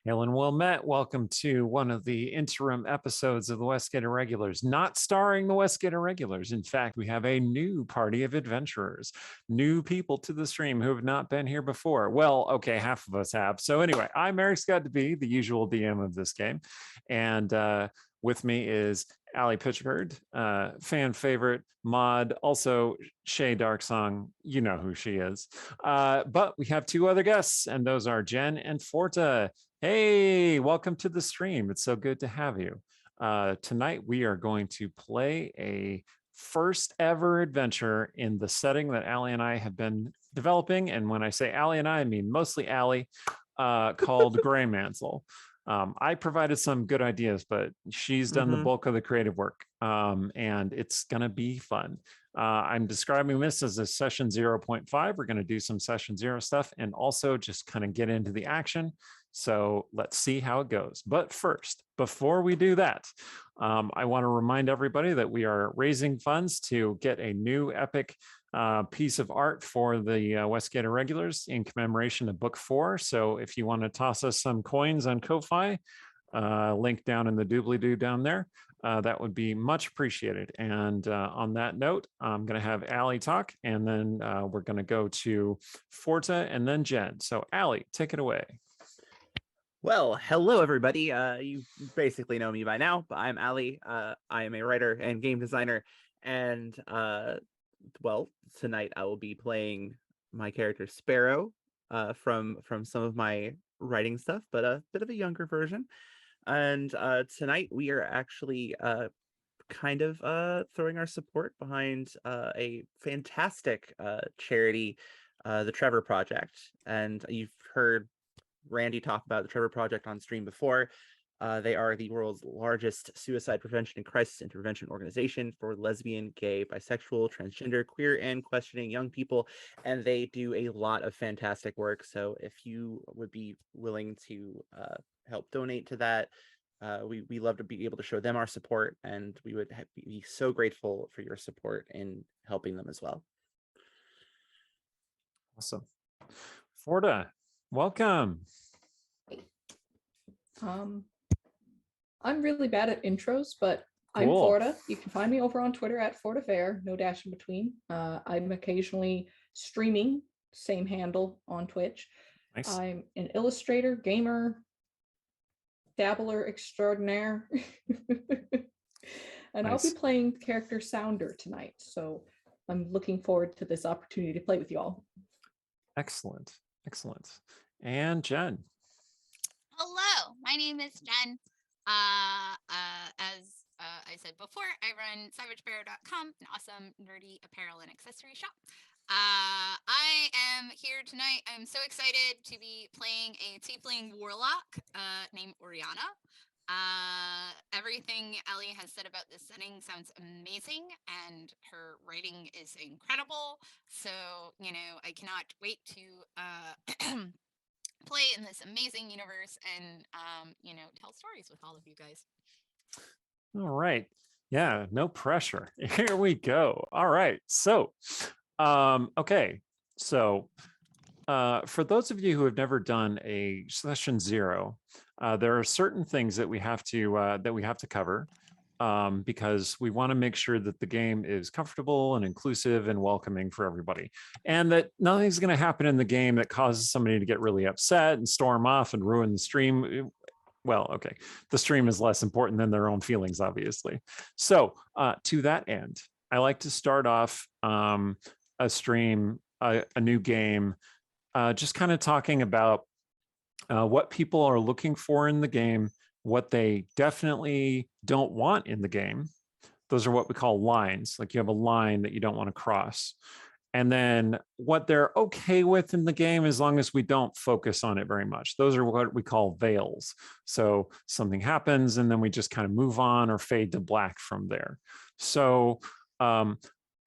Hail and well met. Welcome to one of the interim episodes of the Westgate Irregulars, not starring the Westgate Irregulars. In fact, we have a new party of adventurers, new people to the stream who have not been here before. Well, okay, half of us have. So anyway, I'm Eric Scott to be the usual DM of this game. And with me is Allie Pitchford, fan favorite, mod, also Shay Darksong. You know who she is. But we have two other guests, and those are Jen and Forta. Hey, welcome to the stream. It's so good to have you. Tonight, we are going to play a first ever adventure in the setting that Allie and I have been developing. And when I say Allie and I mean mostly Allie, called Greymantle. I provided some good ideas, but she's done the bulk of the creative work, and it's going to be fun. I'm describing this as a session 0.5. We're going to do some session 0 stuff and also just kind of get into the action. So let's see how it goes. But first, before we do that, I want to remind everybody that we are raising funds to get a new epic piece of art for the Westgate Irregulars in commemoration of book 4. So if you want to toss us some coins on Ko-Fi, link down in the doobly-doo down there, that would be much appreciated. And on that note, I'm going to have Allie talk, and then we're going to go to Forta and then Jen. So Allie, take it away. Well, hello, everybody. You basically know me by now, but I'm Allie. I am a writer and game designer. And, well, tonight I will be playing my character Sparrow from some of my writing stuff, but a bit of a younger version. And tonight we are actually kind of throwing our support behind a fantastic charity, the Trevor Project. And you've heard Randy talk about the Trevor Project on stream before. They are the world's largest suicide prevention and crisis intervention organization for lesbian, gay, bisexual, transgender, queer, and questioning young people, and they do a lot of fantastic work. So if you would be willing to help donate to that, we love to be able to show them our support, and we would be so grateful for your support in helping them as well. Awesome. Forta, welcome. I'm really bad at intros, but Cool. I'm Forta. You can find me over on Twitter at FortaFair, no dash in between. I'm occasionally streaming, same handle on Twitch. Nice. I'm an illustrator, gamer, dabbler extraordinaire. And Nice. I'll be playing character Sounder tonight. So I'm looking forward to this opportunity to play with you all. Excellent. Excellent. And Jen. Hello, my name is Jen. As I said before, I run savagebear.com, an awesome nerdy apparel and accessory shop. I am here tonight. I'm so excited to be playing a tiefling warlock named Oriana. Everything Allie has said about this setting sounds amazing, and her writing is incredible. So, you know, I cannot wait to play in this amazing universe and, you know, tell stories with all of you guys. All right. Yeah, no pressure. Here we go. All right. So, okay. So, for those of you who have never done a session 0, there are certain things that we have to cover, because we want to make sure that the game is comfortable and inclusive and welcoming for everybody, and that nothing's going to happen in the game that causes somebody to get really upset and storm off and ruin the stream. Well, okay, the stream is less important than their own feelings, obviously. So to that end, I like to start off a stream, a new game, just kind of talking about what people are looking for in the game, what they definitely don't want in the game. Those are what we call lines. Like you have a line that you don't want to cross. And then what they're okay with in the game, as long as we don't focus on it very much. Those are what we call veils. So something happens and then we just kind of move on or fade to black from there. So I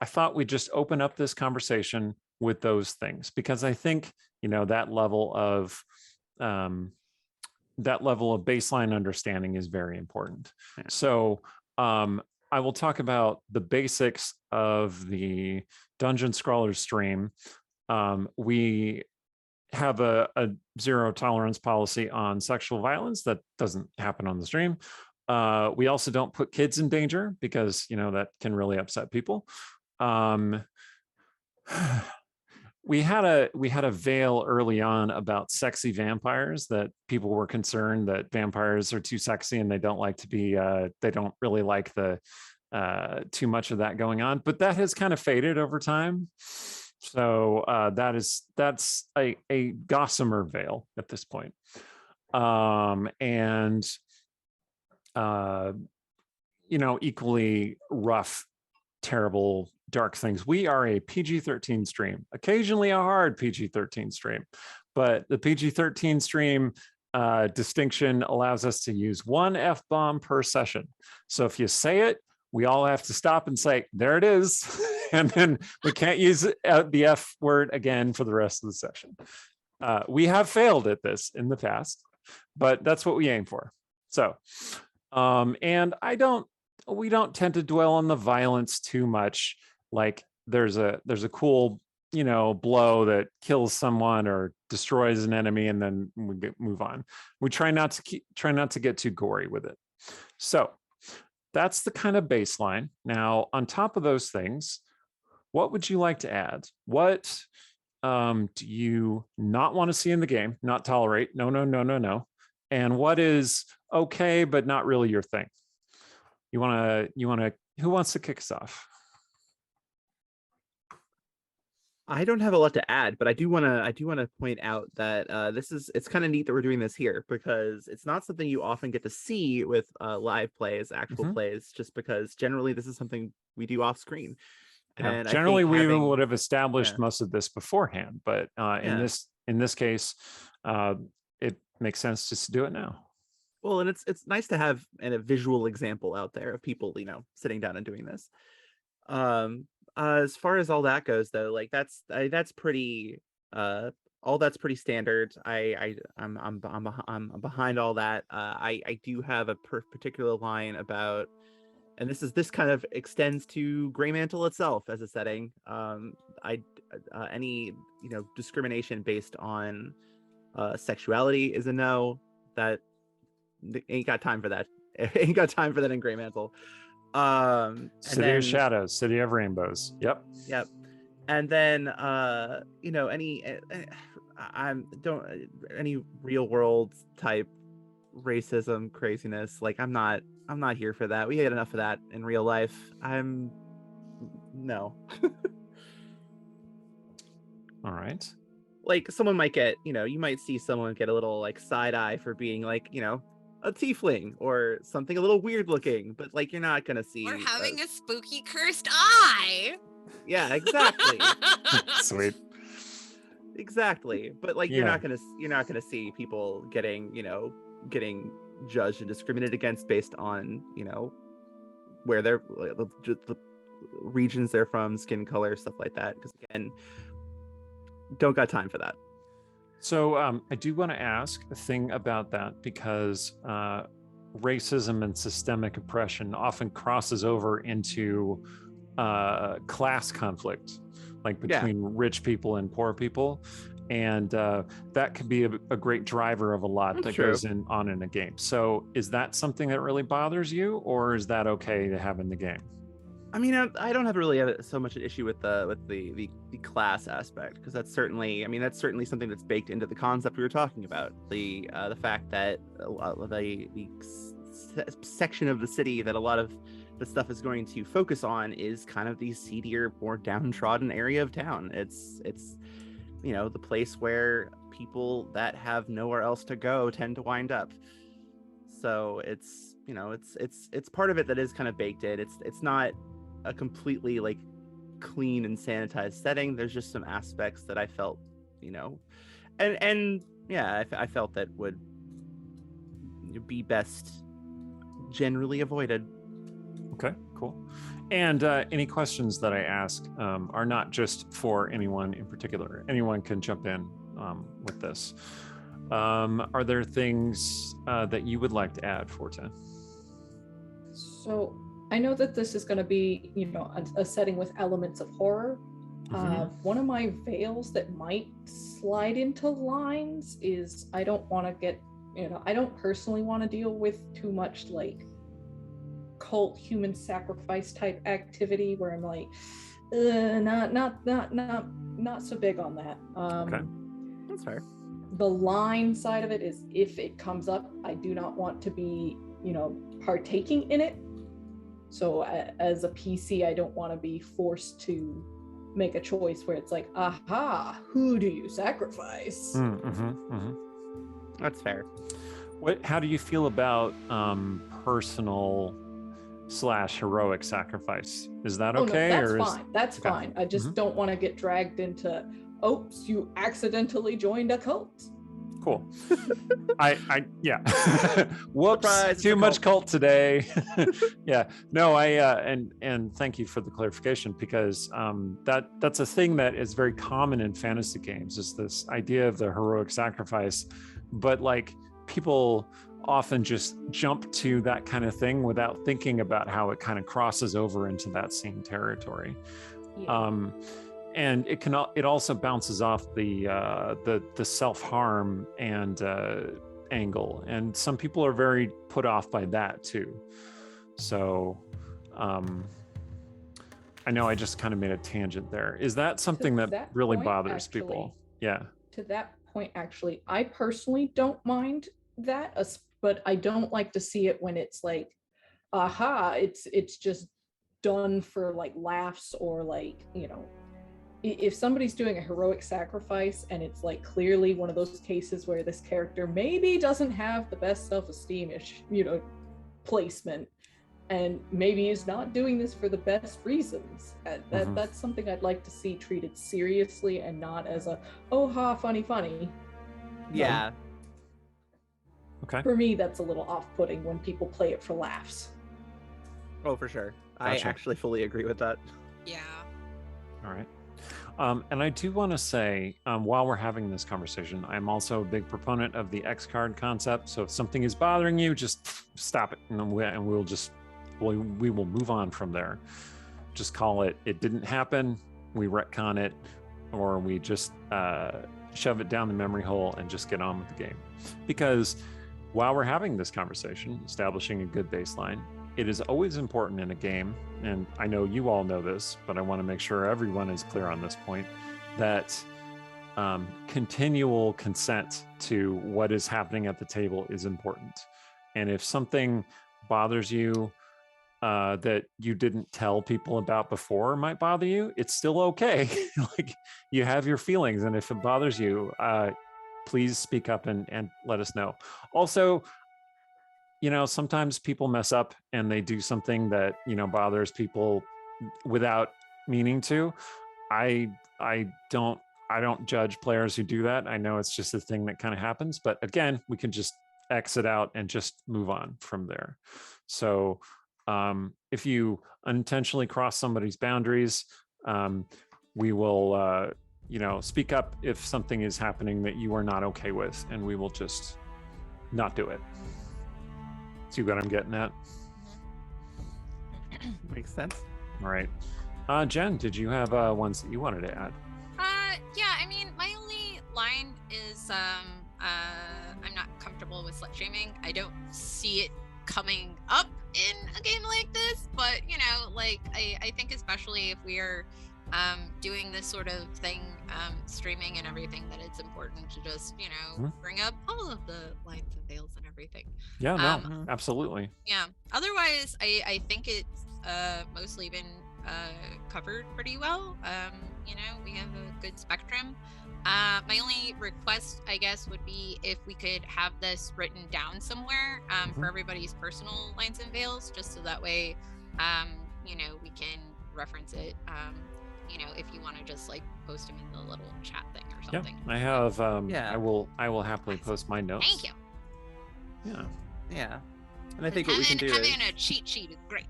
thought we'd just open up this conversation with those things, because I think, you know, that level of baseline understanding is very important. Yeah. So I will talk about the basics of the Dungeon Scrawlers stream. We have a zero tolerance policy on sexual violence. That doesn't happen on the stream. We also don't put kids in danger because, that can really upset people. We had a veil early on about sexy vampires, that people were concerned that vampires are too sexy and they don't like to be, they don't really like the too much of that going on, but that has kind of faded over time. So that's a gossamer veil at this point. And equally rough, terrible, dark things. We are a PG-13 stream, occasionally a hard PG-13 stream, but the PG-13 stream distinction allows us to use one F-bomb per session. So if you say it, we all have to stop and say, there it is. And then we can't use the F word again for the rest of the session. We have failed at this in the past, but that's what we aim for. So, and we don't tend to dwell on the violence too much. Like there's a cool, blow that kills someone or destroys an enemy, and then we move on. We try not to get too gory with it. So that's the kind of baseline. Now, on top of those things, what would you like to add? What do you not want to see in the game? Not tolerate? No. And what is okay, but not really your thing? You want to, who wants to kick us off? I don't have a lot to add, but I do want to point out that it's kind of neat that we're doing this here, because it's not something you often get to see with live plays, actual plays, just because generally this is something we do off screen. And generally we would have established most of this beforehand, but in this case, it makes sense just to do it now. Well, and it's nice to have a visual example out there of people, sitting down and doing this. As far as all that goes, though, like that's pretty all that's pretty standard. I'm behind all that. I do have a particular line about, and this kind of extends to Greymantle itself as a setting. Any discrimination based on sexuality is a no. That ain't got time for that. Ain't got time for that in Greymantle. City of Shadows, City of Rainbows. Yep. And then any real world type racism craziness, like I'm not here for that. We had enough of that in real life. No. All right. Like someone might get, you might see someone get a little like side eye for being like, a tiefling or something a little weird looking, but like you're not gonna see. Or having a spooky cursed eye. Yeah, exactly. Sweet. Exactly, but like you're not gonna see people getting judged and discriminated against based on where they're the regions they're from, skin color, stuff like that. Because again, don't got time for that. So I do want to ask a thing about that, because racism and systemic oppression often crosses over into class conflict, like between rich people and poor people. And that could be a great driver of a lot that goes on in a game. So is that something that really bothers you, or is that okay to have in the game? I mean, I don't have so much an issue with the class aspect, because that's certainly something that's baked into the concept we were talking about. The fact that the section of the city that a lot of the stuff is going to focus on is kind of the seedier, more downtrodden area of town. It's the place where people that have nowhere else to go tend to wind up. So it's part of it that is kind of baked in. It's not a completely like clean and sanitized setting. There's just some aspects that I felt, I felt that would be best generally avoided. Okay, cool. And any questions that I ask are not just for anyone in particular. Anyone can jump in with this. Are there things that you would like to add, Forte? So I know that this is going to be, a setting with elements of horror. One of my veils that might slide into lines is I don't want to get, I don't personally want to deal with too much like cult human sacrifice type activity where I'm like, not so big on that. Okay. That's fair. The line side of it is if it comes up, I do not want to be, partaking in it. So as a PC, I don't want to be forced to make a choice where it's like, aha, who do you sacrifice? That's fair. How do you feel about personal / heroic sacrifice? Is that okay? That's fine. That's okay. fine. I just don't want to get dragged into, oops, you accidentally joined a cult. Cool. Yeah. Whoops. Surprise, too much cult today. Yeah. No, and thank you for the clarification, because that's a thing that is very common in fantasy games, is this idea of the heroic sacrifice, but like people often just jump to that kind of thing without thinking about how it kind of crosses over into that same territory. Yeah. And it also bounces off the self-harm and angle, and some people are very put off by that too. So I know I just kind of made a tangent there. Is that something that really bothers people? Yeah. To that point, actually, I personally don't mind that, but I don't like to see it when it's like, aha, it's just done for like laughs, or like, if somebody's doing a heroic sacrifice and it's like clearly one of those cases where this character maybe doesn't have the best self-esteem, placement, and maybe is not doing this for the best reasons, that's something I'd like to see treated seriously and not as a, oh ha, funny. Yeah. Okay. For me, that's a little off-putting when people play it for laughs. Oh, for sure. Gotcha. I actually fully agree with that. Yeah. All right. And I do want to say, while we're having this conversation, I'm also a big proponent of the X card concept. So if something is bothering you, just stop it, and we will move on from there. Just call it didn't happen, we retcon it, or we just shove it down the memory hole and just get on with the game. Because while we're having this conversation, establishing a good baseline, it is always important in a game, and I know you all know this, but I want to make sure everyone is clear on this point, that continual consent to what is happening at the table is important. And if something bothers you that you didn't tell people about before might bother you, it's still okay. Like, you have your feelings, and if it bothers you, please speak up and let us know. Also, sometimes people mess up and they do something that, bothers people without meaning to. I don't judge players who do that. I know it's just a thing that kind of happens, but again, we can just exit out and just move on from there. So if you unintentionally cross somebody's boundaries, we will, speak up if something is happening that you are not okay with, and we will just not do it. See what I'm getting at? Makes sense. All right. Jen, did you have ones that you wanted to add? Yeah, I mean, my only line is I'm not comfortable with slut shaming. I don't see it coming up in a game like this, but I think especially if we are doing this sort of thing, streaming and everything, that it's important to just bring up all of the lines and veils and everything. Yeah, no, absolutely. Yeah, otherwise I think it's mostly been covered pretty well. We have a good spectrum. My only request, I guess, would be if we could have this written down somewhere for everybody's personal lines and veils, just so that way we can reference it. If you want to just like post them in the little chat thing or something. Yeah, I have. I will happily post my notes. Thank you. Yeah. And I think what we can do is having a cheat sheet is great.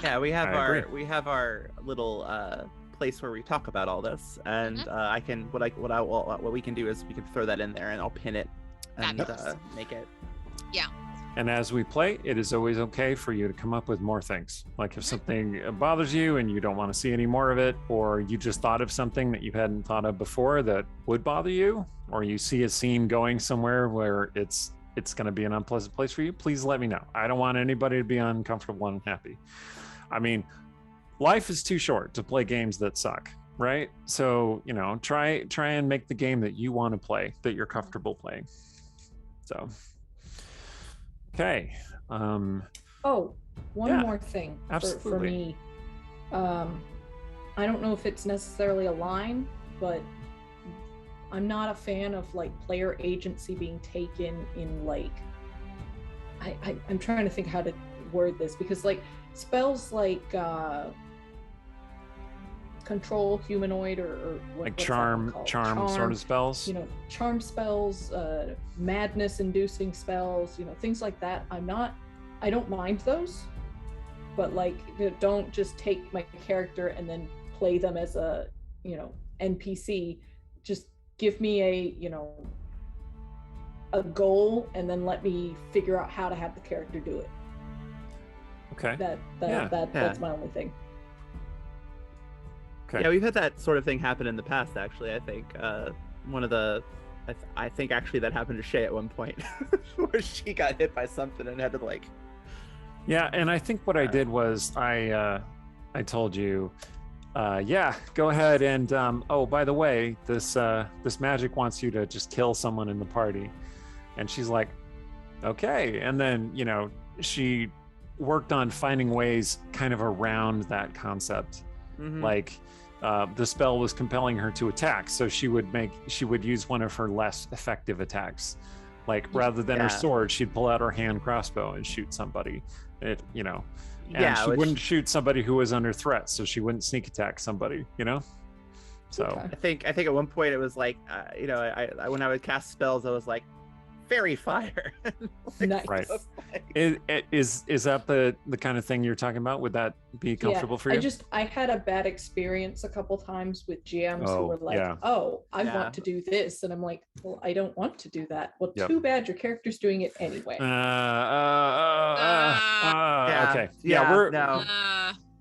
yeah, we have agree. our little place where we talk about all this, and what we can do is we can throw that in there, and I'll pin it and Fabulous. make it. Yeah. And as we play, it is always okay for you to come up with more things. Like if something bothers you and you don't want to see any more of it, or you just thought of something that you hadn't thought of before that would bother you, or you see a scene going somewhere where it's going to be an unpleasant place for you, please let me know. I don't want anybody to be uncomfortable and unhappy. I mean, life is too short to play games that suck, right? So, you know, try and make the game that you want to play, that you're comfortable playing. So, okay. Oh, one more thing for me. I don't know if it's necessarily a line, but I'm not a fan of like player agency being taken in like, I'm trying to think how to word this, because like spells like control humanoid or like charm sort of spells, you know, charm spells, madness inducing spells, you know, things like that. I don't mind those, but like don't just take my character and then play them as a, you know, NPC. Just give me a goal and then let me figure out how to have the character do it. Okay. That's my only thing. Okay. Yeah, we've had that sort of thing happen in the past, actually. I think I think actually that happened to Shay at one point, where she got hit by something and had to like. Yeah, and I think what I did was I told you, go ahead and oh, by the way, this magic wants you to just kill someone in the party, and she's like, okay, and then you know she worked on finding ways kind of around that concept, like. The spell was compelling her to attack, so she would use one of her less effective attacks. Like rather than her sword, she'd pull out her hand crossbow and shoot somebody. And she wouldn't shoot somebody who was under threat, so she wouldn't sneak attack somebody. You know. So I think at one point it was like, I when I would cast spells, I was like, fairy fire. Like, nice. Right. Is that the kind of thing you're talking about? Would that be comfortable for you? I had a bad experience a couple times with GMs who were like, I want to do this, and I'm like, well, I don't want to do that. Well, too bad, your character's doing it anyway. Okay.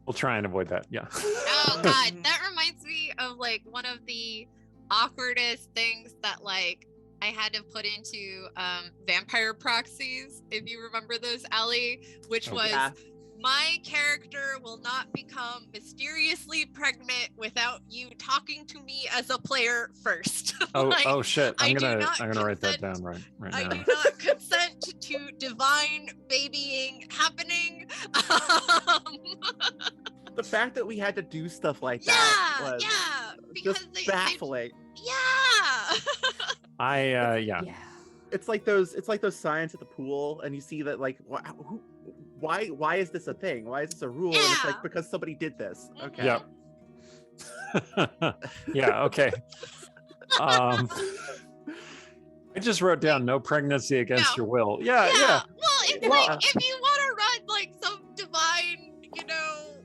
We'll try and avoid that. Yeah. Oh God, that reminds me of like one of the awkwardest things that like I had to put into vampire proxies, if you remember those, Allie, which was my character will not become mysteriously pregnant without you talking to me as a player first. Oh shit! I'm gonna write that down right now. I do not consent to divine babying happening. The fact that we had to do stuff like that was just baffling. It's like those signs at the pool, and you see that like, why is this a thing? Why is this a rule? And it's like because somebody did this. Okay. Yeah. Okay. I just wrote down no pregnancy against your will. Yeah. Well, if you want to run like some divine,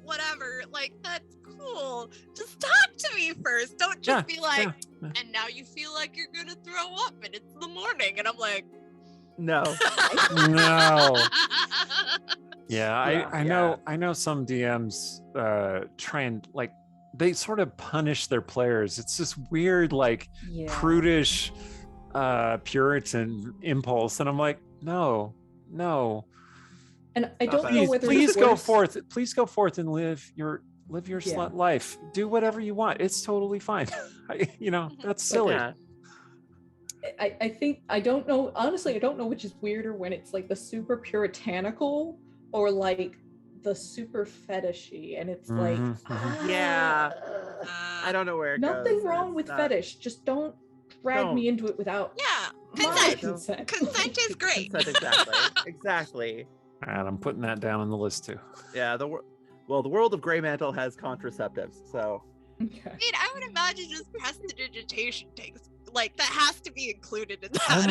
whatever, like that's cool. Just talk to me first. Don't just be like, and now you feel like you're gonna throw up and it's the morning, and I'm like, no. I know some DMs try and like they sort of punish their players. It's this weird like prudish Puritan impulse, and I'm like, no. And I don't know whether please go forth and live your slut life. Do whatever you want. It's totally fine. That's silly. I think I don't know. Honestly, I don't know which is weirder, when it's like the super puritanical or like the super fetishy, and it's like I don't know where it goes. Nothing wrong with fetish. Just don't drag me into it without consent. Consent is great. Consent, exactly. And I'm putting that down on the list too. Yeah, the world of Greymantle has contraceptives, so. Okay. I mean, I would imagine just prestidigitation takes, like, that has to be included in that. Oh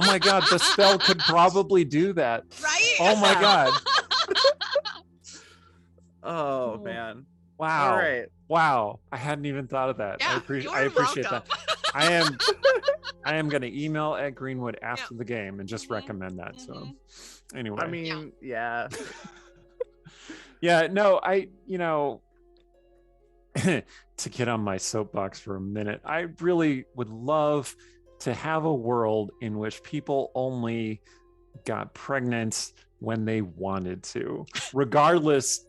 my god, the spell could probably do that. Right? Oh my god. Oh man. Wow. All right. Wow. I hadn't even thought of that. Yeah, I appreciate that. I am going to email Ed Greenwood after the game and just recommend that. So anyway, I mean, yeah. Yeah, no, to get on my soapbox for a minute, I really would love to have a world in which people only got pregnant when they wanted to, regardless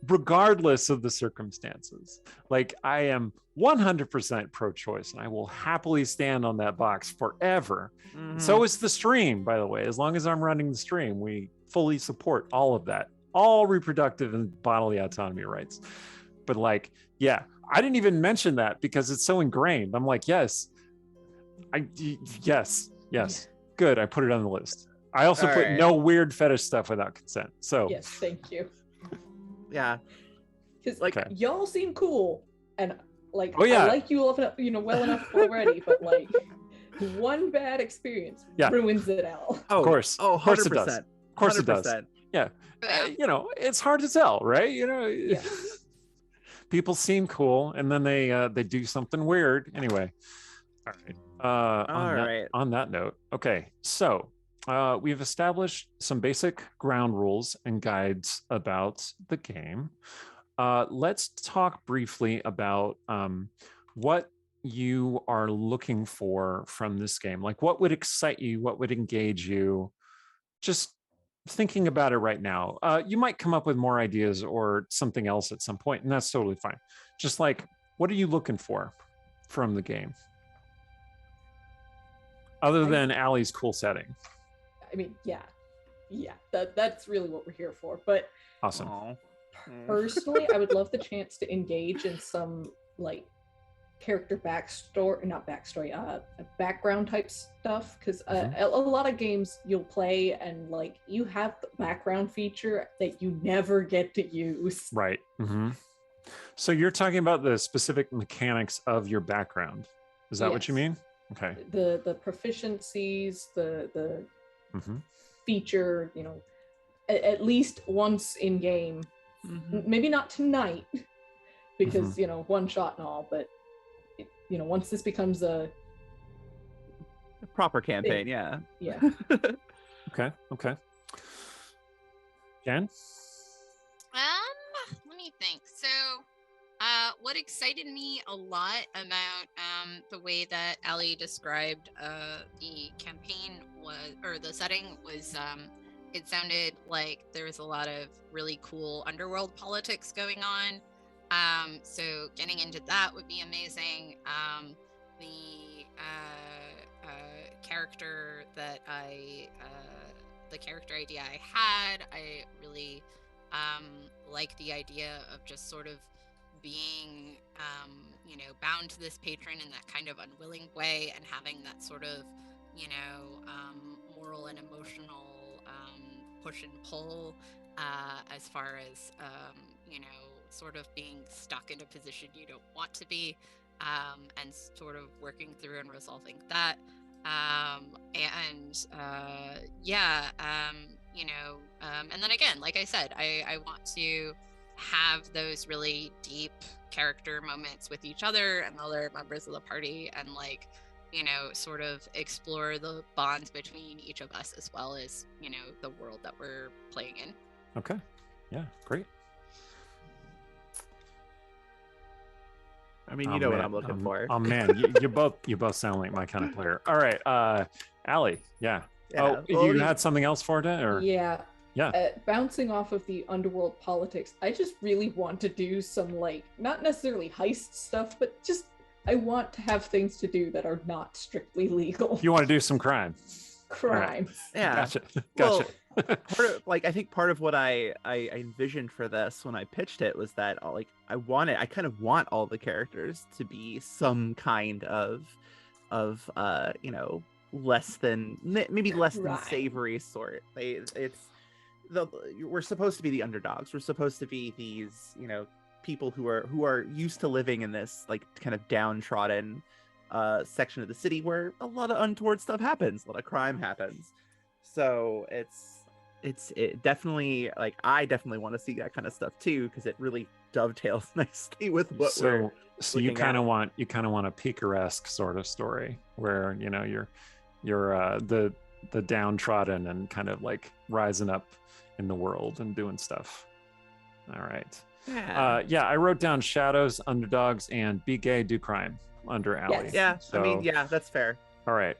of the circumstances. Like, I am 100% pro-choice, and I will happily stand on that box forever. So is the stream, by the way. As long as I'm running the stream, we fully support all of that, all reproductive and bodily autonomy rights. But like, yeah, I didn't even mention that because it's so ingrained. I'm like, yes, good. I put it on the list. I also put no weird fetish stuff without consent. So yes, thank you. Yeah, because like y'all seem cool, and like I like you well enough already, but like one bad experience ruins it all. Oh, of course, 100%. Of course it does. Of course 100%. It does. Yeah, it's hard to tell, right? Yeah. People seem cool, and then they do something weird. Anyway, all right. On that note, okay, so we've established some basic ground rules and guides about the game. Let's talk briefly about what you are looking for from this game. Like, what would excite you? What would engage you? Just thinking about it right now. You might come up with more ideas or something else at some point, and that's totally fine. Just like, what are you looking for from the game? Other than Allie's cool setting. I mean, yeah, that's really what we're here for. But awesome. Personally, I would love the chance to engage in some like character background type stuff, because a lot of games you'll play and like you have the background feature that you never get to use. Right. So you're talking about the specific mechanics of your background. Is that what you mean? Okay. The proficiencies, the feature, at least once in game. Maybe not tonight, because one shot and all, but once this becomes a proper campaign, yeah. Okay. Jen? Let me think. So what excited me a lot about the way that Allie described the campaign or the setting was it sounded like there was a lot of really cool underworld politics going on. So getting into that would be amazing. The character that the character idea I had, I really like the idea of just sort of being, bound to this patron in that kind of unwilling way, and having that sort of, moral and emotional push and pull as far as, sort of being stuck in a position you don't want to be, and sort of working through and resolving that. And then again, like I said, I want to have those really deep character moments with each other and other members of the party, and sort of explore the bonds between each of us, as well as, the world that we're playing in. Okay. Yeah, great. I mean, what I'm looking for. Oh man, you both sound like my kind of player. All right, Allie, yeah. You had something else for it, or? Yeah. Bouncing off of the underworld politics, I just really want to do some not necessarily heist stuff, but just I want to have things to do that are not strictly legal. You want to do some crime? Crime. Right. Yeah. Gotcha. Well, I think part of what I envisioned for this when I pitched it was that I kind of want all the characters to be some kind of less than savory sort. We're supposed to be the underdogs. We're supposed to be these people who are used to living in this kind of downtrodden section of the city where a lot of untoward stuff happens, a lot of crime happens. So it's it definitely, like, I definitely want to see that kind of stuff too, because it really dowtails nicely with what we're So you looking kind at. of want a picaresque sort of story where you're the downtrodden and kind of like rising up in the world and doing stuff. All right. Yeah. I wrote down shadows, underdogs, and be gay, do crime under Alley. Yes. Yeah, So, I mean, yeah, that's fair. all right.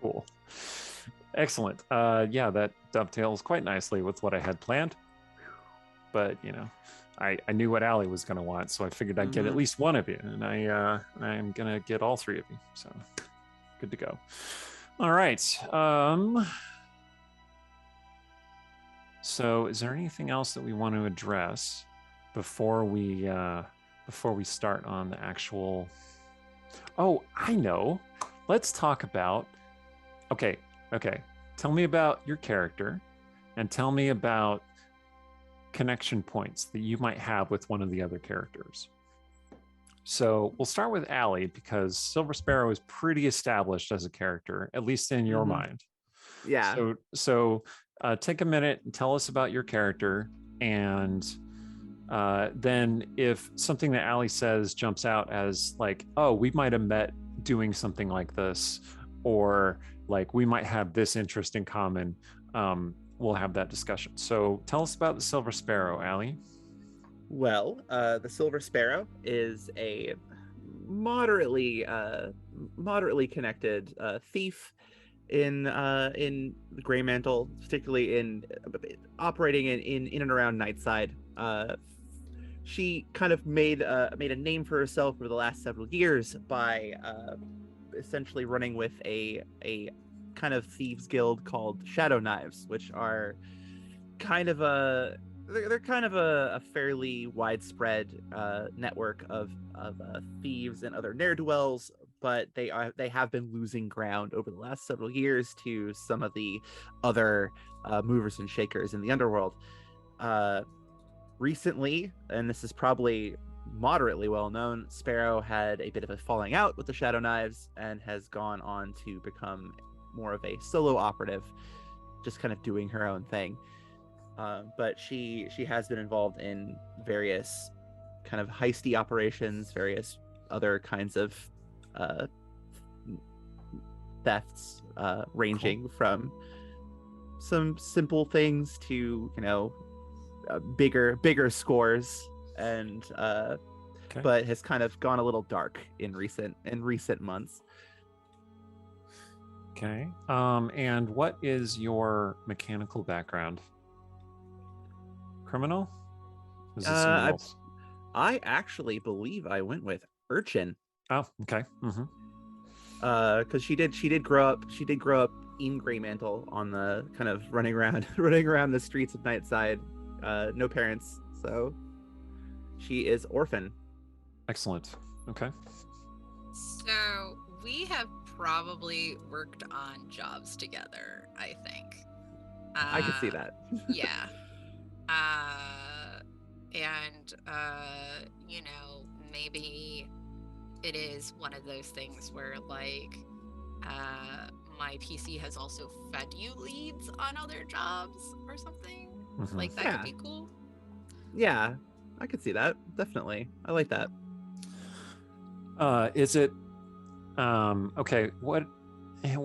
Cool. Excellent. That dovetails quite nicely with what I had planned. But I knew what Allie was going to want, so I figured I'd get at least one of you, and I'm going to get all three of you. So good to go. All right. So is there anything else that we want to address before we start on the actual? Oh, I know. Let's talk about. Okay. Tell me about your character, and tell me about connection points that you might have with one of the other characters. So we'll start with Allie, because Silver Sparrow is pretty established as a character, at least in your mind. Yeah. So take a minute and tell us about your character, and then if something that Allie says jumps out as like, oh, we might have met doing something like this, or like we might have this interest in common, we'll have that discussion. So tell us about the Silver Sparrow, Allie. Well, the Silver Sparrow is a moderately connected thief in Greymantle, particularly in operating in and around Nightside. She kind of made a name for herself over the last several years by essentially running with a kind of thieves guild called Shadow Knives, which are kind of a fairly widespread network of thieves and other ne'er-do-wells, but they have been losing ground over the last several years to some of the other movers and shakers in the underworld. Recently, and this is probably moderately well known, Sparrow had a bit of a falling out with the Shadow Knives and has gone on to become more of a solo operative, just kind of doing her own thing. But she has been involved in various kind of heisty operations, various other kinds of thefts, ranging from some simple things to bigger scores, and but has kind of gone a little dark in recent months. Okay. And what is your mechanical background? Criminal? Is this something else? I actually believe I went with urchin. Oh, okay. Because she did grow up in Greymantle, on the kind of running around the streets of Nightside. No parents, so she is orphan. Excellent. Okay. So we have probably worked on jobs together, I think. I could see that. Yeah. And maybe it is one of those things where like my PC has also fed you leads on other jobs or something. Like that could be cool. Yeah, I could see that. Definitely. I like that. Is it okay, what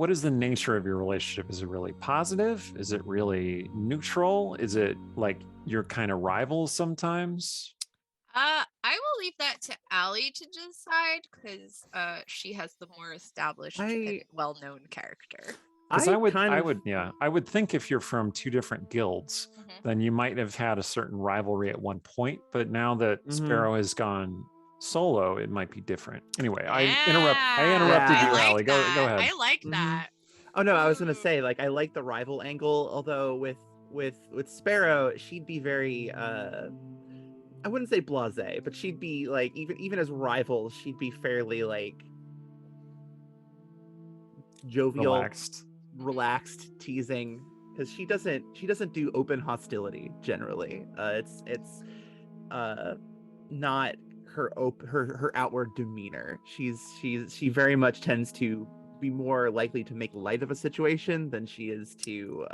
is the nature of your relationship? Is it really positive? Is it really neutral? Is it like you're kind of rivals sometimes? I will leave that to Allie to decide, because she has the more established and well-known character. Because I would think if you're from two different guilds, then you might have had a certain rivalry at one point, but now that Sparrow has gone solo, it might be different. Anyway, I interrupted you, Allie. Go ahead. I like that. Oh no, I was gonna say, like, I like the rival angle, although with Sparrow, she'd be very I wouldn't say blasé, but she'd be like, even as rivals, she'd be fairly like jovial, relaxed, teasing, because she doesn't do open hostility generally. It's not her outward demeanor. She very much tends to be more likely to make light of a situation than she is to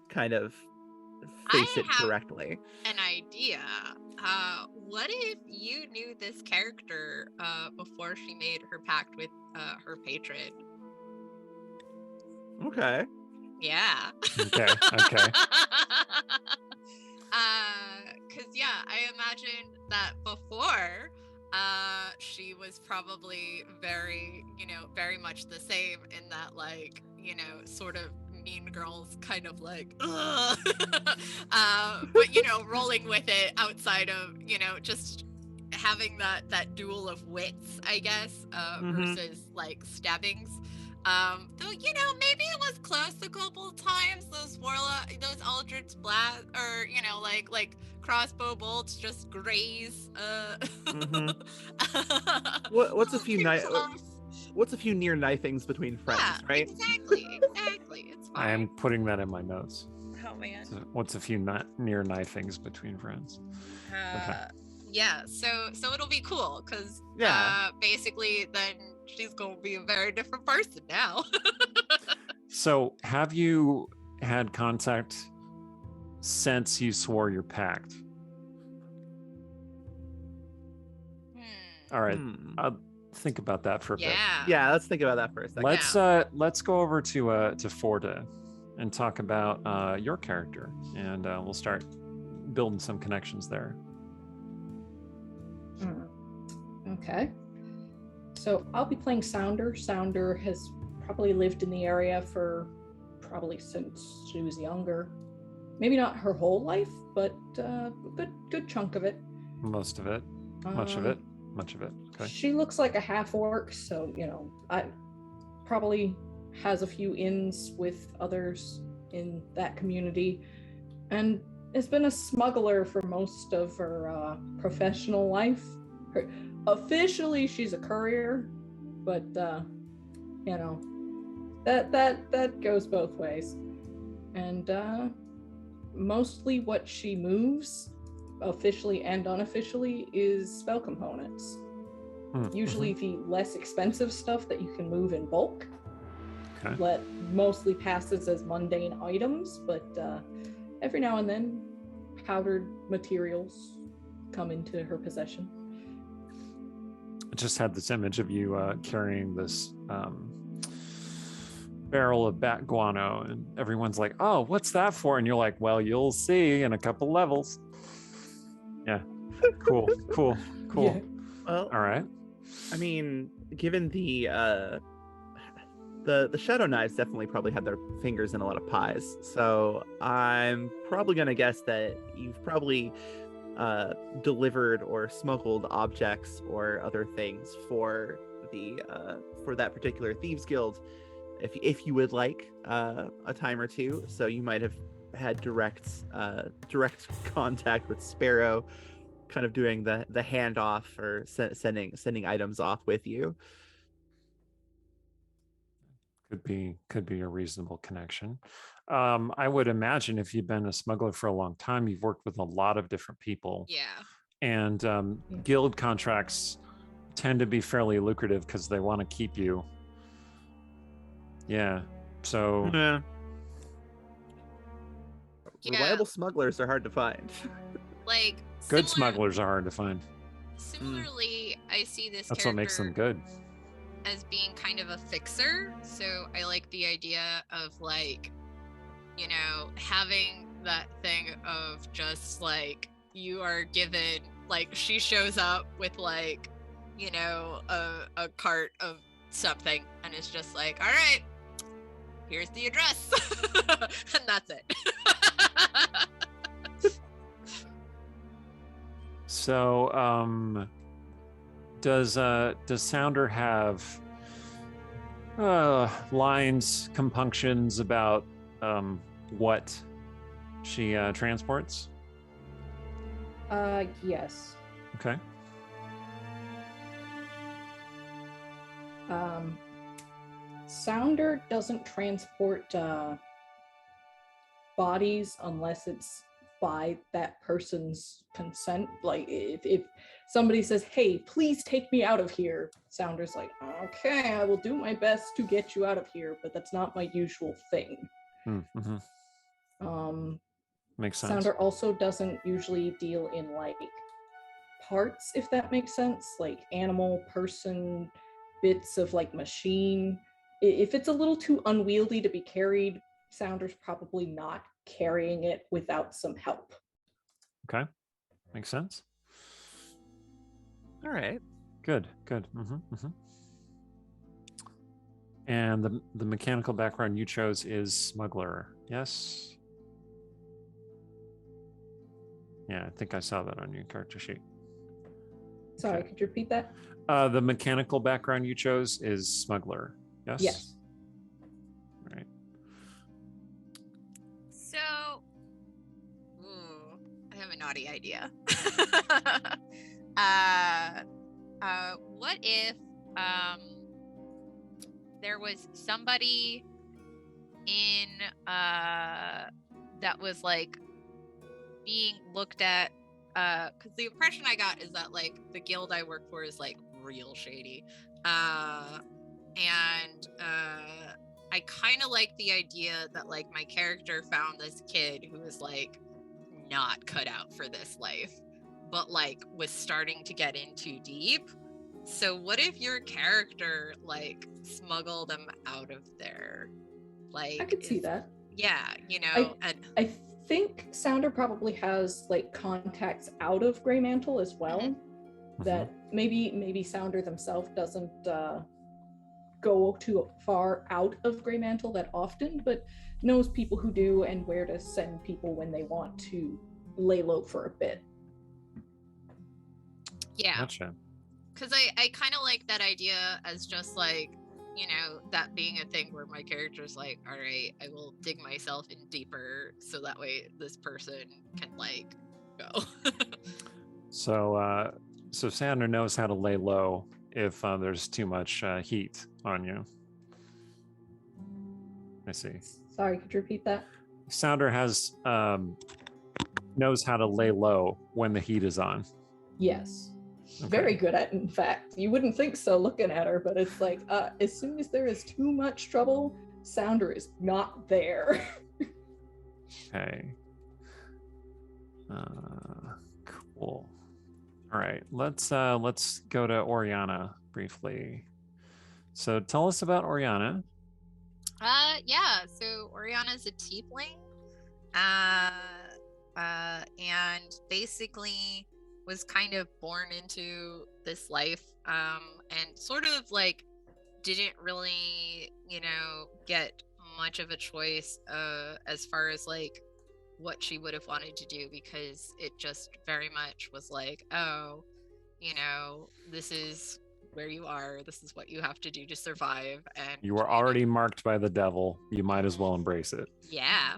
kind of face it have correctly. an idea. What if you knew this character before she made her pact with her patron? Okay. Yeah. Okay. Because I imagine that before she was probably very much the same in that, like, sort of Mean Girls kind of like ugh. But rolling with it outside of just having that duel of wits, I guess, versus like stabbings. Though maybe it was close a couple times. Those Eldritch blast, or like crossbow bolts just graze. What's a few Too close. What's a few near knifings between friends, right? Exactly. It's fine. I am putting that in my notes. Oh man. So what's a few near knifings between friends? Okay. Yeah. So it'll be cool because basically then she's gonna be a very different person now. So have you had contact since you swore your pact? All right. Think about that for a bit. Yeah, let's think about that for a second. Let's go over to Forda and talk about your character, and we'll start building some connections there. Okay. So I'll be playing Sounder. Sounder has probably lived in the area for probably since she was younger. Maybe not her whole life, but a good chunk of it. Most of it. Much of it. Okay. She looks like a half-orc, so I probably has a few ins with others in that community, and has been a smuggler for most of her professional life. Officially, she's a courier, but that goes both ways. And mostly what she moves, officially and unofficially, is spell components. Usually the less expensive stuff that you can move in bulk. Okay. Mostly passes as mundane items, but every now and then powdered materials come into her possession. I just had this image of you carrying this barrel of bat guano, and everyone's like, "Oh, what's that for?" And you're like, "Well, you'll see in a couple levels." Yeah. Cool. Yeah. Well, all right. I mean, given the shadow knives definitely probably had their fingers in a lot of pies, so I'm probably gonna guess that you've probably delivered or smuggled objects or other things for that particular thieves guild, if you would like a time or two. So you might have had direct contact with Sparrow, kind of doing the handoff or sending items off with you. Could be a reasonable connection. I would imagine if you've been a smuggler for a long time, you've worked with a lot of different people. Yeah. And guild contracts tend to be fairly lucrative because they want to keep you. Yeah. So. Yeah. Reliable smugglers are hard to find. Like good smugglers are hard to find. Similarly, I see this. That's what makes them good. As being kind of a fixer, so I like the idea of, like, having that thing of just like you are given, like, she shows up with like a cart of something and it's just like, all right, here's the address. And that's it. So does Sounder have lines, compunctions about what she transports? Yes. Okay. Sounder doesn't transport bodies unless it's by that person's consent. Like if somebody says, "Hey, please take me out of here," Sounder's like, "Okay, I will do my best to get you out of here, but that's not my usual thing." Mm-hmm. Makes sense. Sounder also doesn't usually deal in like parts, if that makes sense, like animal, person, bits of like machine. If it's a little too unwieldy to be carried, Sounder's probably not carrying it without some help. Okay. Makes sense. All right. Good. And the mechanical background you chose is smuggler. Yes. Yeah, I think I saw that on your character sheet. Sorry, Okay. could you repeat that? The mechanical background you chose is smuggler. Yes. Yes. Right. So, I have a naughty idea. What if there was somebody in that was like being looked at, because the impression I got is that like the guild I work for is like real shady, and I kind of like the idea that like my character found this kid who was like not cut out for this life, but like was starting to get in too deep. So what if your character like smuggled them out of there? Like, I could see that. Yeah, you know. I think Sounder probably has like contacts out of Greymantle as well. That maybe Sounder themselves doesn't go too far out of Greymantle that often, but knows people who do and where to send people when they want to lay low for a bit. Yeah. Gotcha. Because I kind of like that idea as just like, you know, that being a thing where my character's like, all right, I will dig myself in deeper so that way this person can like go. So Sounder knows how to lay low if there's too much heat on you. I see. Sorry, could you repeat that? Sounder has knows how to lay low when the heat is on. Yes. Okay. Very good at, in fact. You wouldn't think so looking at her, but it's like, as soon as there is too much trouble, Sounder is not there. Okay. Cool. All right, let's go to Oriana briefly. So tell us about Oriana. Yeah, so Oriana's a tiefling, and basically was kind of born into this life, and sort of like didn't really, you know, get much of a choice as far as like what she would have wanted to do, because it just very much was like, oh, you know, this is where you are, this is what you have to do to survive, and You were already marked by the devil. You might as well embrace it. yeah.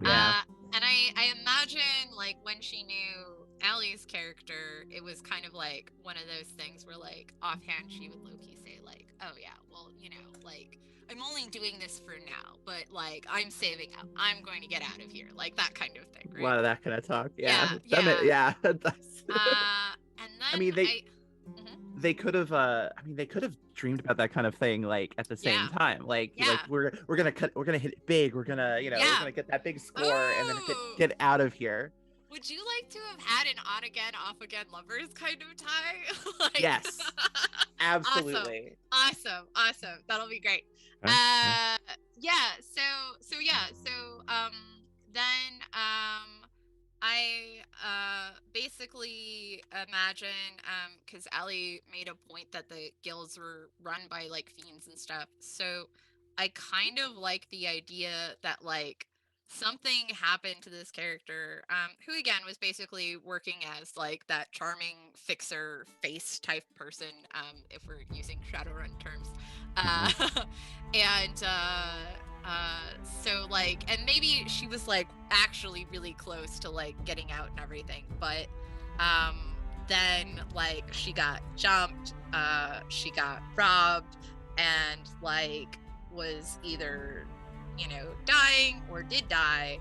And I imagine like when she knew Allie's character, it was kind of like one of those things where like offhand she would low-key say like, oh yeah, well, you know, like I'm only doing this for now, but like I'm saving up, I'm going to get out of here, like that kind of thing, right? A lot of that kind of talk. Yeah. And then I mean, they could have dreamed about that kind of thing like at the same time, like we're gonna hit it big, we're gonna, you know, we're gonna get that big score and then get out of here. Would you like to have had an on again off again lovers kind of tie? Like... Yes, absolutely. Awesome that'll be great. Okay. Then I basically imagine, because Allie made a point that the guilds were run by like fiends and stuff, so I kind of like the idea that like something happened to this character, who again was basically working as like that charming fixer face type person, if we're using Shadowrun terms, so like, and maybe she was like actually really close to like getting out and everything, but then like she got jumped, she got robbed, and like was either, you know, dying or did die,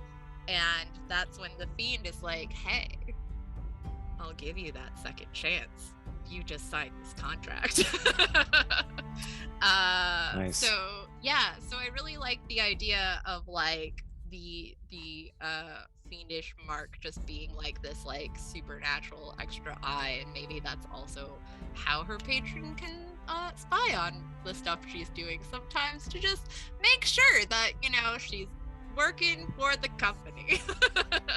and that's when the fiend is like, hey, I'll give you that second chance, you just signed this contract. Nice. So I really like the idea of like the fiendish mark just being like this like supernatural extra eye, and maybe that's also how her patron can spy on the stuff she's doing sometimes to just make sure that she's working for the company.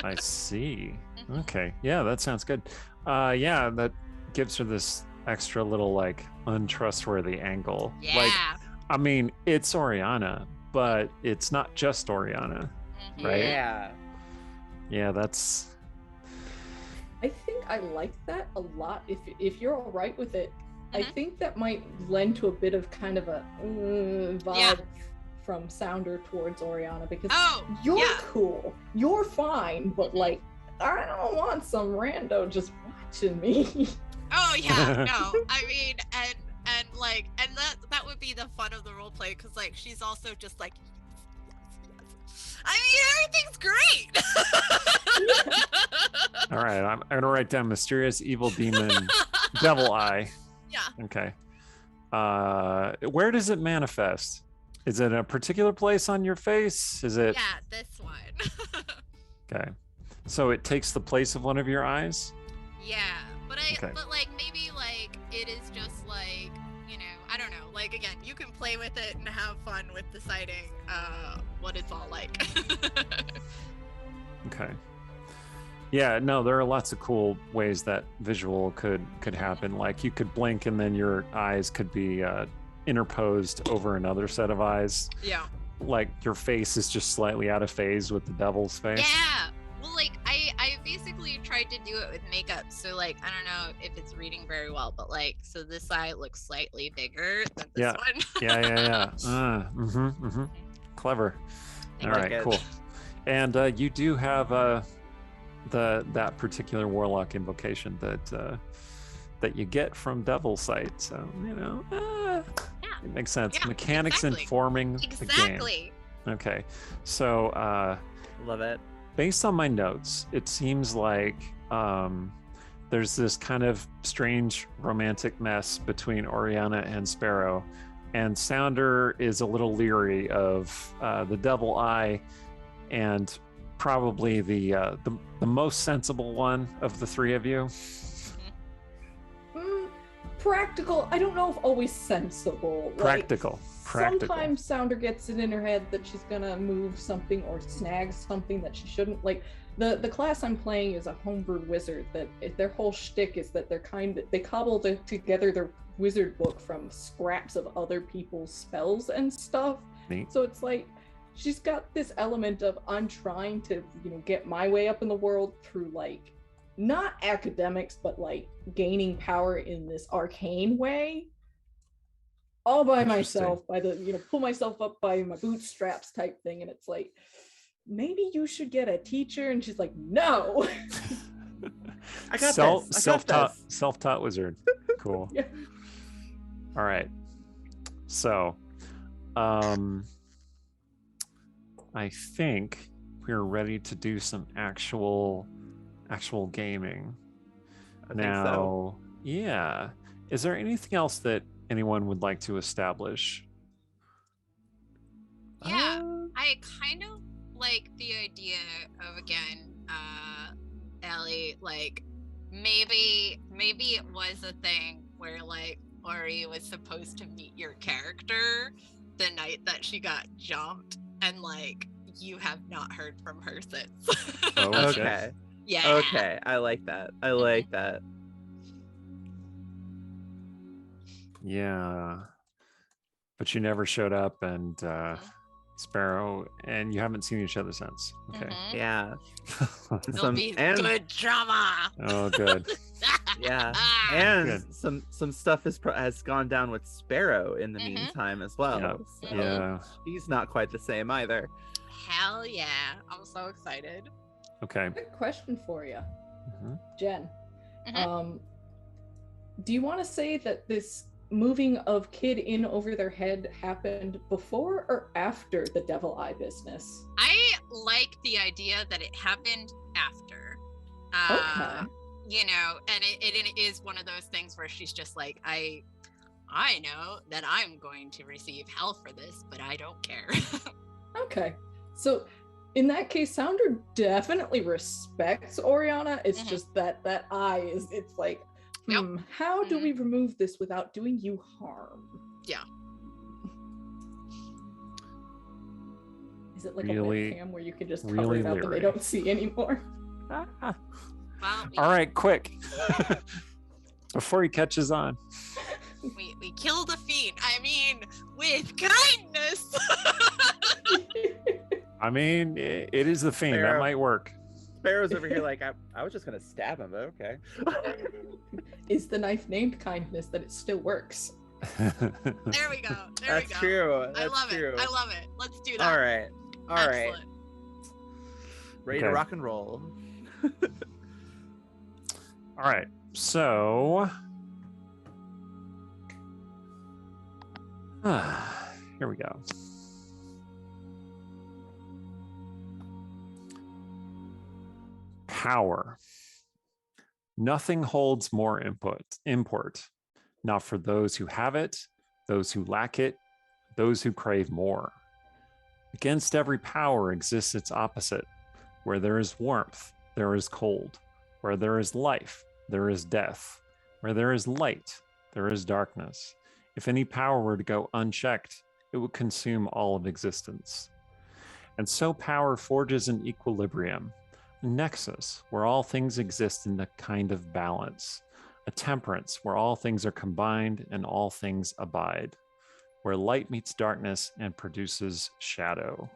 I see. Okay. Yeah, that sounds good. Yeah, that gives her this extra little like untrustworthy angle. Yeah. Like, I mean, it's Oriana, but it's not just Oriana, right? Yeah. Yeah, that's. I think I like that a lot. If you're all right with it, I think that might lend to a bit of kind of a vibe from Sounder towards Oriana, because you're cool, you're fine, but like I don't want some rando just watching me. Oh yeah, no. I mean, and like, and that would be the fun of the role play, because like she's also just like, yes. I mean, everything's great. All right, I'm gonna write down mysterious evil demon, devil eye. Yeah. Okay. Where does it manifest? Is it a particular place on your face? Is it? Yeah, this one. Okay. So it takes the place of one of your eyes? Yeah, but like maybe like it is just like, I don't know. Like again, you can play with it and have fun with deciding what it's all like. Okay. Yeah, no, there are lots of cool ways that visual could happen. Like you could blink and then your eyes could be interposed over another set of eyes. Yeah. Like your face is just slightly out of phase with the devil's face. Yeah. Well, like I basically tried to do it with makeup, so like I don't know if it's reading very well, but like so this eye looks slightly bigger than this one. Yeah. Clever. All right, it. cool. And you do have that particular warlock invocation that you get from Devil Sight, so it makes sense. Yeah, Mechanics exactly. informing the game. Okay, so Love it. based on my notes, it seems like there's this kind of strange romantic mess between Oriana and Sparrow, and Sounder is a little leery of the Devil Eye, and probably the most sensible one of the three of you. Practical. I don't know if always sensible. Practical. Sometimes Sounder gets it in her head that she's gonna move something or snag something that she shouldn't. Like the class I'm playing is a homebrew wizard that their whole shtick is that they cobble together their wizard book from scraps of other people's spells and stuff. Neat. So it's like she's got this element of I'm trying to get my way up in the world through like not academics but like gaining power in this arcane way all by myself, by the pull myself up by my bootstraps type thing. And it's like, maybe you should get a teacher. And she's like, no. I got this. Self-taught wizard. Cool. Yeah. All right. So I think we're ready to do some actual gaming. I think so. Yeah. Is there anything else that anyone would like to establish? Yeah, I kind of like the idea of, again, Ellie, like maybe it was a thing where like Ori was supposed to meet your character the night that she got jumped, and like you have not heard from her since. Oh, okay. Yeah. Okay, I like that. I like that. Yeah. But you never showed up, and Sparrow, and you haven't seen each other since. Okay. Yeah. It'll be good drama. Oh, good. Yeah. And some stuff has gone down with Sparrow in the meantime as well. Yep. So Yeah. he's not quite the same either. Hell yeah. I'm so excited. Okay. Good question for you, Mhm. Jen. Do you want to say that this moving of kid in over their head happened before or after the Devil Eye business? I like the idea that it happened after. Okay. And it is one of those things where she's just like, I know that I'm going to receive hell for this, but I don't care. Okay. So In that case, Sounder definitely respects Oriana. It's just that eye is, it's like, how do we remove this without doing you harm? Yeah. Is it like Really, a webcam where you can just cover really it up and they don't see anymore? Well, All right, quick. Before he catches on. We kill the fiend. I mean, with kindness. I mean, it is the fiend. Sparrow. That might work. Sparrow's over here like, I was just going to stab him, but okay. Is the knife named kindness that it still works? There we go. There we go. True. I That's love true. it. I love it. Let's do that. All right. Excellent. Ready to Okay. rock and roll. All right. So here we go. Power. Nothing holds more import, not for those who have it, those who lack it, those who crave more. Against every power exists its opposite. Where there is warmth, there is cold. Where there is life, there is death. Where there is light, there is darkness. If any power were to go unchecked, it would consume all of existence. And so power forges an equilibrium, a nexus where all things exist in a kind of balance, a temperance where all things are combined and all things abide, where light meets darkness and produces shadow.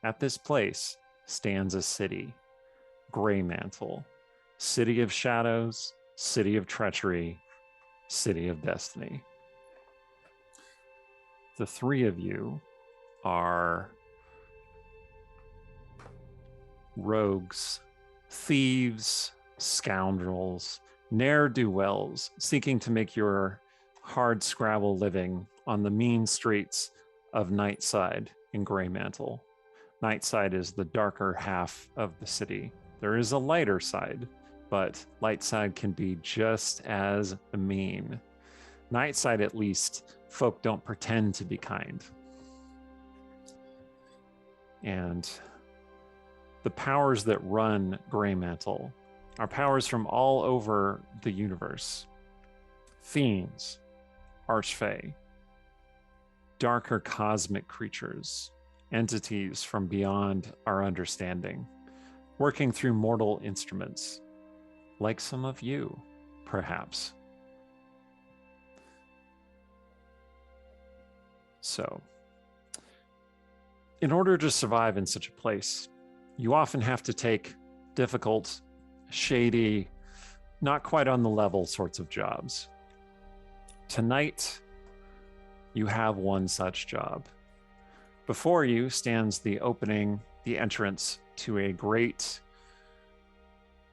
At this place stands a city, Greymantle, city of shadows, city of treachery, city of destiny. The three of you are rogues, thieves, scoundrels, ne'er-do-wells, seeking to make your hard scrabble living on the mean streets of Nightside in Greymantle. Nightside is the darker half of the city. There is a lighter side, but Lightside can be just as mean. Nightside, at least, folk don't pretend to be kind. And the powers that run Greymantle are powers from all over the universe. Fiends, archfey, darker cosmic creatures, entities from beyond our understanding, working through mortal instruments, like some of you, perhaps. So, in order to survive in such a place, you often have to take difficult, shady, not quite on the level sorts of jobs. Tonight, you have one such job. Before you stands the entrance to a great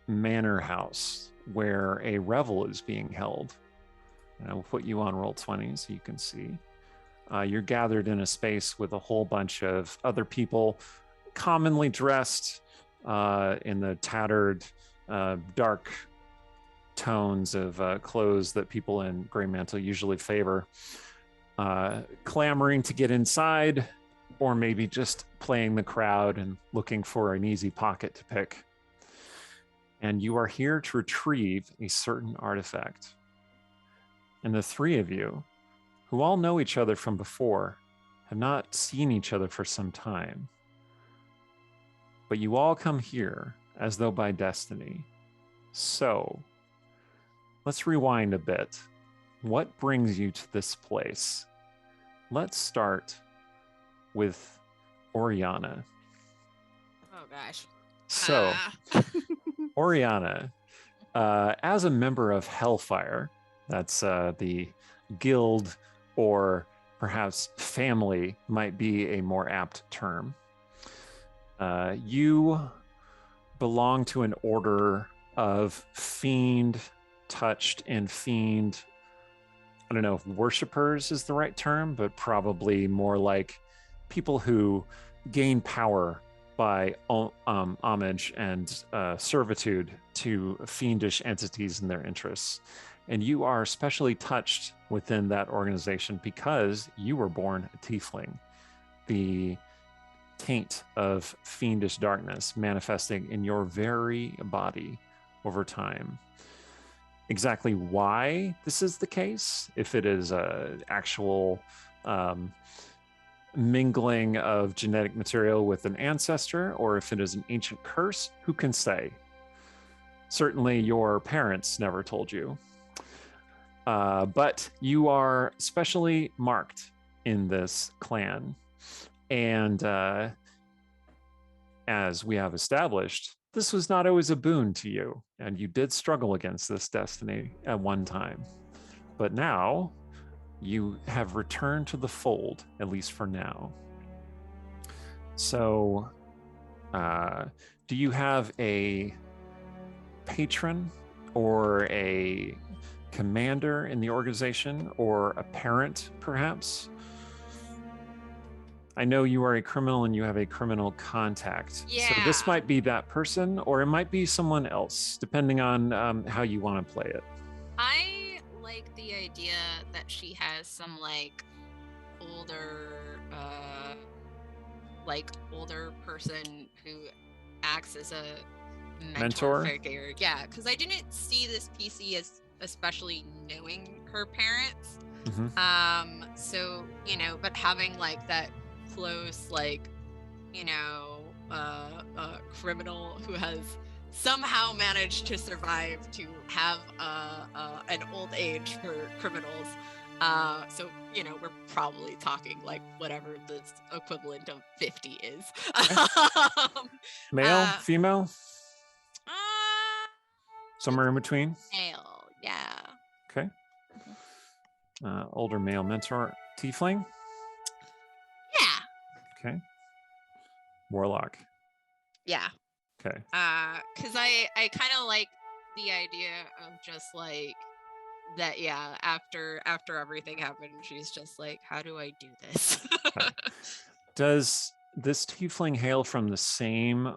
manor house where a revel is being held. And I will put you on roll 20 so you can see. You're gathered in a space with a whole bunch of other people, commonly dressed in the tattered, dark tones of clothes that people in Greymantle usually favor, clamoring to get inside, or maybe just playing the crowd and looking for an easy pocket to pick. And you are here to retrieve a certain artifact. And the three of you, who all know each other from before, have not seen each other for some time. But you all come here as though by destiny. So, let's rewind a bit. What brings you to this place? Let's start with Oriana. Oh gosh. So, Oriana, as a member of Hellfire, that's the guild, or perhaps family might be a more apt term. You belong to an order of fiend touched and fiend, I don't know if worshippers is the right term, but probably more like people who gain power by homage and servitude to fiendish entities and their interests. And you are especially touched within that organization because you were born a tiefling. The taint of fiendish darkness manifesting in your very body over time. Exactly why this is the case, if it is a actual mingling of genetic material with an ancestor, or if it is an ancient curse, who can say? Certainly your parents never told you. But you are specially marked in this clan. And as we have established, this was not always a boon to you, and you did struggle against this destiny at one time. But now, you have returned to the fold, at least for now. So, do you have a patron or a commander in the organization, or a parent, perhaps? I know you are a criminal and you have a criminal contact. Yeah. So this might be that person, or it might be someone else, depending on how you want to play it. I like the idea that she has some like older person who acts as a mentor figure. Yeah, because I didn't see this PC as especially knowing her parents. Mm-hmm. So, but having like that close, like, criminal who has somehow managed to survive to have an old age for criminals. So, we're probably talking like whatever the equivalent of 50 is. Male, female? Somewhere in between? Male, yeah. Okay. Older male mentor. Tiefling? Yeah. Okay. Warlock? Yeah. Okay. Because I kind of like the idea of just like that, yeah, after everything happened, she's just like, how do I do this? Okay. Does this tiefling hail from the same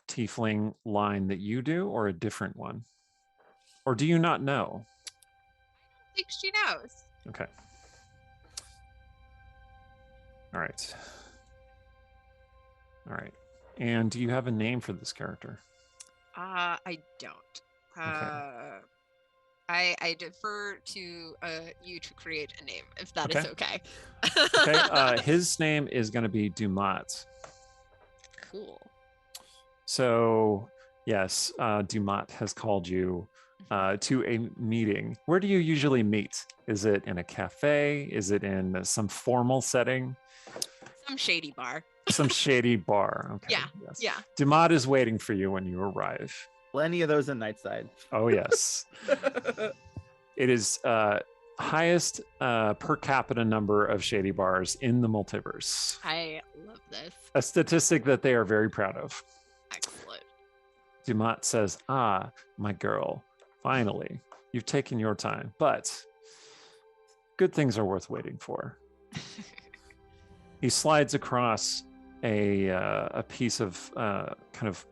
tiefling line that you do, or a different one? Or do you not know? I think she knows. Okay. All right. All right. And do you have a name for this character? I don't. Okay. I defer to you to create a name, if that is okay. Okay. His name is going to be Dumat. Cool. So, yes, Dumat has called you to a meeting. Where do you usually meet? Is it in a cafe? Is it in some formal setting? Some shady bar. Some shady bar. Okay. Yeah. Yes. Yeah. Dumat is waiting for you when you arrive. Plenty of those in Nightside. Oh, yes. It is highest per capita number of shady bars in the multiverse. I love this. A statistic that they are very proud of. Excellent. Dumat says, my girl, finally, you've taken your time, but good things are worth waiting for. He slides across a piece of kind of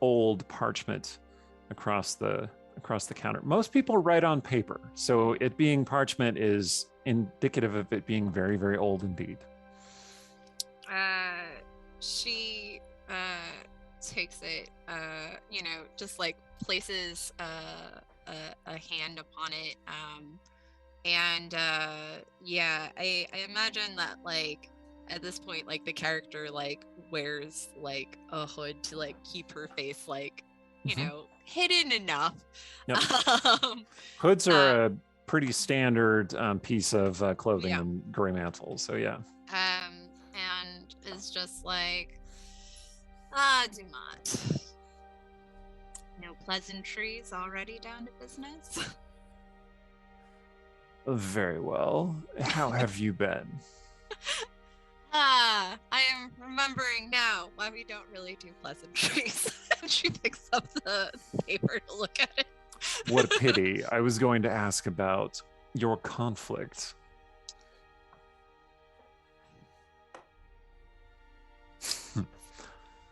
old parchment across the counter. Most people write on paper, so it being parchment is indicative of it being very, very old indeed. She takes it, just like places a hand upon it, and yeah, I imagine that like at this point, like the character like wears like a hood to like keep her face like hidden enough. Yep. Hoods are a pretty standard piece of clothing in Greymantle, so yeah. And it's just like, Dumat. No pleasantries, already down to business. Very well. How have you been? I am remembering now why we don't really do pleasantries. She picks up the paper to look at it. What a pity. I was going to ask about your conflict.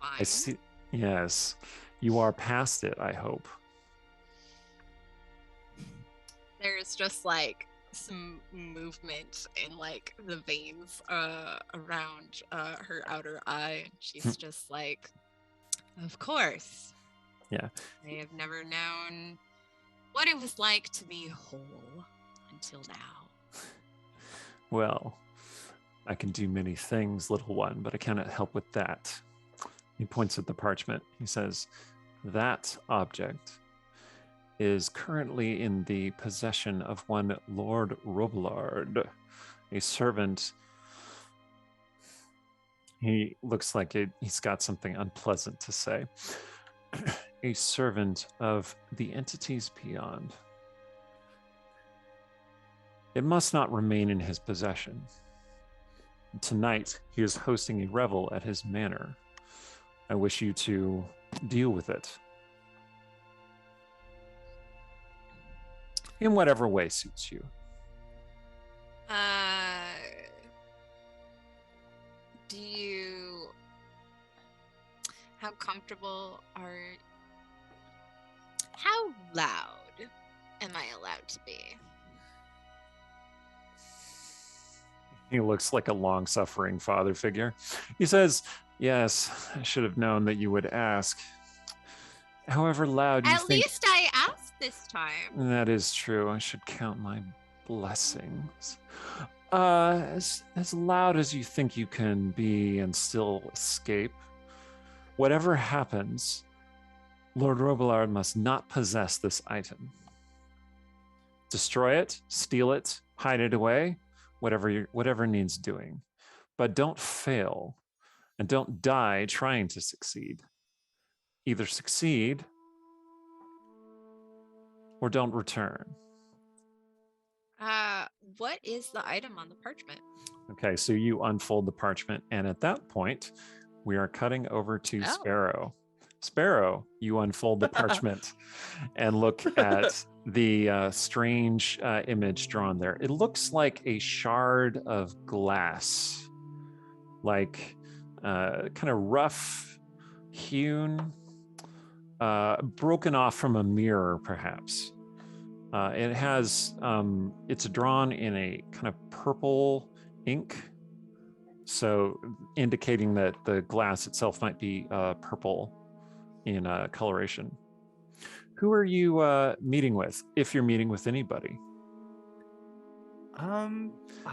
I see. Yes. You are past it, I hope. There's just like some movement in like the veins around her outer eye. She's just like, of course. Yeah. I have never known what it was like to be whole until now. Well, I can do many things, little one, but I cannot help with that. He points at the parchment. He says, that object is currently in the possession of one Lord Robillard, a servant. He looks like he's got something unpleasant to say. A servant of the entities beyond. It must not remain in his possession. Tonight, he is hosting a revel at his manor. I wish you to deal with it in whatever way suits you. How comfortable how loud am I allowed to be? He looks like a long-suffering father figure. He says, yes, I should have known that you would ask. However loud you think... At least I asked this time. That is true. I should count my blessings. As loud as you think you can be and still escape. Whatever happens, Lord Robillard must not possess this item. Destroy it, steal it, hide it away, whatever needs doing. But don't fail, and don't die trying to succeed. Either succeed, or don't return. What is the item on the parchment? Okay, so you unfold the parchment, and at that point, we are cutting over to Sparrow. Sparrow, you unfold the parchment and look at the strange image drawn there. It looks like a shard of glass, like kind of rough hewn, broken off from a mirror, perhaps. It has, it's drawn in a kind of purple ink, so indicating that the glass itself might be purple in coloration. Who are you meeting with, if you're meeting with anybody?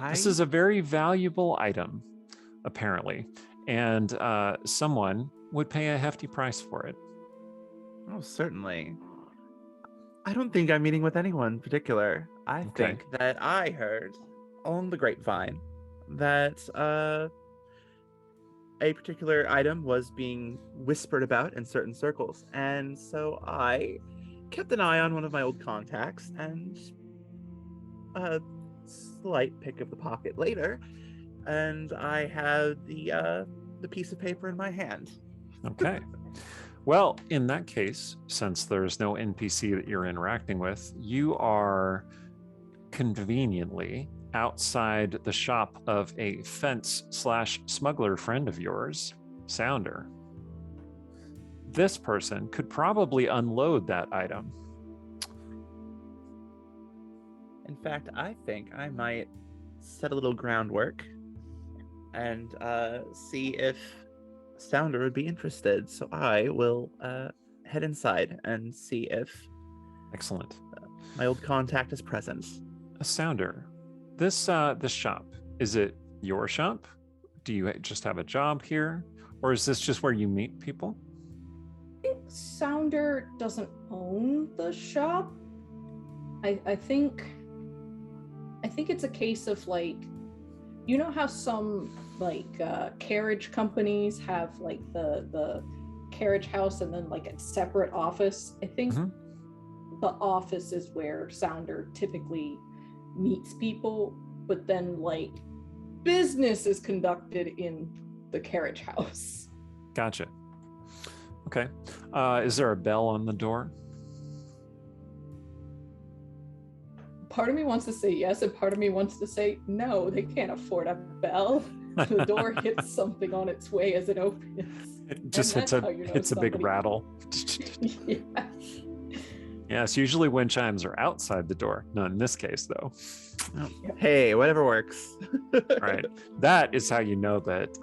This is a very valuable item, apparently, and someone would pay a hefty price for it. Oh, certainly. I don't think I'm meeting with anyone in particular. I think that I heard on the grapevine that a particular item was being whispered about in certain circles. And so I kept an eye on one of my old contacts, and a slight pick of the pocket later, and I had the piece of paper in my hand. Okay. Well, in that case, since there's no NPC that you're interacting with, you are conveniently outside the shop of a fence/smuggler friend of yours, Sounder. This person could probably unload that item. In fact, I think I might set a little groundwork and see if Sounder would be interested. So I will head inside and see if Excellent. My old contact is present. Sounder, this shop, is it your shop? Do you just have a job here? Or is this just where you meet people? I think Sounder doesn't own the shop. I think it's a case of, like, you know how some carriage companies have like the carriage house and then like a separate office. I think the office is where Sounder typically meets people, but then like business is conducted in the carriage house. Gotcha. Okay. Is there a bell on the door? Part of me wants to say yes, and part of me wants to say no. They can't afford a bell. The door hits something on its way as it opens. It just hits a big rattle. Yeah. Yes, usually wind chimes are outside the door. Not in this case, though. Oh, hey, whatever works. Right. That is how you know that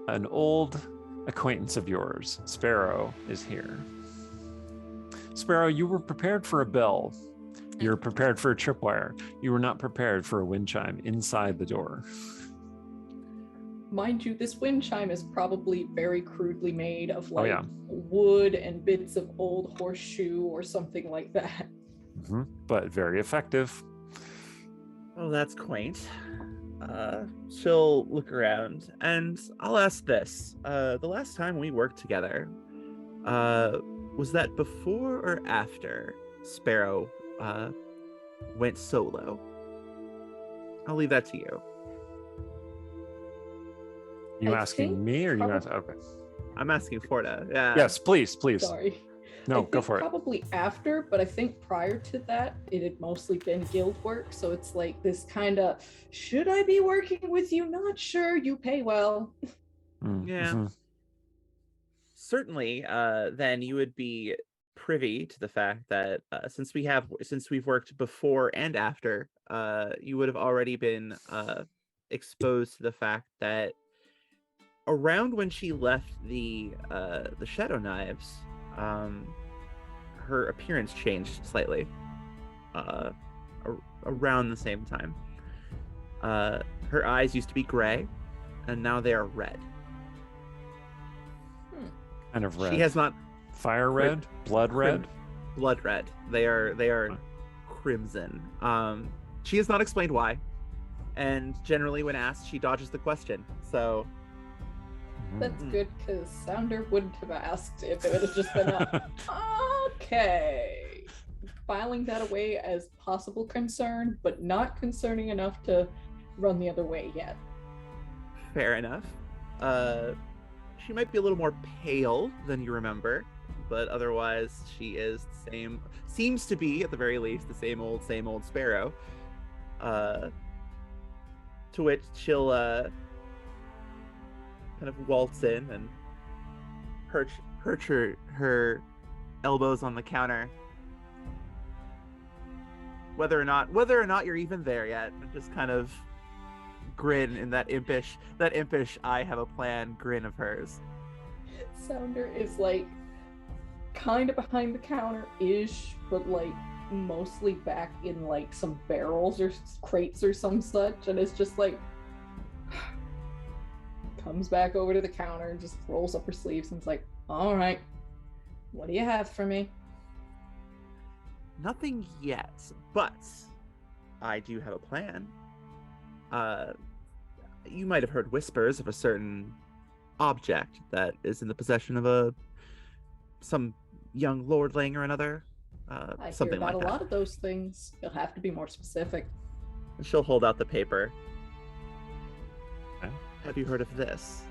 an old acquaintance of yours, Sparrow, is here. Sparrow, you were prepared for a bell. You were prepared for a tripwire. You were not prepared for a wind chime inside the door. Mind you, this wind chime is probably very crudely made of like yeah. wood and bits of old horseshoe or something like that. But very effective. Oh, that's quaint. She'll look around and I'll ask this. The last time we worked together, was that before or after Sparrow went solo? I'll leave that to you. You I asking think me or you probably- asking? Okay. I'm asking Forta. Yeah. Yes, please. Sorry. No, I go think for it. probably after, but I think prior to that, it had mostly been guild work. So it's like this kind of, should I be working with you? Not sure. You pay well. Yeah. Certainly, then you would be privy to the fact that since we've worked before and after, you would have already been exposed to the fact that around when she left the Shadow Knives, her appearance changed slightly. Around the same time, her eyes used to be gray, and now they are red. Kind of red. She has not Fire red? Blood red? blood red. They are crimson. She has not explained why, and generally, when asked, she dodges the question. So That's good because Sounder wouldn't have asked if it would have just been a, okay. Filing that away as possible concern, but not concerning enough to run the other way yet. fair enough. She might be a little more pale than you remember, but otherwise she is the same. Seems to be, at the very least, the same old Sparrow. To which she'll kind of waltz in and perch her elbows on the counter. Whether or not you're even there yet, just kind of grin in that impish I have a plan grin of hers. Sounder is like kind of behind the counter ish, but like mostly back in like some barrels or crates or some such, and it's just like comes back over to the counter and just rolls up her sleeves and is like, all right, what do you have for me? Nothing yet, but I do have a plan. You might have heard whispers of a certain object that is in the possession of some young lordling or another. I Something hear about like a that. lot of those things. You'll have to be more specific. She'll hold out the paper. Okay. Have you heard of this?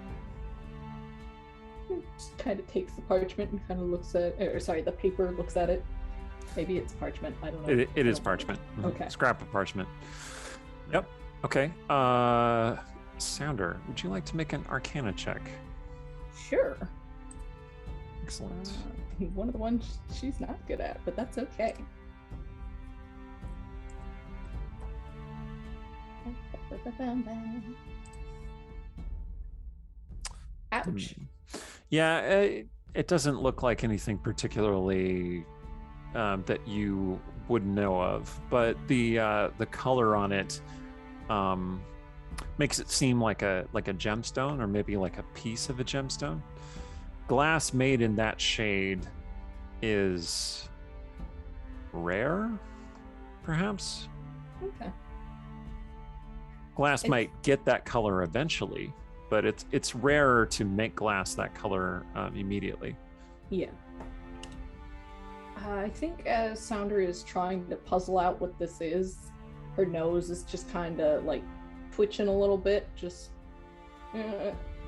Just kind of takes the parchment and kind of looks at, the paper, looks at it. Maybe it's parchment. I don't know. It is parchment. Mhm. Okay. Scrap of parchment. Yep. Okay. Sounder, would you like to make an Arcana check? Sure. Excellent. One of the ones she's not good at, but that's okay. Ouch. Yeah, it doesn't look like anything particularly that you would know of, but the color on it makes it seem like a gemstone, or maybe like a piece of a gemstone. Glass made in that shade is rare, perhaps. Okay. Glass It's- might get that color eventually, but it's rarer to make glass that color immediately. Yeah. I think as Sounder is trying to puzzle out what this is, her nose is just kind of like twitching a little bit. Just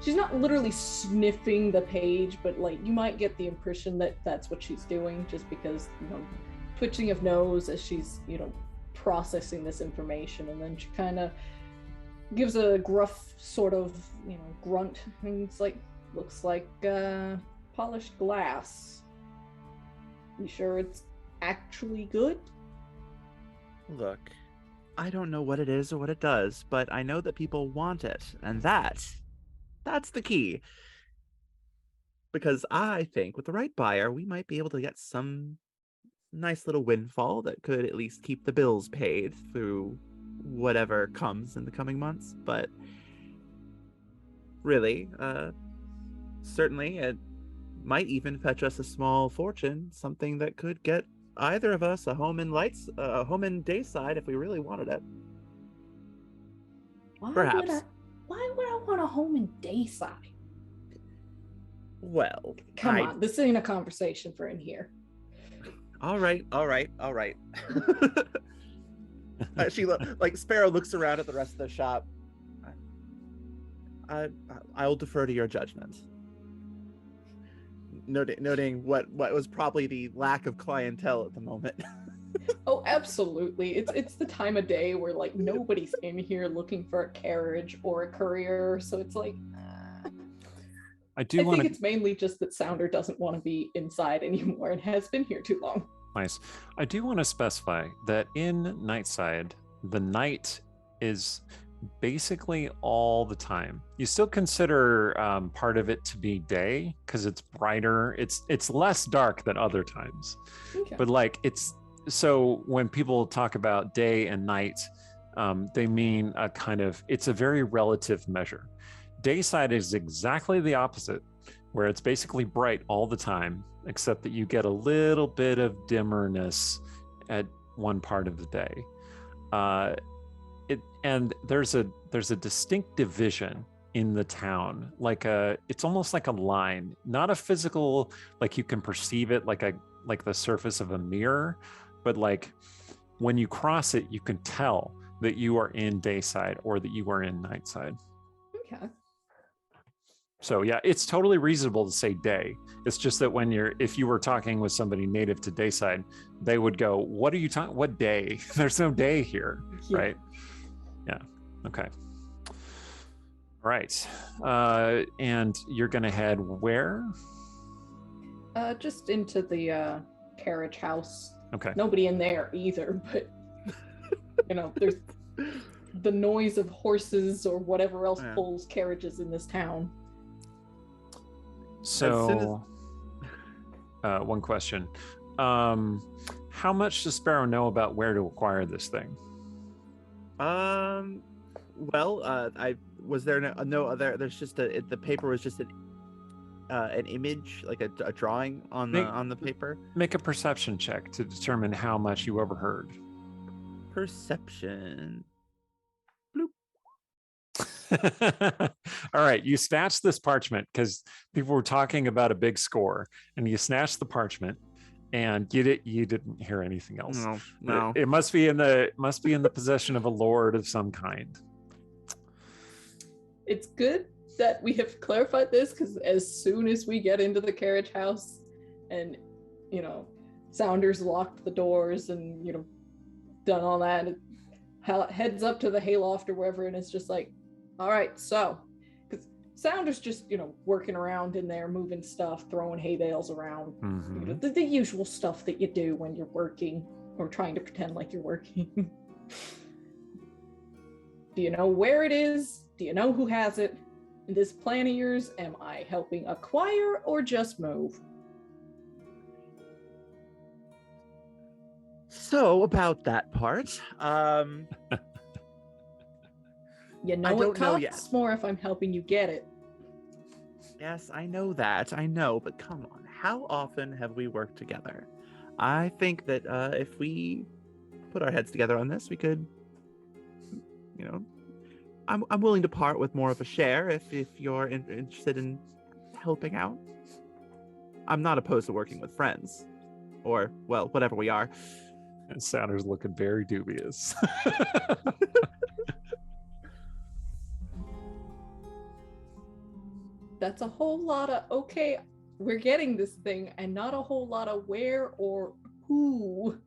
she's not literally sniffing the page, but like you might get the impression that that's what she's doing, just because, you know, twitching of nose as she's, you know, processing this information. And then she kind of gives a gruff sort of, you know, grunt, and it's like, looks like polished glass. You sure it's actually good? Look, I don't know what it is or what it does, but I know that people want it, and that's the key. Because I think with the right buyer, we might be able to get some nice little windfall that could at least keep the bills paid through whatever comes in the coming months. But really, certainly it might even fetch us a small fortune, something that could get either of us a home in Dayside if we really wanted it. Perhaps. Why would I want a home in Dayside? Well, Come on, this ain't a conversation for in here. All right. She like Sparrow looks around at the rest of the shop. I'll defer to your judgment. Noting what was probably the lack of clientele at the moment. Oh, absolutely. It's the time of day where like nobody's in here looking for a carriage or a courier, so it's like I think it's mainly just that Sounder doesn't want to be inside anymore and has been here too long. Nice. I do want to specify that in Nightside, the night is basically all the time. You still consider part of it to be day because it's brighter. It's less dark than other times. Okay. But like so when people talk about day and night, they mean it's a very relative measure. Dayside is exactly the opposite, where it's basically bright all the time, except that you get a little bit of dimmerness at one part of the day. And there's a distinct division in the town, it's almost like a line, not a physical, like you can perceive it like the surface of a mirror, but like when you cross it, you can tell that you are in Dayside or that you are in Nightside. Okay. So yeah, it's totally reasonable to say day. It's just that if you were talking with somebody native to Dayside, they would go, "What are you talking? What day? There's no day here," right? Yeah. Okay. All right. And you're gonna head where? Just into the carriage house. Okay. Nobody in there either, but there's the noise of horses or whatever else pulls carriages in this town. So, one question. How much does Sparrow know about where to acquire this thing? Well, I was there no other. There's just the paper was just an image, like a drawing on the paper. Make a perception check to determine how much you overheard. Perception. All right, you snatched this parchment because people were talking about a big score, and you snatched the parchment, and you didn't hear anything else. No. It must be in the possession of a lord of some kind. It's good that we have clarified this, because as soon as we get into the carriage house, and Sounders locked the doors and done all that, it heads up to the hayloft or wherever, and it's just like, all right, so, because Sounders just, working around in there, moving stuff, throwing hay bales around, mm-hmm. The usual stuff that you do when you're working or trying to pretend like you're working. Do you know where it is? Do you know who has it? In this plan of yours, am I helping acquire or just move? So, about that part, it costs more if I'm helping you get it. Yes, I know that. I know, but come on. How often have we worked together? I think that if we put our heads together on this, we could, I'm willing to part with more of a share if you're interested in helping out. I'm not opposed to working with friends. Or, well, whatever we are. And Sounders looking very dubious. That's a whole lot of, okay, we're getting this thing, and not a whole lot of where or who.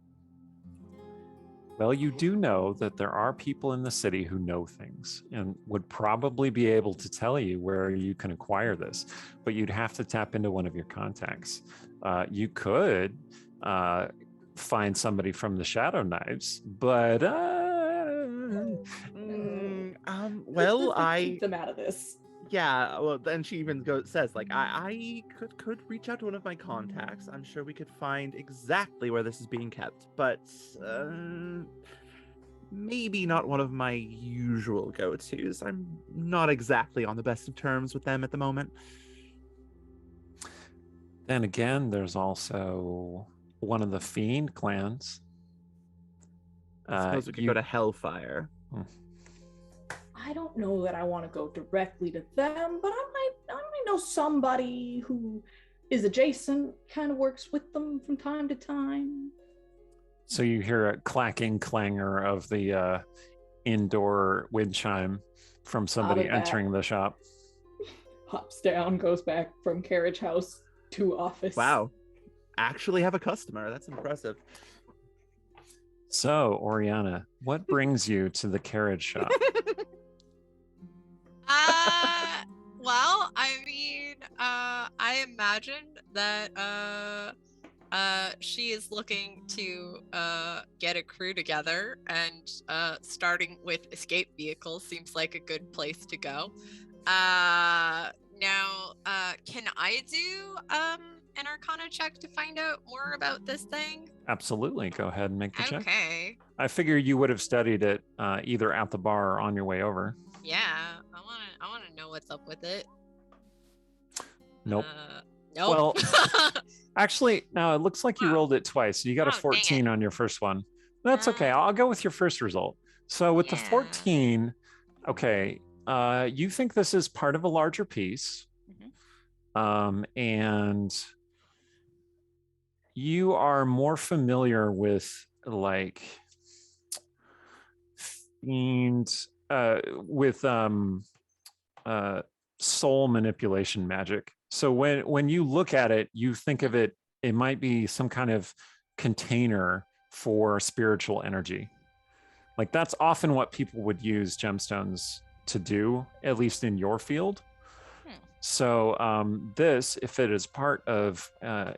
Well, you do know that there are people in the city who know things and would probably be able to tell you where you can acquire this, but you'd have to tap into one of your contacts. You could find somebody from the Shadow Knives, but well, keep them out of this. yeah, well, then she even says, like, I could reach out to one of my contacts. I'm sure we could find exactly where this is being kept, but maybe not one of my usual go-tos. I'm not exactly on the best of terms with them at the moment. then again, there's also one of the Fiend clans. I suppose we could go to Hellfire. I don't know that I want to go directly to them, but I might know somebody who is adjacent, kind of works with them from time to time. So you hear a clacking clangor of the indoor wind chime from somebody entering the shop. Hops down, goes back from carriage house to office. Wow. Actually have a customer. That's impressive. So, Oriana, what brings you to the carriage shop? Well, I mean, I imagine that she is looking to get a crew together, and starting with escape vehicles seems like a good place to go. Now, can I do an Arcana check to find out more about this thing? Absolutely. Go ahead and make the check. Okay. I figure you would have studied it either at the bar or on your way over. Yeah, I wanna know what's up with it. Nope. Nope. Well, actually, no, it looks like you rolled it twice. You got a Oh, dang 14 it. on your first one. That's okay. I'll go with your first result. So with the Yeah. 14, okay, you think this is part of a larger piece. And you are more familiar with like fiend with soul manipulation magic. So when you look at it, you think of it, it might be some kind of container for spiritual energy. Like that's often what people would use gemstones to do, at least in your field. So this, if it is part of a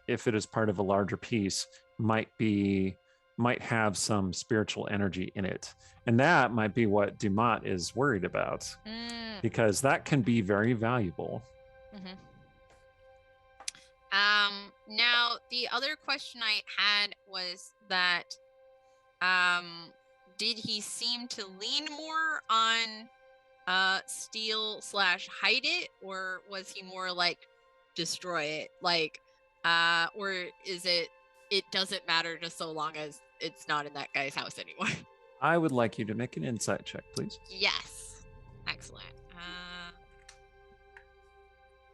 larger piece, might have some spiritual energy in it, and that might be what Dumont is worried about, because that can be very valuable. Now the other question I had was that, did he seem to lean more on steal / hide it, or was he more like destroy it, like or is it doesn't matter just so long as it's not in that guy's house anymore? I would like you to make an insight check, please. Yes. Excellent.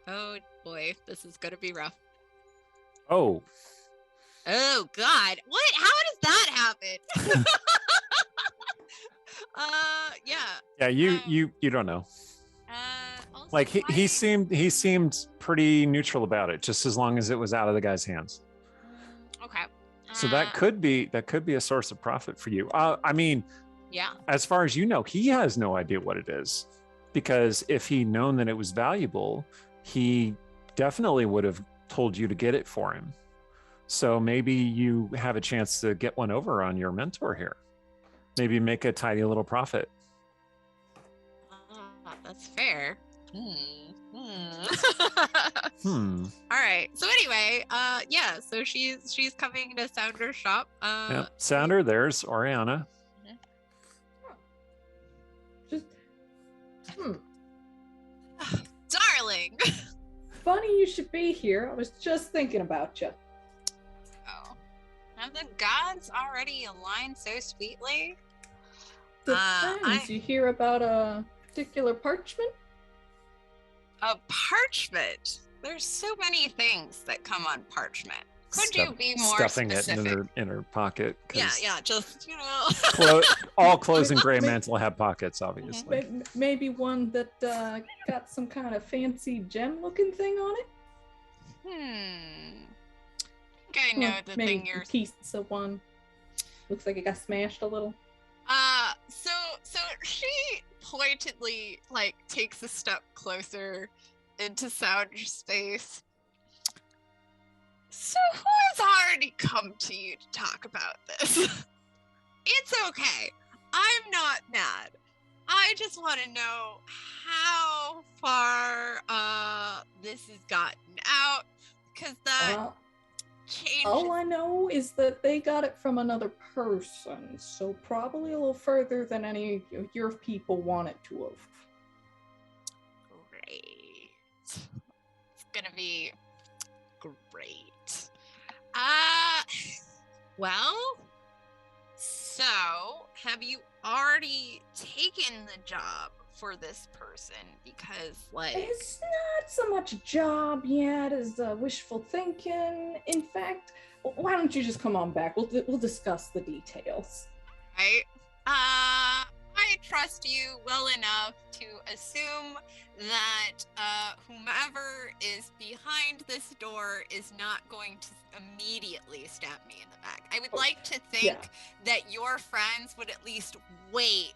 Oh boy, this is gonna be rough. Oh God, what? How does that happen? Yeah. You don't know. Also, Like he seemed pretty neutral about it, just as long as it was out of the guy's hands. Okay. So that could be a source of profit for you. I mean, yeah. As far as you know, he has no idea what it is, because if he'd known that it was valuable, he definitely would have told you to get it for him. So maybe you have a chance to get one over on your mentor here. Maybe make a tiny little profit. That's fair. All right. So anyway, yeah. So she's coming to Sounder's shop. Yep. Sounder, there's Oriana. Just, Darling. funny you should be here. I was just thinking about you. Oh, have the gods already aligned so sweetly? Depends. You hear about a particular parchment? A parchment? There's so many things that come on parchment. Could you be more Stuffing specific? it in her pocket. Yeah, just All clothes in Greymantle have pockets, obviously. Maybe one that got some kind of fancy gem-looking thing on it. I think I know the maybe thing you're. A piece of one. Looks like it got smashed a little. So she pointedly takes a step closer into Sounder's space. So who has already come to you to talk about this? It's okay. I'm not mad. I just want to know how far this has gotten out, because that changes. All I know is that they got it from another person, so probably a little further than any of your people want it to have. Great. It's gonna be great. Well, so have you already taken the job for this person? Because, like, It's not so much a job yet as wishful thinking. In fact, why don't you just come on back? We'll discuss the details. right? I trust you well enough to assume that whomever is behind this door is not going to immediately stab me in the back. I would like to think that your friends would at least wait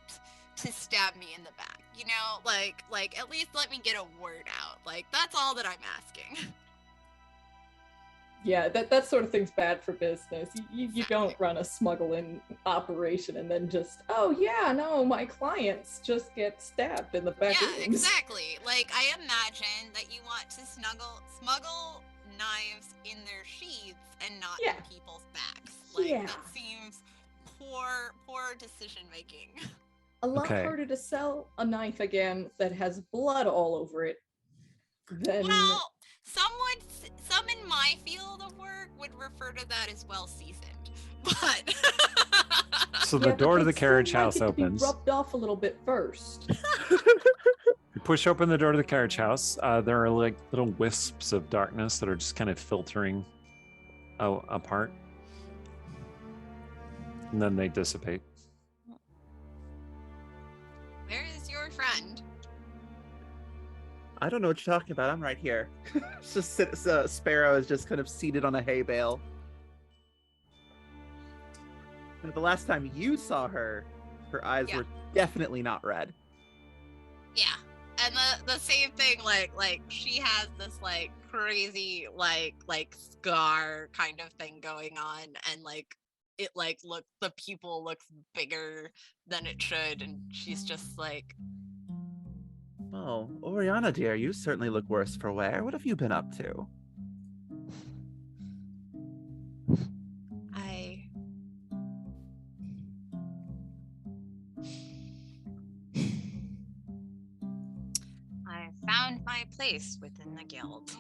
to stab me in the back. You know, like at least let me get a word out. Like, that's all that I'm asking. Yeah, that sort of thing's bad for business. You don't run a smuggling operation and then just, oh yeah, no, my clients just get stabbed in the back. Yeah, rooms. exactly. Like, I imagine that you want to smuggle knives in their sheaths and not in people's backs. Like, that seems poor decision making. A lot harder to sell a knife again that has blood all over it than... Well, some in my field of work would refer to that as well seasoned, but... So the door to the carriage house opens. Be rubbed off a little bit first. You push open the door to the carriage house. There are like little wisps of darkness that are just kind of filtering apart. And then they dissipate. Where is your friend? I don't know what you're talking about. I'm right here. Sparrow is just kind of seated on a hay bale. And the last time you saw her, her eyes were definitely not red. Yeah, and the same thing. Like she has this like crazy like scar kind of thing going on, and like it the pupil looks bigger than it should, and she's just like. Oh, Oriana dear, you certainly look worse for wear. What have you been up to? I found my place within the guild.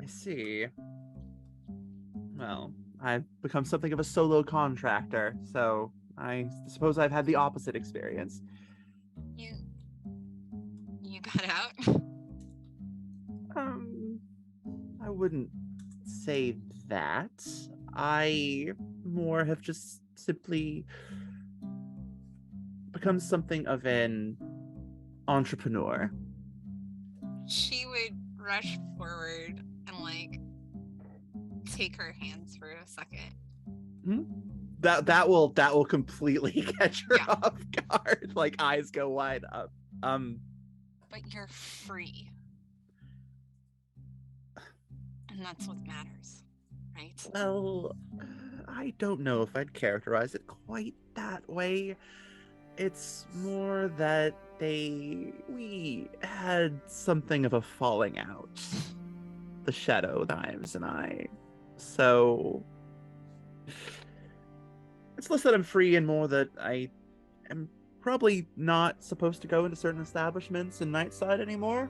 I see. Well, I've become something of a solo contractor, so I suppose I've had the opposite experience. You got out? I wouldn't say that. I more have just simply become something of an entrepreneur. She would rush forward and like take her hands for a second. Hmm? That will completely catch her off guard. Like, eyes go wide up. But you're free. And that's what matters, right? Well, I don't know if I'd characterize it quite that way. It's more that we had something of a falling out. The Shadow Knives and I. So it's less that I'm free and more that I am probably not supposed to go into certain establishments in Nightside anymore.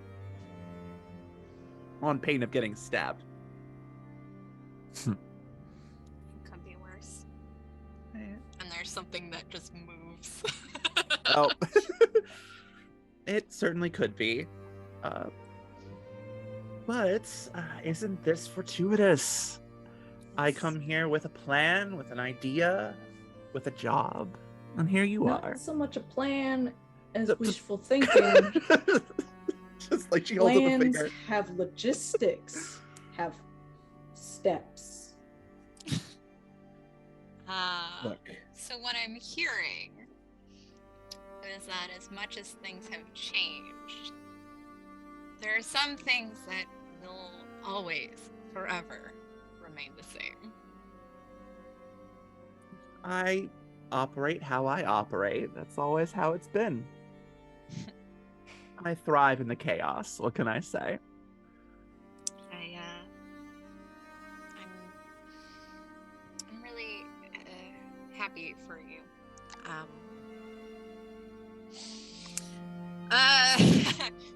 On pain of getting stabbed. It could be worse. And there's something that just moves. Oh. It certainly could be. But isn't this fortuitous? I come here with a plan, with an idea, with a job, and here you are. Not so much a plan as wishful thinking. Just like she holds up a finger. Plans have logistics, have steps. Look. So what I'm hearing is that as much as things have changed, there are some things that will always, forever, remain the same. I operate how I operate. That's always how it's been. I thrive in the chaos. What can I say? I'm really happy for you.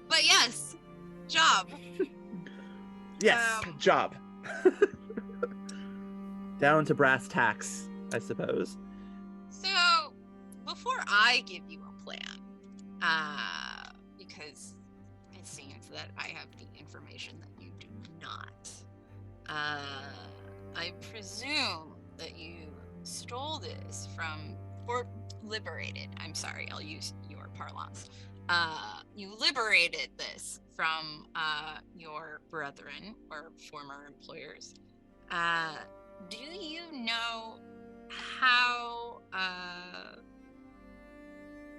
But yes, job. Yes, job. Down to brass tacks, I suppose. So, before I give you a plan, because it seems that I have the information that you do not, I presume that you stole this from, or liberated, I'm sorry, I'll use your parlance. You liberated this from your brethren or former employers. Do you know how,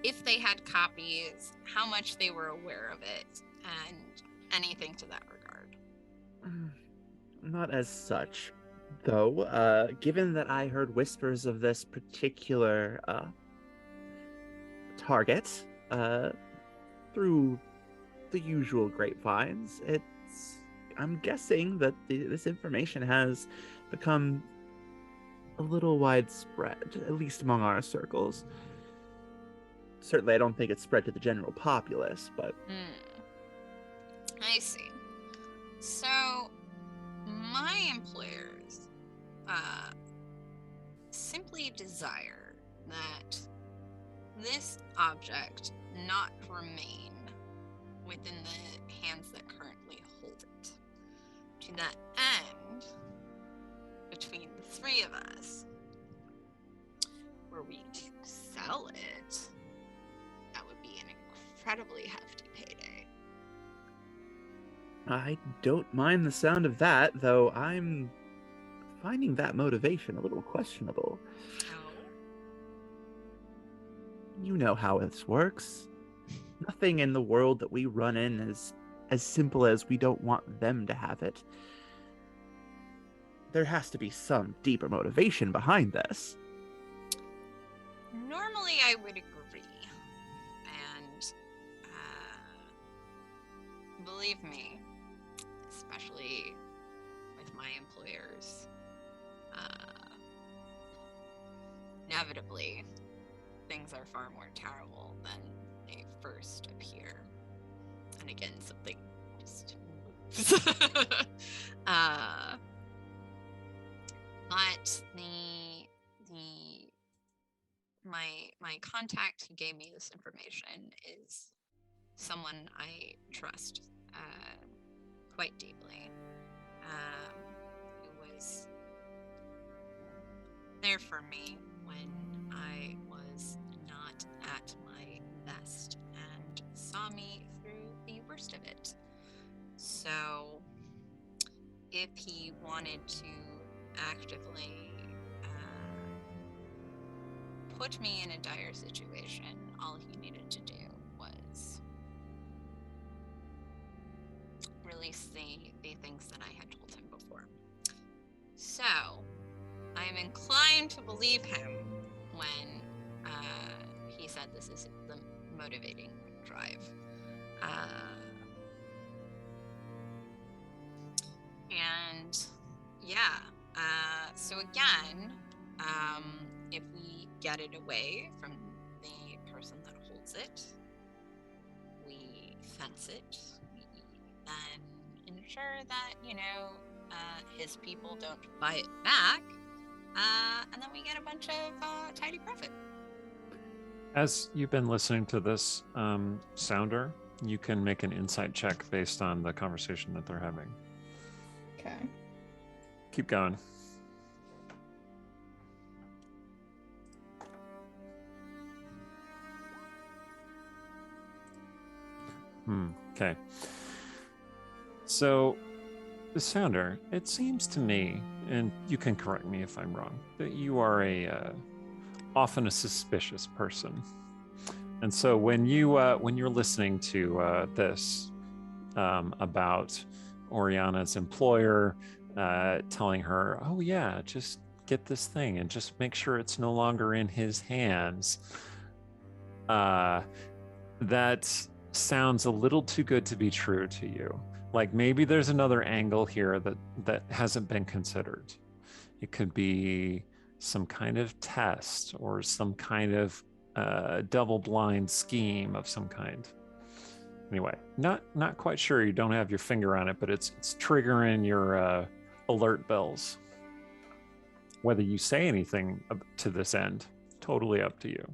if they had copies, how much they were aware of it, and anything to that regard? Not as such, though. Given that I heard whispers of this particular target through the usual grapevines, I'm guessing that this information has become a little widespread, at least among our circles. Certainly, I don't think it's spread to the general populace, but... I see. So, my employers simply desire that this object not remain within the hands that currently hold it. To that end, between the three of us, were we to sell it, that would be an incredibly hefty payday. I don't mind the sound of that, though I'm finding that motivation a little questionable. Oh? You know how this works. Nothing in the world that we run in is as simple as we don't want them to have it. There has to be some deeper motivation behind this. Normally, I would agree. And believe me, especially with my employers, inevitably, things are far more terrible than they first appear. And again, something just moves. But my contact who gave me this information is someone I trust quite deeply, who was there for me when I was not at my best and saw me through the worst of it. So if he wanted to actively put me in a dire situation, all he needed to do was release the things that I had told him before. So I'm inclined to believe him when he said this is the motivating drive. And yeah, so again, if we get it away from the person that holds it, we fence it, we then ensure that, his people don't buy it back, and then we get a bunch of tidy profit. As you've been listening to this sounder, you can make an insight check based on the conversation that they're having. Okay. Keep going. Okay. So, the sounder, it seems to me, and you can correct me if I'm wrong, that you are often a suspicious person. And so when you're listening to this about Oriana's employer, telling her, oh yeah, just get this thing and just make sure it's no longer in his hands. That sounds a little too good to be true to you. Like maybe there's another angle here that hasn't been considered. It could be some kind of test or some kind of double-blind scheme of some kind. Anyway, not quite sure. You don't have your finger on it, but it's triggering your alert bells. Whether you say anything to this end, totally up to you.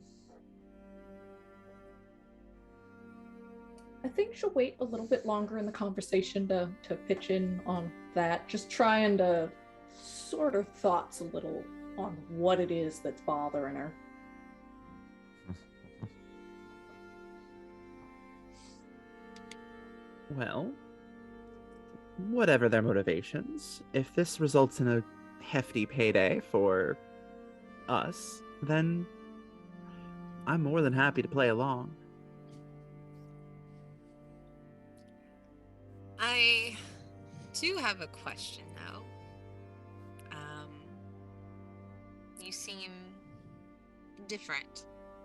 I think she'll wait a little bit longer in the conversation to pitch in on that. Just trying to sort of thoughts a little on what it is that's bothering her. Well, whatever their motivations, if this results in a hefty payday for us, then I'm more than happy to play along. I do have a question, though. You seem different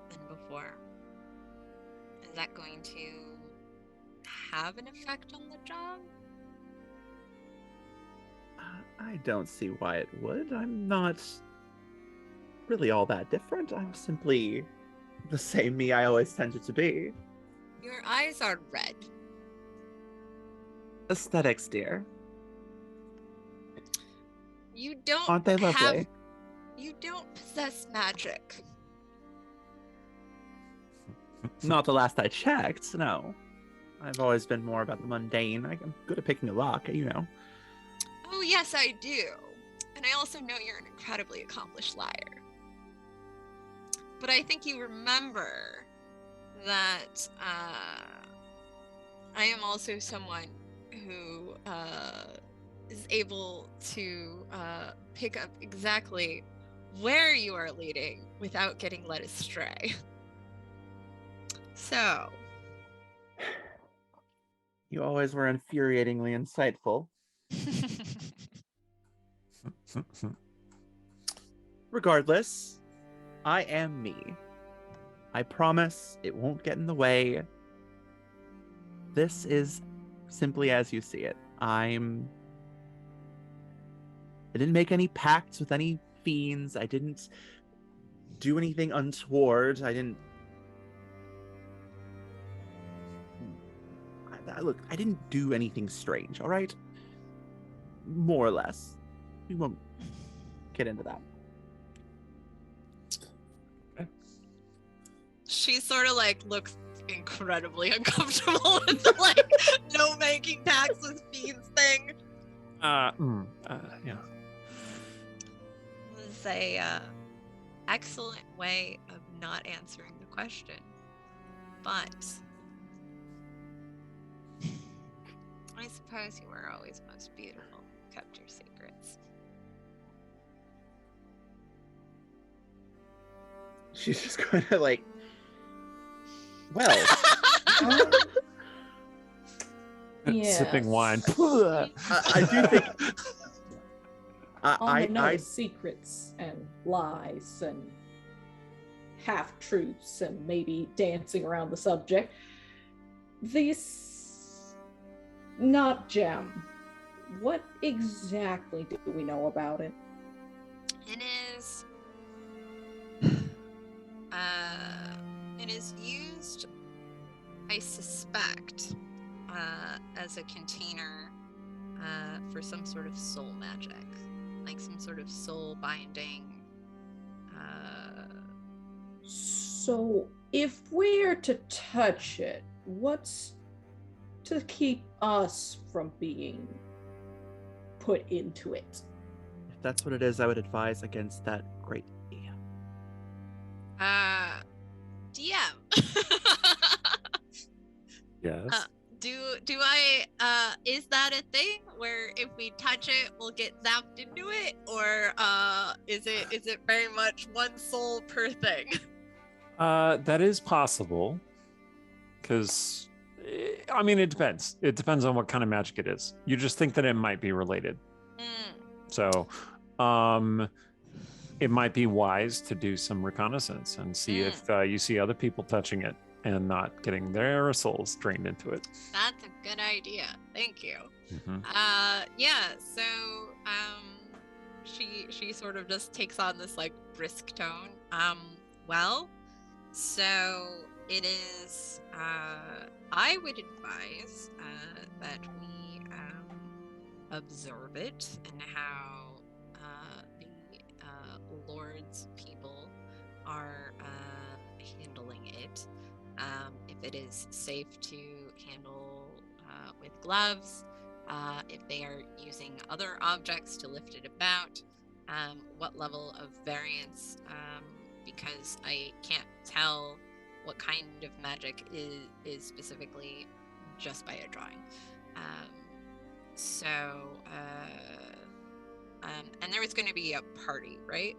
than before. Is that going to have an effect on the job? I don't see why it would. I'm not really all that different. I'm simply the same me I always tended to be. Your eyes are red. Aesthetics, dear. You don't Aren't they lovely? You don't possess magic. Not the last I checked, no. I've always been more about the mundane. I'm good at picking a lock, you know. Oh, yes, I do. And I also know you're an incredibly accomplished liar. But I think you remember that I am also someone who is able to pick up exactly where you are leading without getting led astray. So. You always were infuriatingly insightful. Regardless, I am me. I promise it won't get in the way. This is simply as you see it. I didn't make any pacts with any fiends. I didn't do anything untoward. Look, I didn't do anything strange, all right? More or less. We won't get into that. Okay. She sort of like looks incredibly uncomfortable with the like no making pacts with fiends thing. Yeah. This is a excellent way of not answering the question, but I suppose you were always most beautiful, kept your secrets. She's just going to like, well. Sipping wine. I do think on the note of secrets and lies and half-truths and maybe dancing around the subject, this not gem. What exactly do we know about it? It is used, I suspect, as a container for some sort of soul magic, like some sort of soul binding. So if we're to touch it, what's to keep us from being put into it? If that's what it is, I would advise against that greatly. DM. Yes. Do I is that a thing where if we touch it we'll get zapped into it, or is it very much one soul per thing? That is possible, because I mean, it depends. It depends on what kind of magic it is. You just think that it might be related. So, it might be wise to do some reconnaissance and see if you see other people touching it and not getting their souls drained into it. That's a good idea. Thank you. Yeah, so she sort of just takes on this like brisk tone. Well, so it is I would advise that we observe it and how the Lord's people are handling it. If it is safe to handle with gloves, if they are using other objects to lift it about, what level of variance, because I can't tell what kind of magic is specifically just by a drawing. And there was going to be a party, right?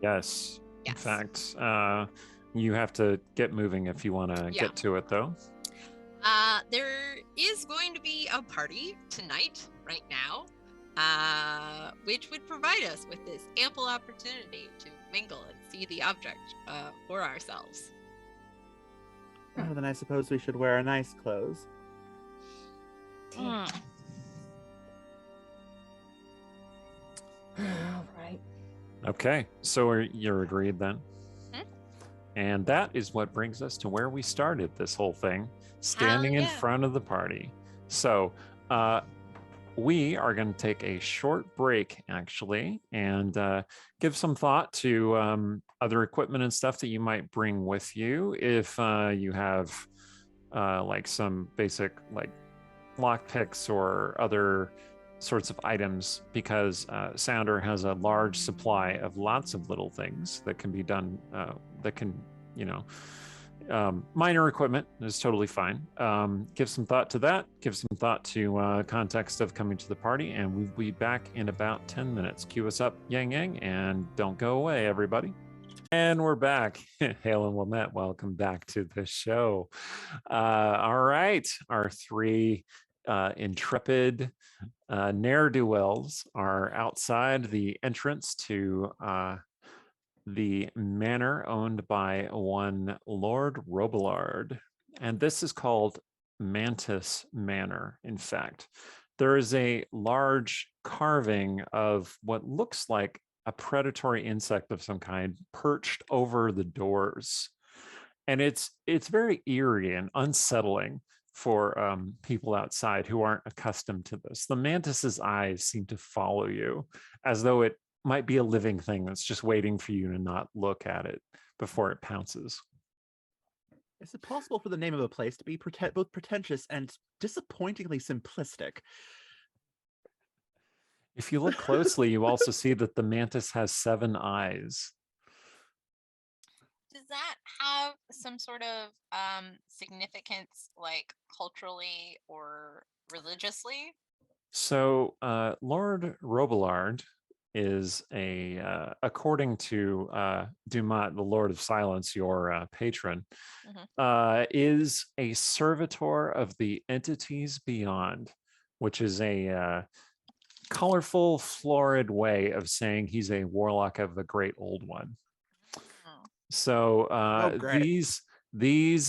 Yes. Yes. In fact, you have to get moving if you want to get to it, though. There is going to be a party tonight, right now, which would provide us with this ample opportunity to mingle and see the object for ourselves. Well, then I suppose we should wear our nice clothes. All right. Okay, so you're agreed then. And that is what brings us to where we started this whole thing, standing in front of the party. So we are going to take a short break, actually, and give some thought to other equipment and stuff that you might bring with you. If you have like some basic like lock picks or other sorts of items, because Sounder has a large supply of lots of little things that can be done, that can, minor equipment is totally fine. Give some thought to that, give some thought to context of coming to the party, and we'll be back in about 10 minutes. Cue us up, Yang Yang, and don't go away, everybody. And we're back. Hail and Wilmette, welcome back to the show. All right, our three intrepid ne'er-do-wells are outside the entrance to the manor owned by one Lord Robillard. And this is called Mantis Manor, in fact. There is a large carving of what looks like a predatory insect of some kind perched over the doors. And it's very eerie and unsettling for people outside who aren't accustomed to this. The mantis's eyes seem to follow you as though it might be a living thing that's just waiting for you to not look at it before it pounces. Is it possible for the name of a place to be both pretentious and disappointingly simplistic? If you look closely, you also see that the mantis has 7 eyes. Does that have some sort of significance, like culturally or religiously? So Lord Robillard is according to Dumat, the Lord of Silence, your patron, is a servitor of the entities beyond, which is a colorful, florid way of saying he's a warlock of the Great Old One. So these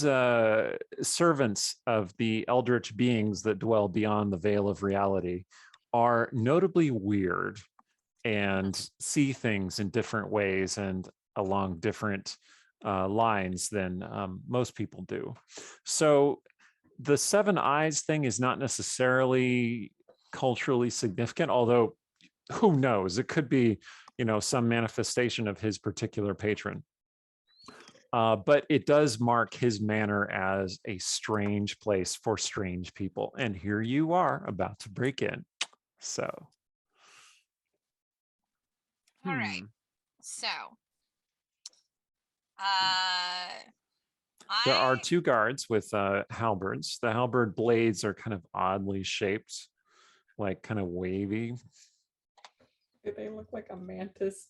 servants of the eldritch beings that dwell beyond the veil of reality are notably weird and see things in different ways and along different lines than most people do. So the 7 eyes thing is not necessarily culturally significant, although who knows, it could be, some manifestation of his particular patron. But it does mark his manor as a strange place for strange people. And here you are about to break in. So. All right. So. There are 2 guards with halberds. The halberd blades are kind of oddly shaped, like kind of wavy. Do they look like a mantis?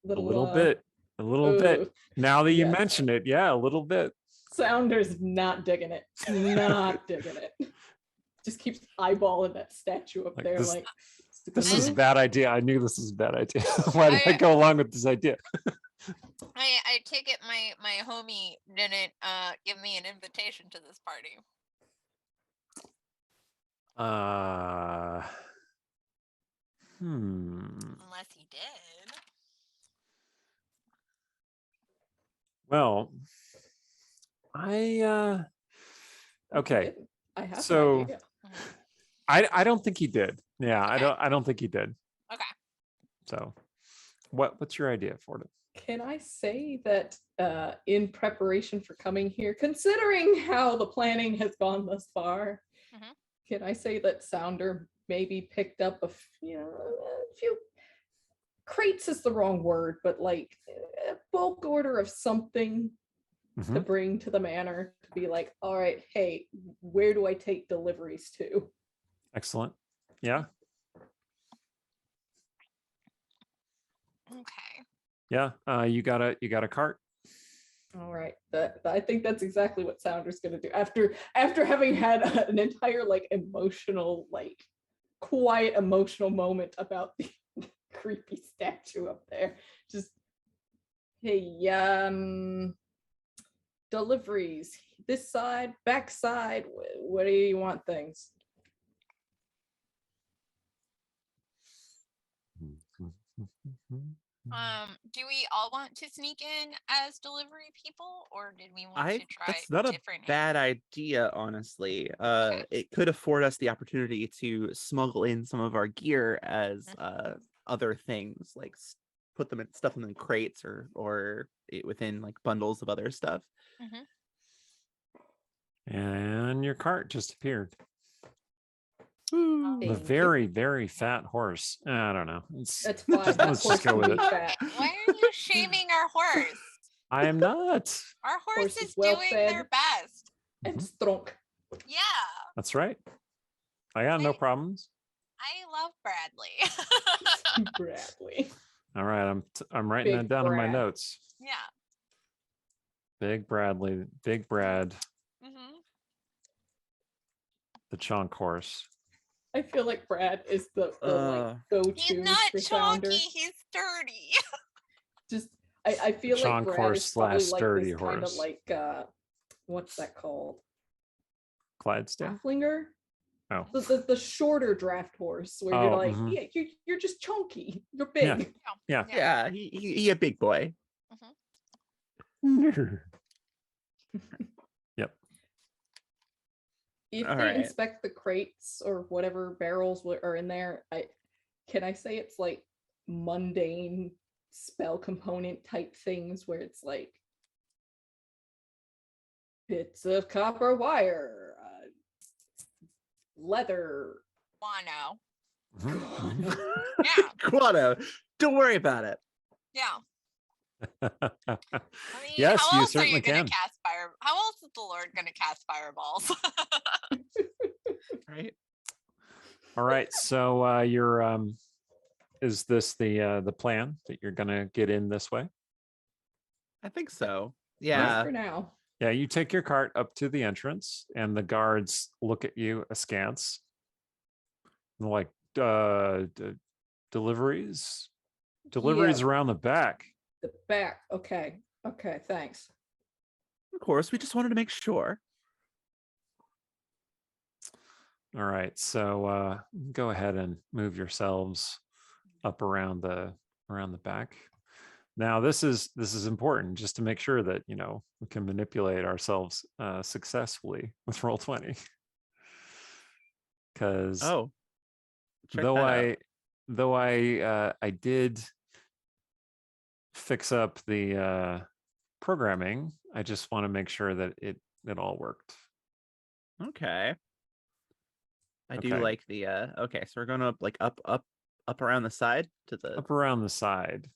A little bit. Now that you mention it, yeah, a little bit. Sounder's not digging it. Not digging it. Just keeps eyeballing that statue up Like there. this- Like This is a bad idea. I knew this was a bad idea. Why did I go along with this idea? I take it my homie didn't give me an invitation to this party. Unless he did. Well, okay. I have So- an idea. I don't think he did. Yeah, Okay. I don't think he did. Okay. So what's your idea for it? Can I say that in preparation for coming here, considering how the planning has gone thus far, Mhm. can I say that Sounder maybe picked up a few crates is the wrong word, but like a bulk order of something to Mhm. bring to the manor to be like, all right, hey, where do I take deliveries to? Excellent. Yeah. Okay. Yeah. You got a cart. All right, I think that's exactly what Sounder's gonna do after having had an entire like emotional, like quiet emotional moment about the creepy statue up there. Just hey, deliveries this side, back side. What do you want things? Do we all want to sneak in as delivery people, or did we want to try That's not a different bad idea, honestly. Okay. It could afford us the opportunity to smuggle in some of our gear as other things, like put them in stuff in crates or within like bundles of other stuff. And your cart just appeared. Oh. The Thank you. very, very fat horse. I don't know. That's fine. Let's That just horse go can with be it. fat. Why are you shaming our horse? I am not. Our horse Horse is is well doing fed. their best. And Mhm. strong. Yeah, That's right. I got no Wait. problems. I love Bradley. Bradley. All right. I'm writing that Big down in my Brad. notes. Yeah. Big Bradley, Big Brad, hmm the chonk horse. I feel like Brad is the like go-to He's not for chonky. Sounder. He's sturdy. Just I feel like Chonk Brad horse is probably slash like sturdy this kind of horse. like what's that called? Clydesdale. Halflinger? Oh, The shorter draft horse where Oh, you're like, mhm. yeah, you're just chunky. You're Yeah. big. Yeah. Yeah, he a big boy. Yep. If All they right. inspect the crates or whatever barrels are in there, can I say it's like mundane spell component type things where it's like bits of copper wire, leather. Wano. Mhm. Yeah. Guano, don't worry about it. Yeah. I mean, Yes, how you else are you certainly gonna can. cast fire? How else is the Lord gonna cast fireballs? Right? All right. So is this the plan that you're gonna get in this way? I think so. Yes, Yeah. for now. Yeah, you take your cart up to the entrance and the guards look at you askance. And like deliveries Yeah. around the back. The back. Okay. Okay, thanks. Of course, we just wanted to make sure. All right, so go ahead and move yourselves up around the back. Now this is important just to make sure that we can manipulate ourselves successfully with Roll20. Because Oh, check though that out. I did fix up the programming, I just want to make sure that it all worked. Okay. I do Okay. like the okay, so we're going up like up around the side to the Up around the side.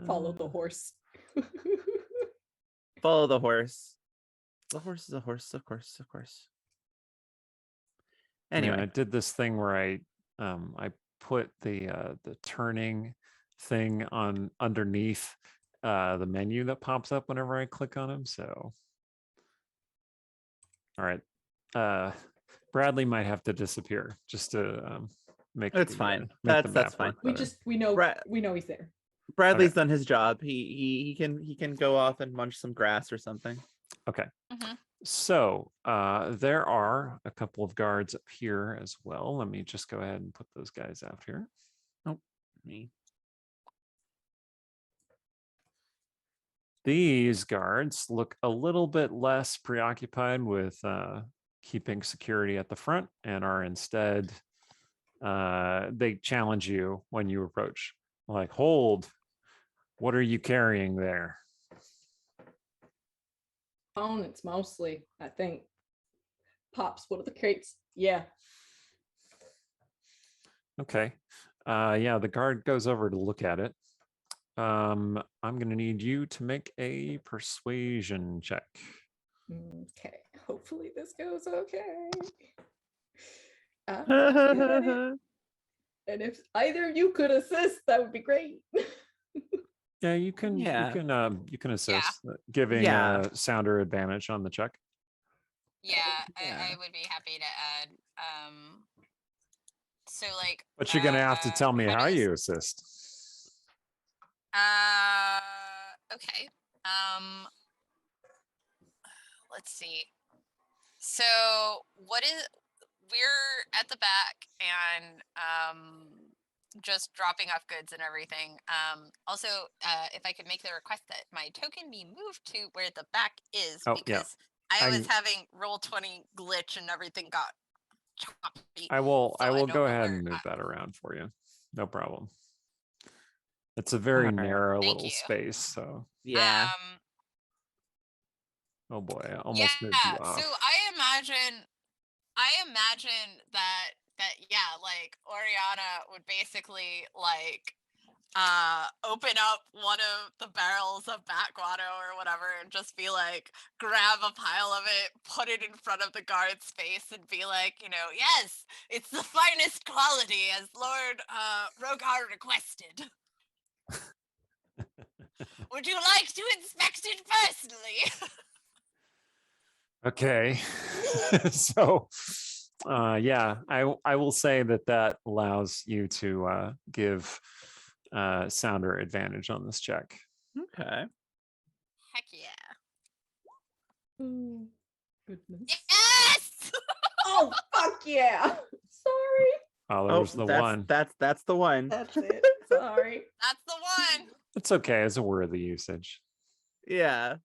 Follow the horse. follow the horse. The horse is a horse, of course, of course. Yeah, I Anyway, did this thing where I put the turning thing on underneath the menu that pops up whenever I click on him. So All right. Bradley might have to disappear just to make It's the, fine. make the That's map fine. work better. We know Brad- he's there. Bradley's done his job. He can go off and munch some grass or something. Okay. Mm-hmm. So there are a couple of guards up here as well. Let me just go ahead and put those guys out here. Oh, me. These guards look a little bit less preoccupied with keeping security at the front and are instead, they challenge you when you approach. Like, hold, what are you carrying there? Opponents mostly, I think. Pops, what are the crates? Yeah. Okay. Yeah, the guard goes over to look at it. I'm going to need you to make a persuasion check. Okay. Hopefully this goes okay. I'm good at it. And if either of you could assist, that would be great. Yeah, you can assist, giving Sounder advantage on the check. Yeah, Yeah. I would be happy to add. So like. But you're gonna have to tell me how does- you assist. Okay. Let's see. So we're at the back and just dropping off goods and everything. Also, if I could make the request that my token be moved to where the back is, because I was having Roll20 glitch and everything got choppy. I will don't go know ahead where and move that around for you. No problem. It's a very narrow Thank little you. space, so Yeah. oh boy, I almost moved you off. So I imagine that yeah, like Oriana would basically like open up one of the barrels of backwater or whatever and just be like, grab a pile of it, put it in front of the guard's face and be like, yes, it's the finest quality as Lord Rogar requested. Would you like to inspect it personally? Okay. So yeah, I will say that allows you to give Sounder advantage on this check. Okay. Heck yeah. Oh, goodness. Yes! Oh, fuck yeah. Sorry. Oh, there was the one. That's the one. That's it. Sorry. That's the one. It's okay. It's a worthy usage. Yeah.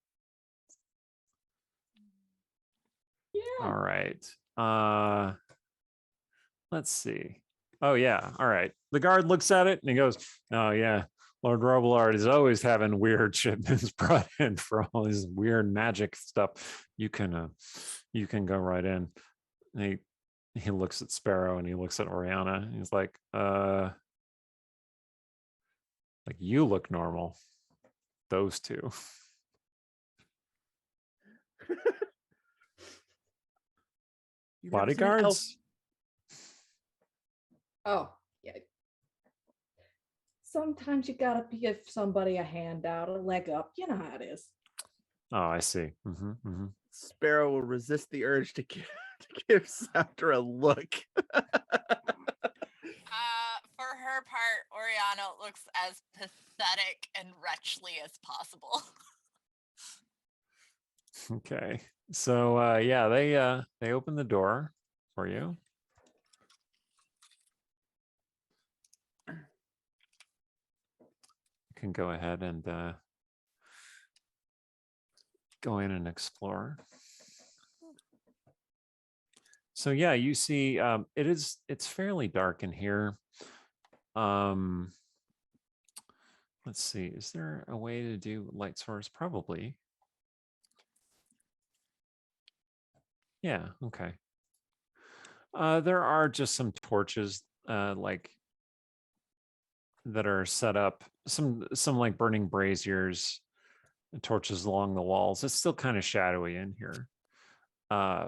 Yeah. All right. Let's see. Oh yeah. All right. The guard looks at it and he goes, "Oh yeah, Lord Robillard is always having weird shipments brought in for all his weird magic stuff. You can go right in." And he looks at Sparrow and he looks at Oriana. And he's like you look normal. Those two. Bodyguards? Oh, yeah. Sometimes you gotta give somebody a handout, a leg up. You know how it is. Oh, I see. Sparrow will resist the urge to give Sounder a look. For her part, Oriana looks as pathetic and wretchly as possible. Okay. So yeah, they open the door for you. You can go ahead and go in and explore. So yeah, you see it's fairly dark in here. Let's see, is there a way to do light source? Probably. Yeah, okay. There are just some torches like that are set up, some like burning braziers, torches along the walls. It's still kind of shadowy in here.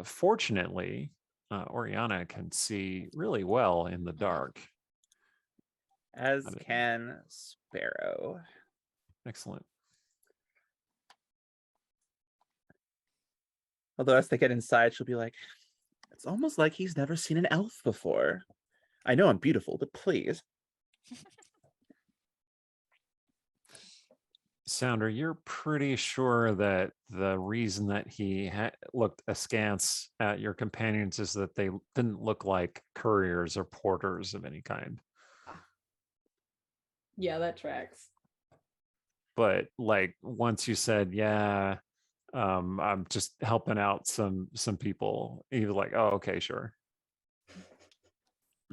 Fortunately, Oriana can see really well in the dark. As can Sparrow. Excellent. Although as they get inside, she'll be like, it's almost like he's never seen an elf before. I know I'm beautiful, but please. Sounder, you're pretty sure that the reason that he looked askance at your companions is that they didn't look like couriers or porters of any kind. Yeah, that tracks. But like once you said, yeah, I'm just helping out some people, he was like, oh, okay, sure.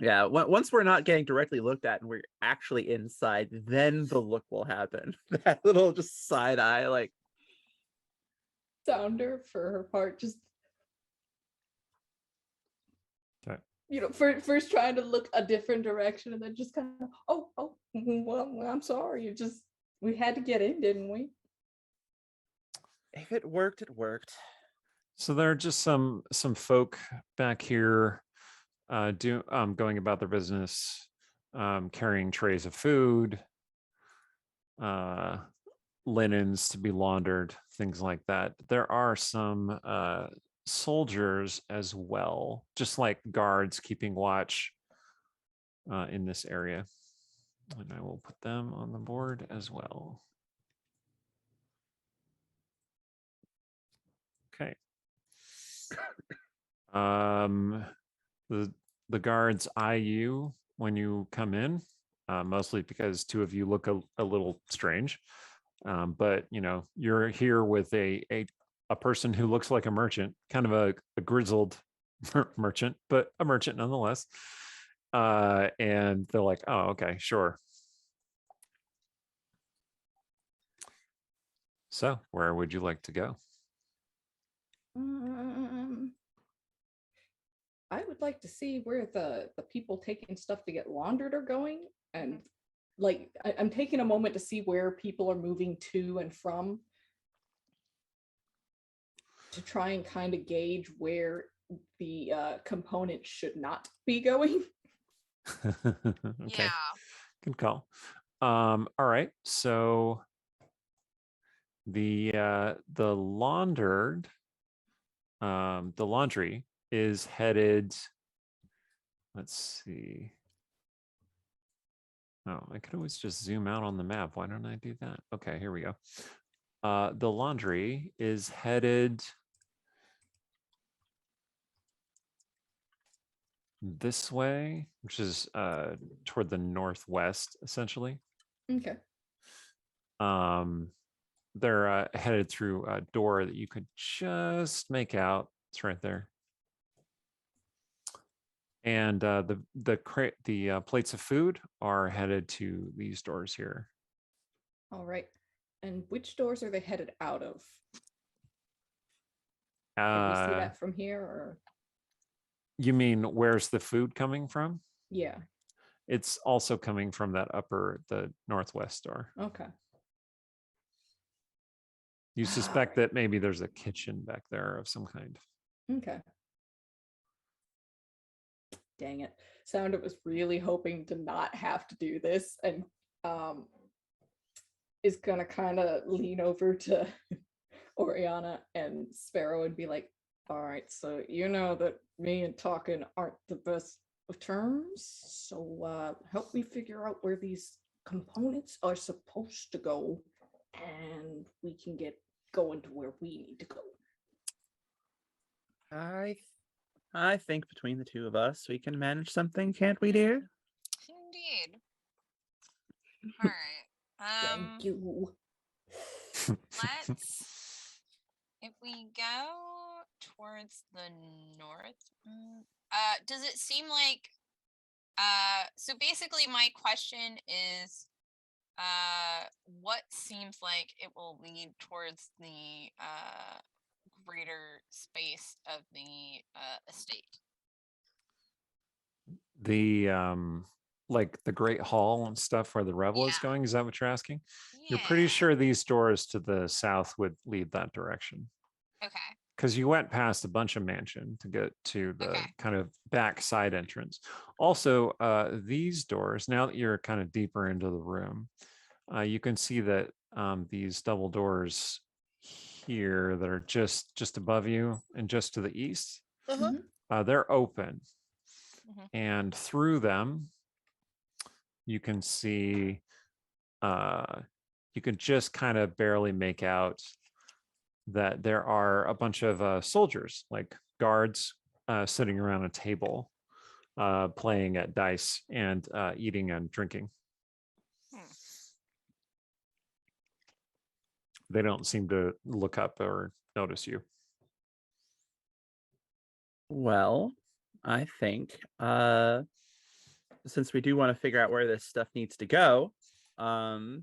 Yeah, once we're not getting directly looked at and we're actually inside, then the look will happen. That little just side eye, like. Sounder, for her part, just Okay. First trying to look a different direction and then just kind of, oh, well, I'm sorry. We had to get in, didn't we? If it worked, it worked. So there are just some folk back here going about their business, carrying trays of food, linens to be laundered, things like that. There are some soldiers as well, just like guards keeping watch in this area. And I will put them on the board as well. Okay. The guards eye you when you come in, mostly because two of you look a little strange. But you're here with a person who looks like a merchant, kind of a grizzled merchant, but a merchant nonetheless. And they're like, oh, okay, sure. So where would you like to go? I would like to see where the people taking stuff to get laundered are going, and like I'm taking a moment to see where people are moving to and from, to try and kind of gauge where the components should not be going. Okay. Yeah. Good call. All right. So the laundry is headed, let's see. Oh, I could always just zoom out on the map. Why don't I do that? Okay, here we go. The laundry is headed this way, which is toward the northwest, essentially. Okay. They're headed through a door that you could just make out. It's right there. And the plates of food are headed to these doors here. All right. And which doors are they headed out of? Can we see that from here, or? You mean where's the food coming from? Yeah. It's also coming from the northwest door. Okay. You suspect that maybe there's a kitchen back there of some kind. Okay. Dang it. Sounder was really hoping to not have to do this, and is gonna kind of lean over to Oriana and Sparrow and be like, all right, so you know that me and talking aren't the best of terms, so help me figure out where these components are supposed to go, and we can get going to where we need to go. I think between the two of us, we can manage something, can't we, dear? Indeed. All right. Thank you. Let's, if we go towards the north, does it seem like, so basically my question is, what seems like it will lead towards the greater space of the estate? The like the Great Hall and stuff where the revel is going. Is that what you're asking? Yeah. You're pretty sure these doors to the south would lead that direction. Okay. Because you went past a bunch of mansion to get to the kind of back side entrance. Also, these doors, now that you're kind of deeper into the room, you can see that these double doors here that are just above you and just to the east. Mhm. They're open, Mhm. and through them, you can see. You can just kind of barely make out that there are a bunch of soldiers, like guards, sitting around a table, playing at dice and eating and drinking. Hmm. They don't seem to look up or notice you. Well, I think since we do want to figure out where this stuff needs to go, I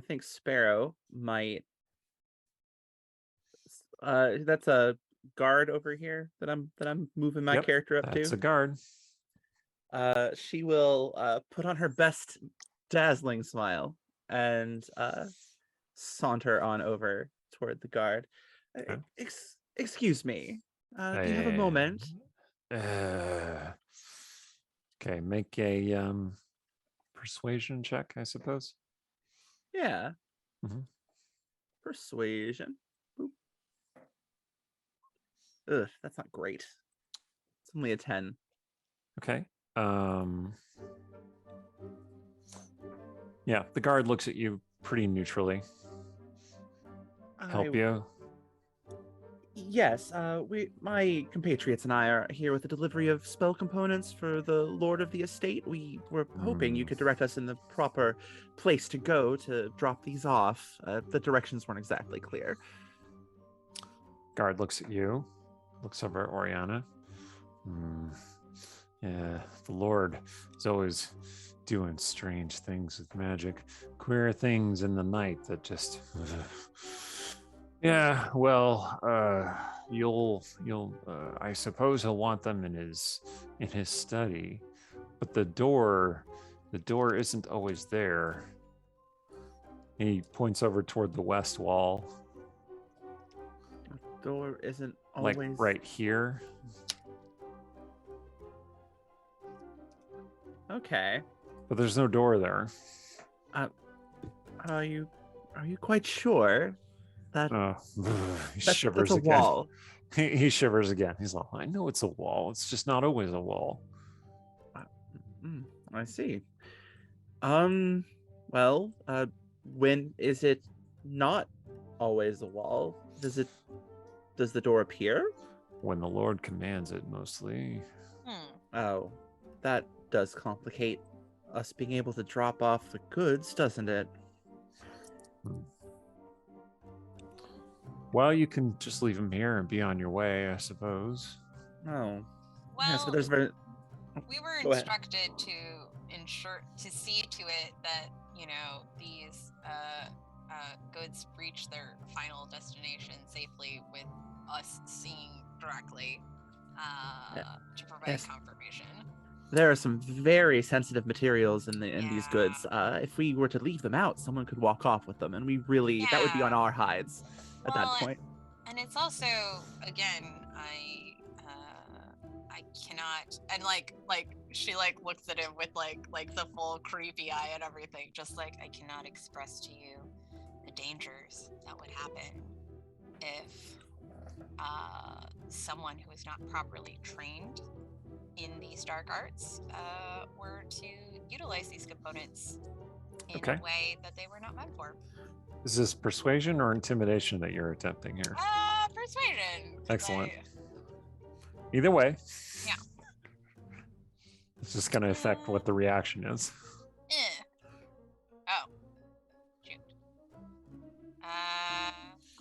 think Sparrow might that's a guard over here that I'm moving my Yep, character up that's to. a guard. She will put on her best dazzling smile and saunter on over toward the guard. Okay. Excuse me. Do you have a moment? Okay, make a persuasion check, I suppose. Yeah. Mhm. Persuasion. Boop. Ugh, that's not great. It's only a 10. Okay. Yeah, the guard looks at you pretty neutrally. Help you? Yes, my compatriots and I are here with the delivery of spell components for the Lord of the Estate. We were hoping you could direct us in the proper place to go to drop these off. The directions weren't exactly clear. Guard looks at you, looks over at Oriana. Yeah, the Lord is always doing strange things with magic, queer things in the night that just. Yeah, well, you'll I suppose he'll want them in his study, but the door isn't always there. He points over toward the west wall. The door isn't always like right here. Okay. But there's no door there. Are you quite sure that He shivers that's a again. wall? He shivers again. He's like, I know it's a wall. It's just not always a wall. I see. Well, when is it not always a wall? Does the door appear? When the Lord commands it, mostly. Oh, that does complicate us being able to drop off the goods, doesn't it? Well, you can just leave him here and be on your way, I suppose. Oh. Well, Yes, but there's very... we were Go ahead. instructed to see to it that, these goods reach their final destination safely with us seeing directly to provide Yes. confirmation. There are some very sensitive materials in these goods. Yeah. If we were to leave them out, someone could walk off with them, and that would be on our hides at that point. And it's also, again, I cannot, and like she looks at him with like the full creepy eye and everything, just like, I cannot express to you the dangers that would happen if someone who is not properly trained in these dark arts were to utilize these components in a way that they were not meant for. Is this persuasion or intimidation that you're attempting here? Persuasion. Excellent. Either way. Yeah. It's just going to affect what the reaction is. Oh. Shoot.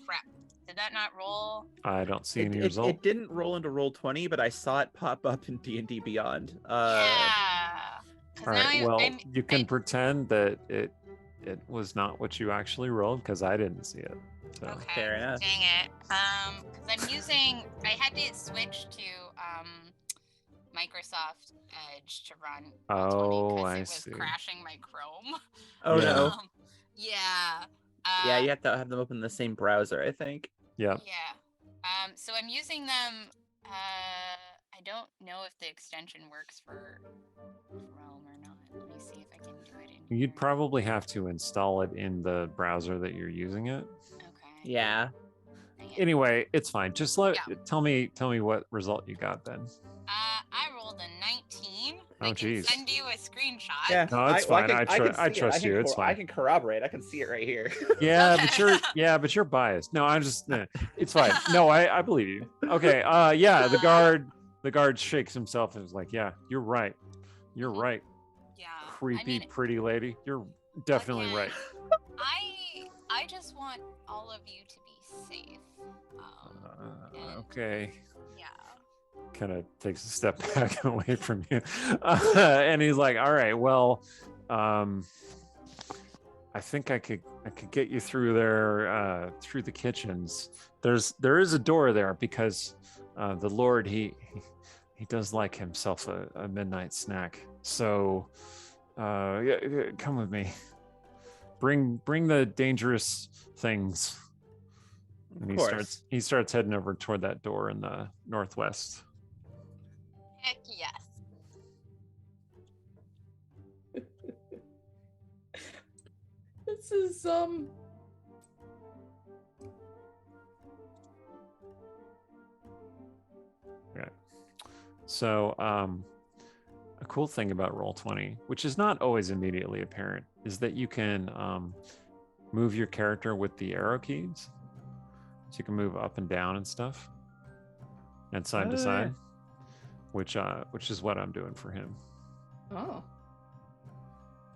Crap. Did that not roll? I don't see any result. It didn't roll into Roll20, but I saw it pop up in D&D Beyond. Yeah. All right. You can pretend that it was not what you actually rolled, because I didn't see it. So. Okay. Fair enough. Dang it. Because I had to switch to Microsoft Edge to run Oh, because I it was see. crashing my Chrome. Oh, no. Yeah. Yeah, you have to have them open in the same browser, I think. Yeah. Yeah. So I'm using them. I don't know if the extension works for Chrome or not. Let me see if I can do it in You'd probably have to install it in the browser that you're using it. Okay. Yeah. Dang it. Anyway, it's fine. Just tell me what result you got then. I rolled a 19. Oh, I can geez. send you a screenshot. Yeah. No, it's fine. I trust you. It's I fine. can corroborate. I can see it right here. Yeah, Okay. but you're biased. No, I'm just it's fine. No, I believe you. Okay, yeah, the guard shakes himself and is like, yeah, you're right. You're right. Yeah. Creepy I mean, pretty lady. You're definitely again, right. I just want all of you to be safe. And- Okay. Yeah. Kind of takes a step back away from you. And he's like, all right, well, I think I could get you through there, through the kitchens. There is a door there because the Lord he does like himself a midnight snack. So yeah, come with me. Bring the dangerous things. And he starts heading over toward that door in the northwest. Heck yes. This is Yeah. So a cool thing about Roll20, which is not always immediately apparent, is that you can move your character with the arrow keys. So you can move up and down and stuff, and side to side, which is what I'm doing for him. oh.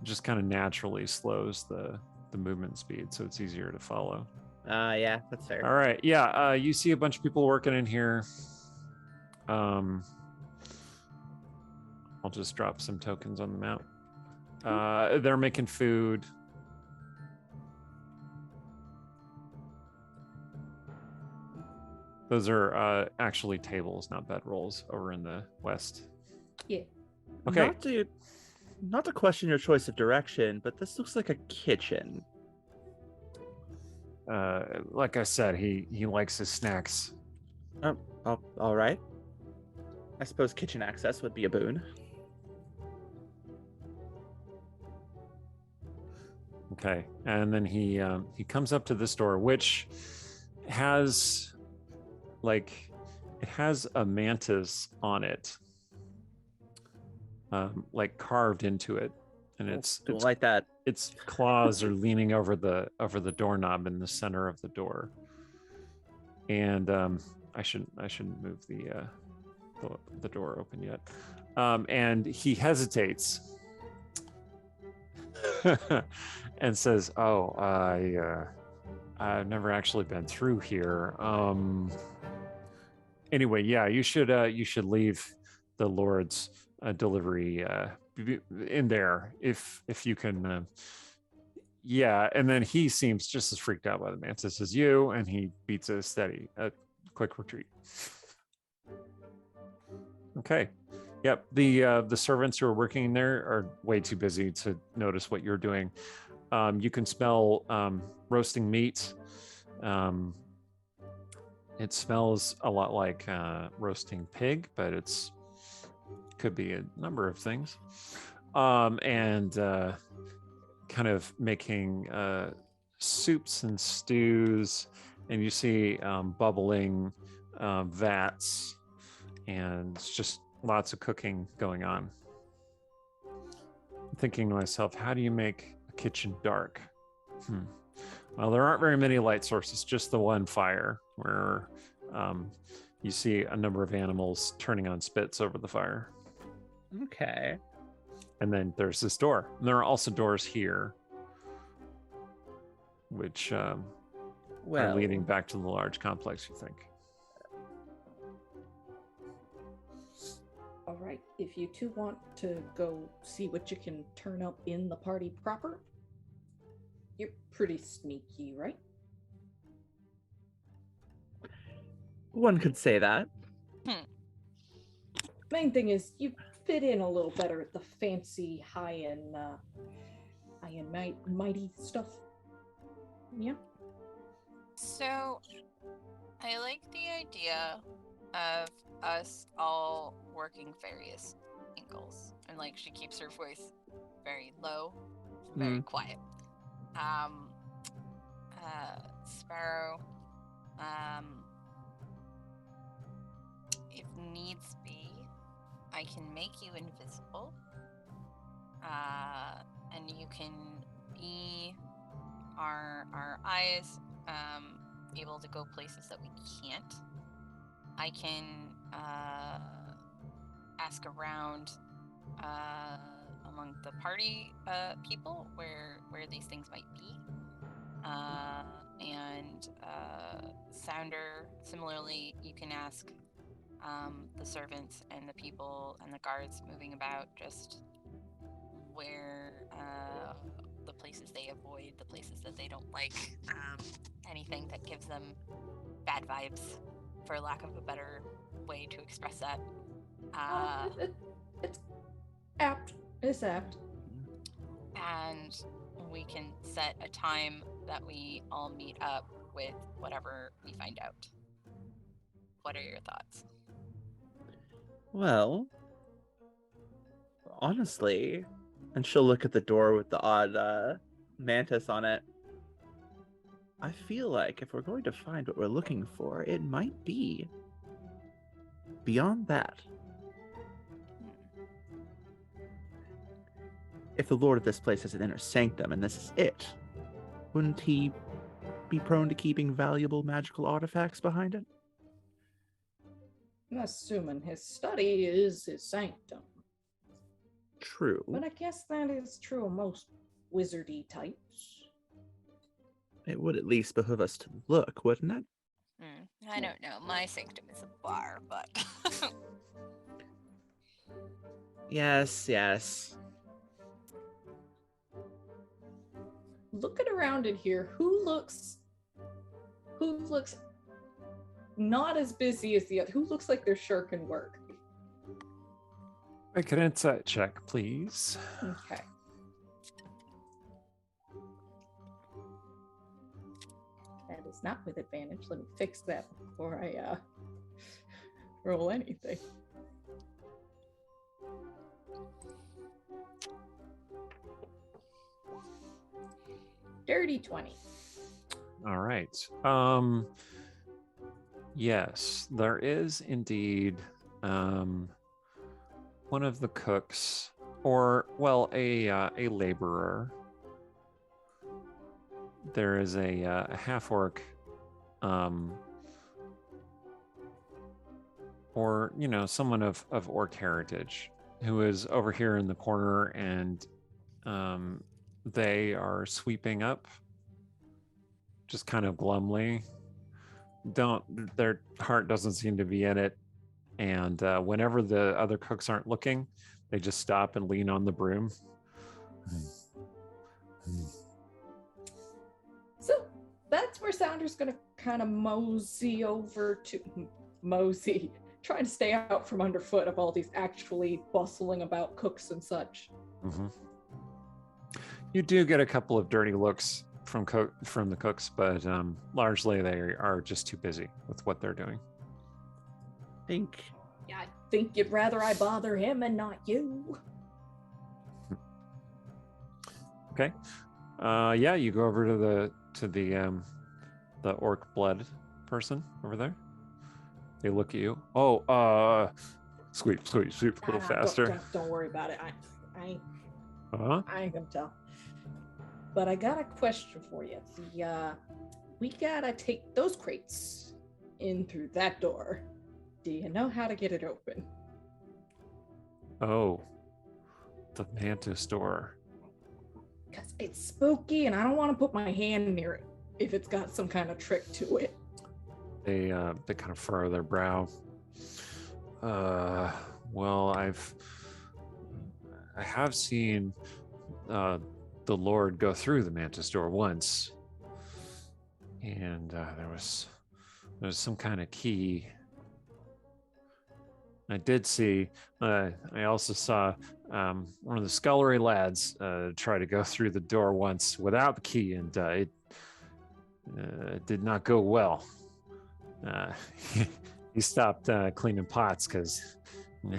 It just kind of naturally slows the movement speed, so it's easier to follow. Yeah, that's fair. All right, yeah, you see a bunch of people working in here. I'll just drop some tokens on the map. They're making food. Those are actually tables, not bedrolls, over in the west. Yeah. Okay. Not to question your choice of direction, but this looks like a kitchen. Like I said, he likes his snacks. Oh, all right. I suppose kitchen access would be a boon. Okay, and then he comes up to this door, which has it has a mantis on it, like carved into it, and it's like that. Its claws are leaning over the doorknob in the center of the door. And I shouldn't move the door open yet. And he hesitates and says, "Oh, I've never actually been through here. Anyway, yeah, you should leave the Lord's delivery in there if you can." Yeah, and then he seems just as freaked out by the mantis as you, and he beats a quick retreat. Okay. Yep. The servants who are working in there are way too busy to notice what you're doing. You can smell roasting meat. It smells a lot like roasting pig, but could be a number of things. And kind of making soups and stews, and you see bubbling vats, and it's just lots of cooking going on. I'm thinking to myself, how do you make a kitchen dark? Well, there aren't very many light sources, just the one fire where you see a number of animals turning on spits over the fire. Okay. And then there's this door. And there are also doors here, which are leading back to the large complex, you think. All right. If you two want to go see what you can turn up in the party proper, you're pretty sneaky, right? One could say that. Main thing is you fit in a little better at the fancy high-end mighty stuff. Yeah. So, I like the idea of us all working various angles, and like she keeps her voice very low, very quiet. Sparrow, if needs be, I can make you invisible, and you can be our eyes, able to go places that we can't. I can ask around among the party people where these things might be. And Sounder, similarly, you can ask the servants and the people and the guards moving about just where the places they avoid, the places that they don't like, anything that gives them bad vibes, for lack of a better way to express that. It's apt. It's apt. And we can set a time that we all meet up with whatever we find out. What are your thoughts? Well, honestly, and she'll look at the door with the odd mantis on it. I feel like if we're going to find what we're looking for, it might be beyond that. If the lord of this place has an inner sanctum and this is it, wouldn't he be prone to keeping valuable magical artifacts behind it? I'm assuming his study is his sanctum. True. But I guess that is true of most wizardy types. It would at least behoove us to look, wouldn't it? I don't know. My sanctum is a bar, but... Yes. Looking around in here, who looks not as busy as the other? Who looks like they're shirking work? Make an insight check, please. Okay. That is not with advantage. Let me fix that before I roll anything. Dirty 20. All right. Yes, there is indeed one of the cooks, or well, a laborer. There is a half-orc, or someone of orc heritage, who is over here in the corner, and they are sweeping up, just kind of glumly. Their heart doesn't seem to be in it, and whenever the other cooks aren't looking, they just stop and lean on the broom. So that's where Sounder's gonna kind of mosey over to trying to stay out from underfoot of all these actually bustling about cooks and such. Mm-hmm. You do get a couple of dirty looks from the cooks, but largely they are just too busy with what they're doing. I think you'd rather I bother him and not you. Okay. Yeah, you go over to the orc blood person over there. They look at you. Oh, sweep a little faster. Don't worry about it. I ain't gonna tell. But I got a question for you. We gotta take those crates in through that door. Do you know how to get it open? Oh, the mantis door. Because it's spooky and I don't want to put my hand near it if it's got some kind of trick to it. They kind of furrow their brow. Well, I have seen the Lord go through the mantis door once, and there was some kind of key. I did see. I also saw one of the scullery lads try to go through the door once without the key, and it did not go well. He stopped cleaning pots because he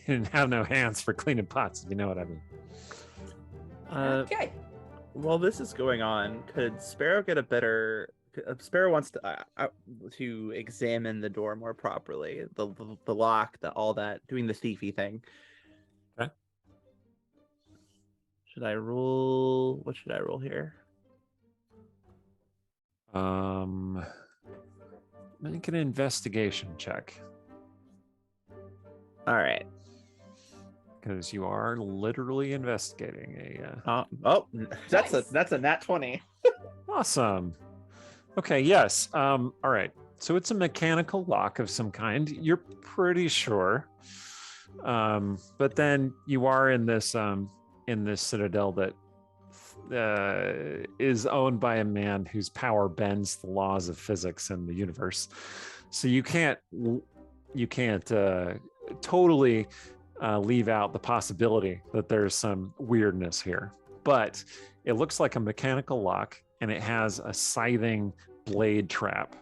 didn't have no hands for cleaning pots, if you know what I mean. Okay. While this is going on, could Sparrow get a better Sparrow wants to examine the door more properly, the lock, all that, doing the thiefy thing. Okay. Should I roll? What should I roll here? Make an investigation check All right. because you are literally investigating a. That's Nice. a nat 20. Awesome. Okay. Yes. All right. So it's a mechanical lock of some kind. You're pretty sure. But then you are in this citadel that is owned by a man whose power bends the laws of physics and the universe. So you can't totally leave out the possibility that there's some weirdness here. But it looks like a mechanical lock, and it has a scything blade trap.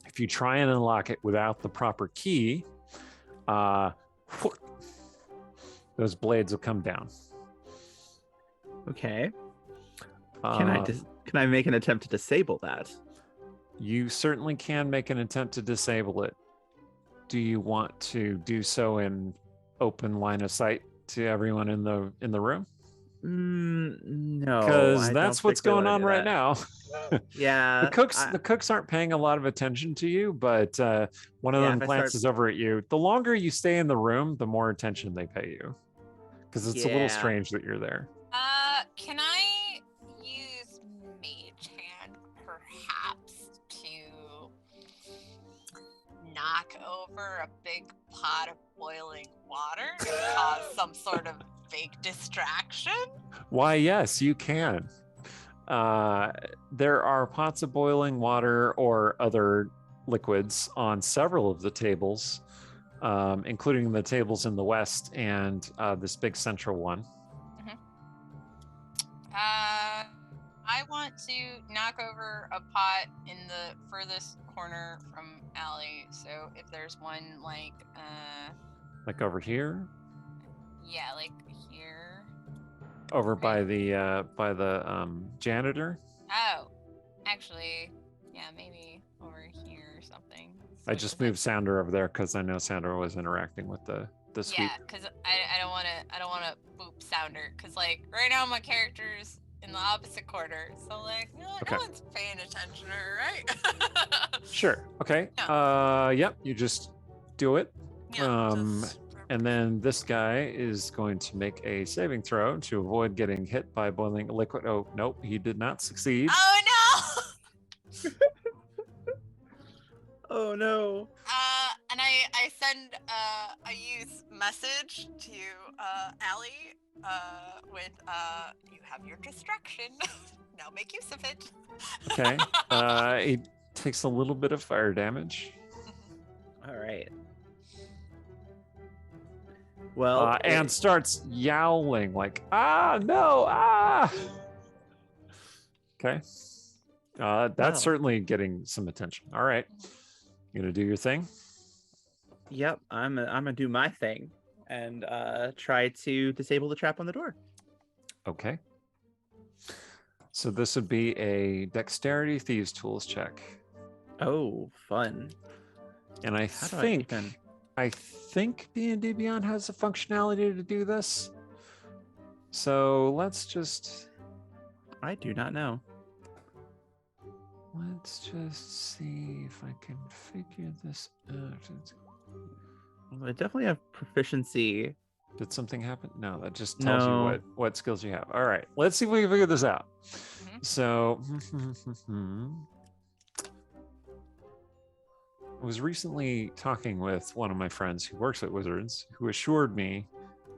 If you try and unlock it without the proper key, those blades will come down. Okay. Can I make an attempt to disable that? You certainly can make an attempt to disable it. Do you want to do so in open line of sight to everyone in the room? No, Because I that's don't what's particularly going on do right that. now. Yeah. The cooks aren't paying a lot of attention to you, but one of them if I glances over at you. The longer you stay in the room, the more attention they pay you, because it's a little Yeah. strange that you're there. Can I use Mage Hand perhaps to knock over a big pot of boiling water to cause some sort of big distraction? Why, yes, you can. There are pots of boiling water or other liquids on several of the tables, including the tables in the west and this big central one. I want to knock over a pot in the furthest corner from Allie. So if there's one like over here, yeah, like here. over by the janitor. Oh, actually, yeah, maybe over here or something. I just moved Sandra over there because I know Sandra was interacting with the sweep. Yeah, because I don't want to boop Sounder, because like right now my character's in the opposite corner, so like no one's paying attention to her, right? Sure. Okay. Yeah. Yep. You just do it. Yeah, And then this guy is going to make a saving throw to avoid getting hit by boiling liquid. Oh nope, he did not succeed. Oh no! Oh no. And I send a youth message to Allie with you have your distraction. Now make use of it. Okay. He takes a little bit of fire damage. All right. Well, and starts yowling like, no. Okay. That's certainly getting some attention. All right. You gonna do your thing? Yep, I'm gonna do my thing and try to disable the trap on the door. Okay. So this would be a dexterity thieves tools check. Oh, fun. And I think D&D Beyond has the functionality to do this. So let's just... I do not know. Let's just see if I can figure this out. Well, I definitely have proficiency. Did something happen? No, that just tells No. you what skills you have. All right, let's see if we can figure this out. Mm-hmm. So, I was recently talking with one of my friends who works at Wizards, who assured me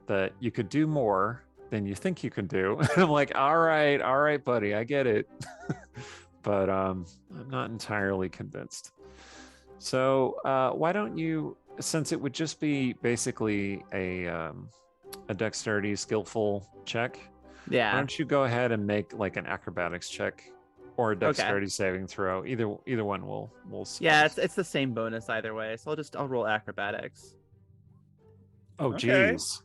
that you could do more than you think you can do. And I'm like, all right, buddy, I get it. But I'm not entirely convinced. So why don't you, since it would just be basically a dexterity skillful check, Yeah. why don't you go ahead and make like an acrobatics check or a dexterity saving throw? Either one will suffice. Yeah, it's the same bonus either way. So I'll roll acrobatics. Oh, Okay. geez.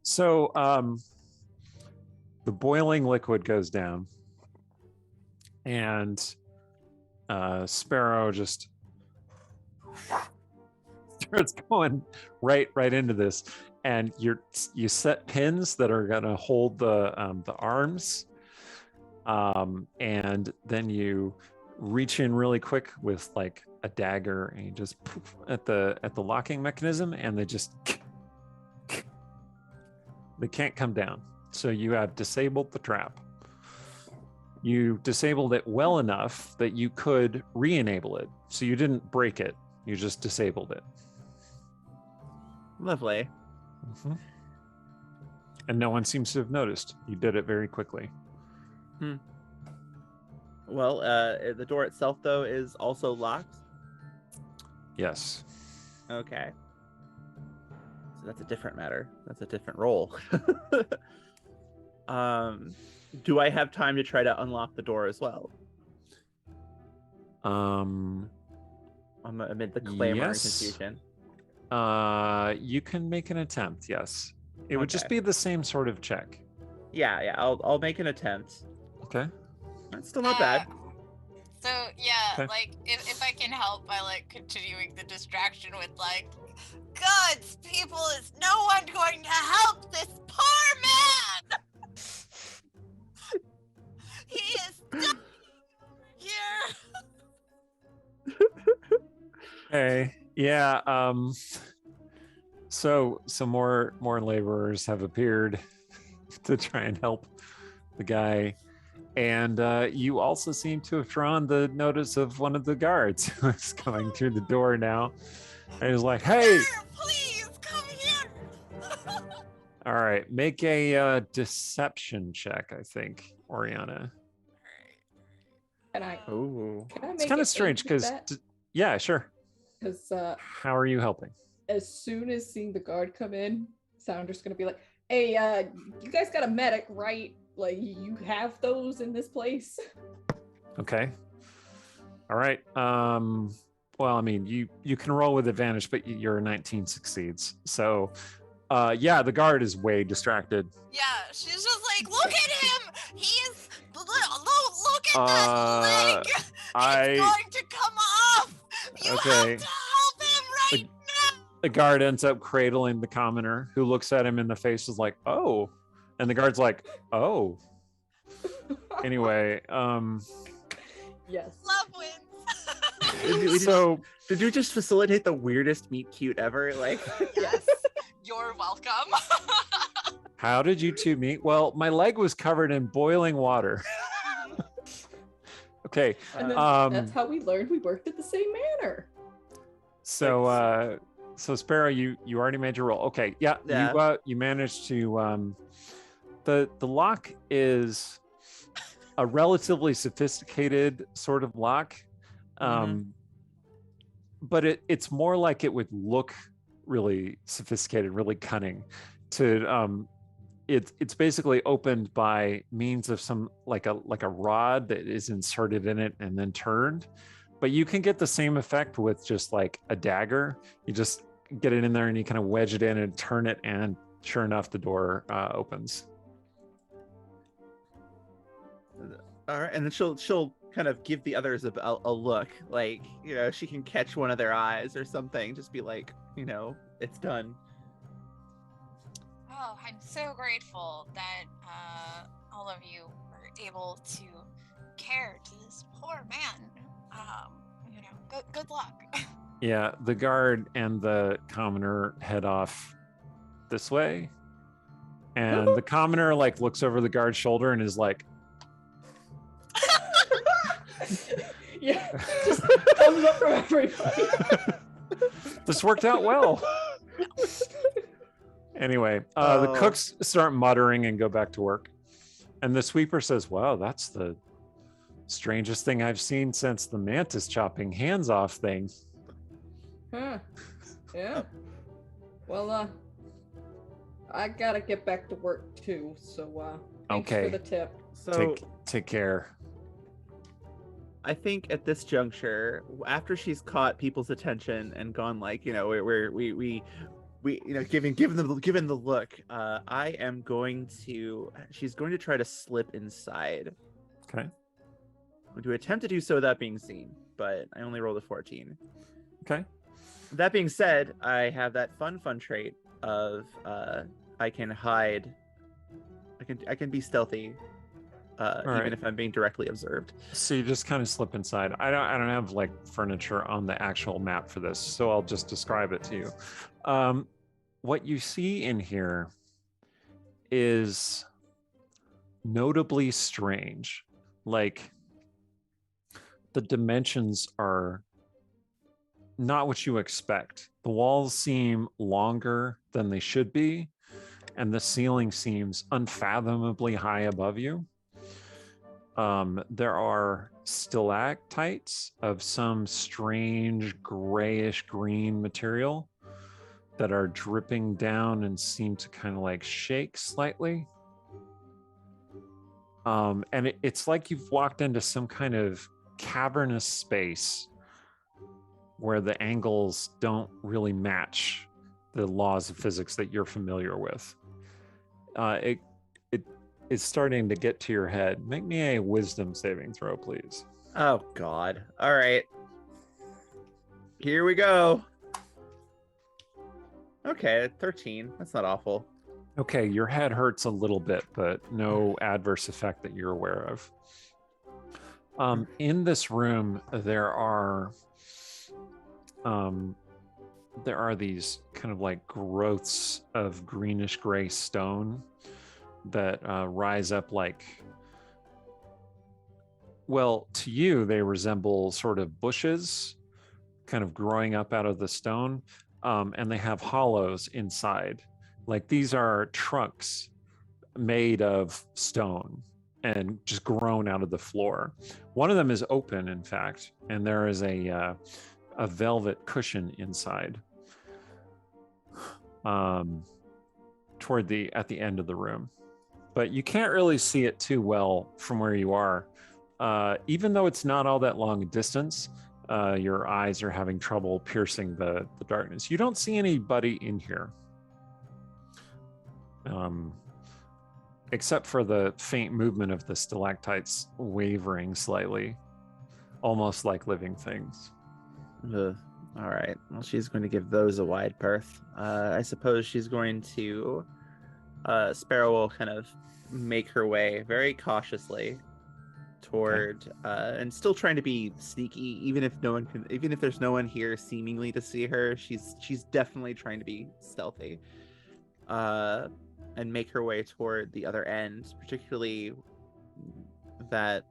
So the boiling liquid goes down, and Sparrow just starts going right into this, and you set pins that are gonna hold the arms, and then you reach in really quick with like a dagger, and you just poof at the locking mechanism, and they can't come down. So you have disabled the trap. You disabled it well enough that you could re-enable it. So you didn't break it, you just disabled it. Lovely. Mm-hmm. And no one seems to have noticed. You did it very quickly. Well, the door itself, though, is also locked. Yes. Okay. So that's a different matter. That's a different role. Do I have time to try to unlock the door as well? Amid the clamor and confusion. You can make an attempt, yes. It would just be the same sort of check. Yeah, I'll make an attempt. Okay. That's still not bad. So yeah, Okay. like if I can help by like continuing the distraction with like, God's people, is no one going to help this poor man? He is stuck here. Hey, yeah. So some more laborers have appeared to try and help the guy, and you also seem to have drawn the notice of one of the guards who is coming through the door now, and he's like, "Hey, Sir, please come here." all right, make a deception check, I think, Oriana." Can I Ooh. make It's kind it of strange eight with because, that? yeah, sure. Because How are you helping? as soon as seeing the guard come in, Sounder's gonna be like, "Hey, you guys got a medic, right? Like, you have those in this place?" Okay. All right. Well, I mean, you can roll with advantage, but your 19 succeeds. So, yeah, the guard is way distracted. Yeah, she's just like, look at him. He is. Look at that leg. It's going to come off. You have Okay. to help him right now. The guard ends up cradling the commoner, who looks at him in the face, is like, "Oh," and the guard's like, "Oh." Anyway, Yes. Love wins. so Did you just facilitate the weirdest meet cute ever? Like, Yes. You're welcome. how did you two meet? Well, my leg was covered in boiling water. Okay. And then that's how we learned we worked at the same manor. So Sparrow, you already made your roll. Okay, yeah. You managed to the lock is a relatively sophisticated sort of lock, but it's more like it would look really sophisticated, really cunning. It's basically opened by means of some like a rod that is inserted in it and then turned. But you can get the same effect with just like a dagger. You just get it in there and you kind of wedge it in and turn it, and sure enough, the door opens. all right, and then she'll kind of give the others a look, like, you know, she can catch one of their eyes or something. Just be like, you know, it's done. Oh, I'm so grateful that all of you were able to care to this poor man. You know, good luck. Yeah, the guard and the commoner head off this way, and the commoner like looks over the guard's shoulder and is like, Yeah, just thumbs up from everybody. "This worked out well." Anyway, the cooks start muttering and go back to work, and the sweeper says, "Wow, that's the strangest thing I've seen since the mantis chopping hands off thing." Huh. Yeah. Well, I gotta get back to work too, so thanks Okay. for the tip. So Take care. I think at this juncture, after she's caught people's attention and gone, like, you know, we you know, given the look, she's going to try to slip inside. Okay. going to attempt to do so without being seen, but I only rolled a 14. Okay. That being said, I have that fun trait of I can hide. I can be stealthy, even if I'm being directly observed. So you just kind of slip inside. I don't have like furniture on the actual map for this, so I'll just describe it to you. What you see in here is notably strange. Like the dimensions are not what you expect. The walls seem longer than they should be, and the ceiling seems unfathomably high above you. There are stalactites of some strange grayish green material that are dripping down and seem to kind of like shake slightly. And it's like you've walked into some kind of cavernous space where the angles don't really match the laws of physics that you're familiar with. It's starting to get to your head. Make me a wisdom saving throw, please. Oh, God. All right. Here we go. Okay, 13. That's not awful. Okay, your head hurts a little bit, but no adverse effect that you're aware of. In this room, there are these kind of like growths of greenish gray stone that rise up like, well, to you, they resemble sort of bushes kind of growing up out of the stone, and they have hollows inside. Like these are trunks made of stone and just grown out of the floor. One of them is open, in fact, and there is a velvet cushion inside at the end of the room. But you can't really see it too well from where you are. Even though it's not all that long a distance, your eyes are having trouble piercing the darkness. You don't see anybody in here. Except for the faint movement of the stalactites wavering slightly, almost like living things. Ugh. All right. Well, she's going to give those a wide berth. I suppose she's going to. Sparrow will kind of make her way very cautiously toward, and still trying to be sneaky, even if there's no one here seemingly to see her. She's definitely trying to be stealthy. And make her way toward the other end, particularly that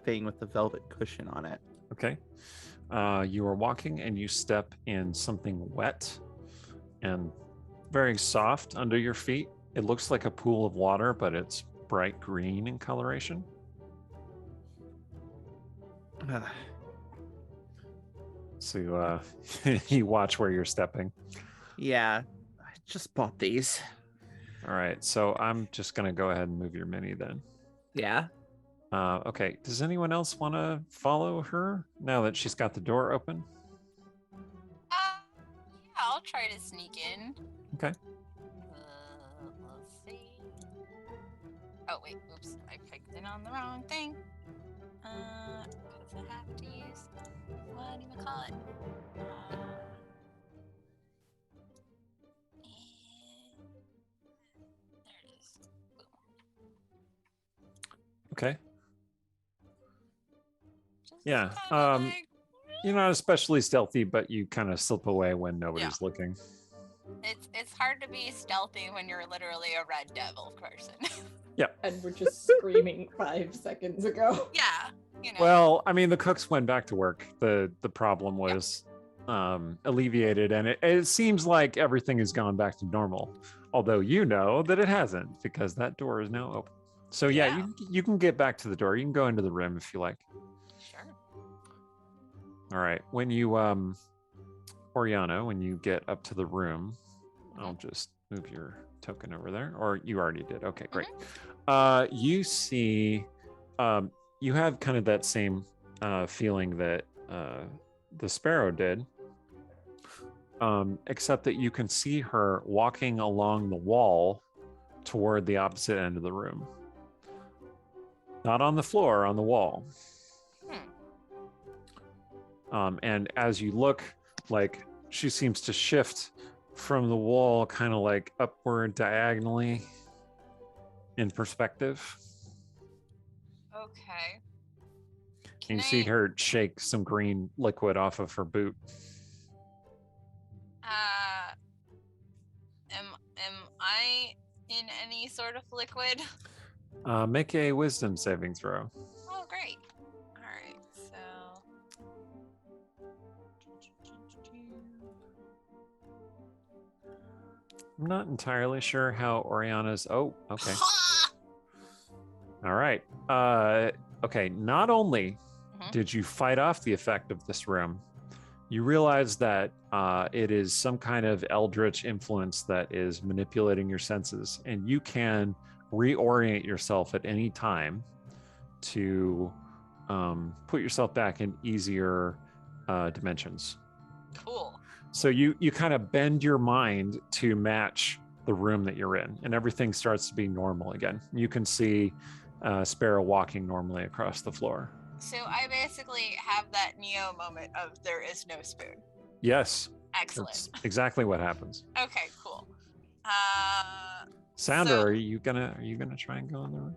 thing with the velvet cushion on it. Okay. You are walking and you step in something wet and very soft under your feet. It looks like a pool of water, but it's bright green in coloration. So you watch where you're stepping. Yeah, I just bought these. All right, so I'm just going to go ahead and move your mini then. Yeah. Okay, does anyone else want to follow her now that she's got the door open? Yeah, I'll try to sneak in. Okay. Let's see. Oh, wait, oops, I picked it on the wrong thing. Because I have to use, what do you call it? There it is. Boom. Okay. Just Yeah, kinda like, you're not especially stealthy, but you kind of slip away when nobody's looking. It's hard to be stealthy when you're literally a red devil person. And we're just screaming 5 seconds ago. Yeah, you know. Well, I mean, the cooks went back to work. The problem was alleviated, and it seems like everything has gone back to normal. Although you know that it hasn't, because that door is now open. So yeah. You can get back to the door. You can go into the room if you like. Sure. All right. When you Oriana, when you get up to the room, I'll just move your token over there, or you already did. Okay, great. You see, you have kind of that same feeling that the sparrow did, except that you can see her walking along the wall toward the opposite end of the room. Not on the floor, on the wall. And as you look, like she seems to shift from the wall kind of like upward diagonally in perspective. Okay. And you see her shake some green liquid off of her boot. Am I in any sort of liquid? Make a wisdom saving throw. Oh, great. All right, so. I'm not entirely sure how Oriana's. Oh, okay. All right. Okay. Not only did you fight off the effect of this room, you realize that it is some kind of eldritch influence that is manipulating your senses, and you can reorient yourself at any time to put yourself back in easier dimensions. Cool. So you kind of bend your mind to match the room that you're in, and everything starts to be normal again. You can see Sparrow walking normally across the floor. So I basically have that Neo moment of there is no spoon. Yes. Excellent. That's exactly what happens. Okay, cool. Sounder, so- are you gonna try and go in the room?